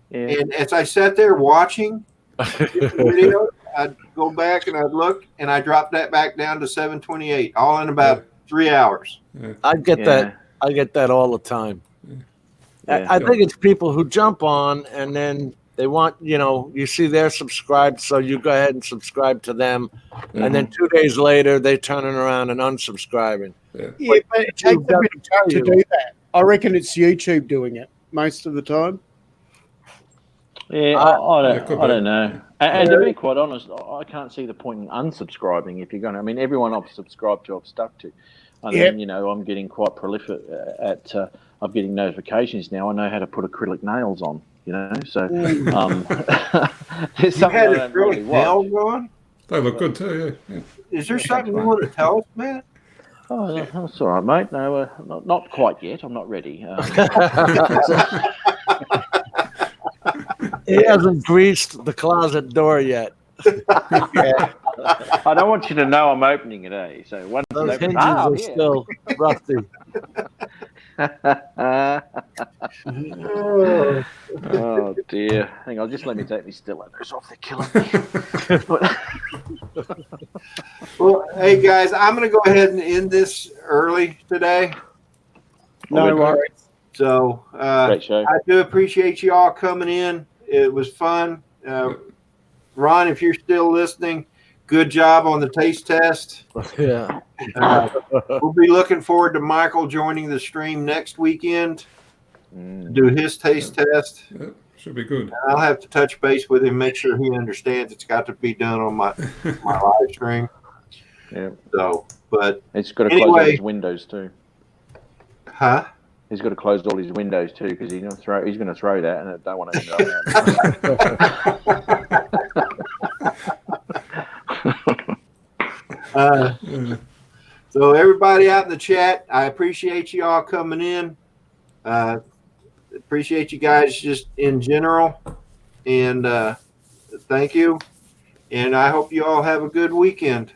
Yeah. And as I sat there watching the video, I'd go back and I'd look, and I dropped that back down to 728, all in about 3 hours. I get that. I get that all the time. Yeah. I think it's people who jump on and then they want, you see they're subscribed, so you go ahead and subscribe to them, and then 2 days later they're turning around and unsubscribing. Yeah, but it takes a bit of time to do that. I reckon it's YouTube doing it most of the time. Yeah, I don't know. And to be quite honest, I can't see the point in unsubscribing if you're going to. I mean, everyone I've subscribed to, I've stuck to. I mean, I'm getting quite prolific at. I'm getting notifications now. I know how to put acrylic nails on. So there's something I don't really nails on. They look good too. Yeah. Is there something you want to tell us, man? Oh, that's all right, mate. No, not quite yet. I'm not ready. He hasn't greased the closet door yet. I don't want you to know I'm opening it, eh? So once those hinges are still rusty. Oh dear! Hang on, just let me take these stilettos off. They're killing me. Well, hey guys, I'm going to go ahead and end this early today. No worries. So Great show. I do appreciate you all coming in. It was fun. Ron, if you're still listening, good job on the taste test. Yeah. We'll be looking forward to Michael joining the stream next weekend to do his taste test. Yeah, should be good. And I'll have to touch base with him, make sure he understands it's got to be done on my live stream. Yeah. So, but It's got to close all his windows too. huh? He's got to close all his windows too because he's going to throw that, and I don't want to end up. So everybody out in the chat, I appreciate you all coming in. Appreciate you guys just in general, and thank you. And I hope you all have a good weekend.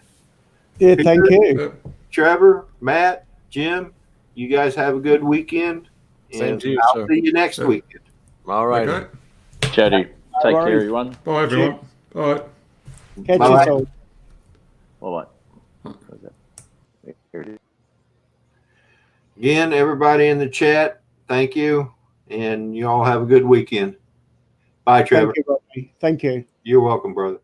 Yeah, thank you. Trevor, Matt, Jim, you guys have a good weekend. Same And to you, I'll sir. see you next weekend. All right. Okay. Chatty, take care, everyone. Bye, everyone. Bye. Catch Bye. us all. All right. Here it is. Again, everybody in the chat, thank you. And you all have a good weekend. Bye, Trevor. Thank you, Rodney. Thank you. You're welcome, brother.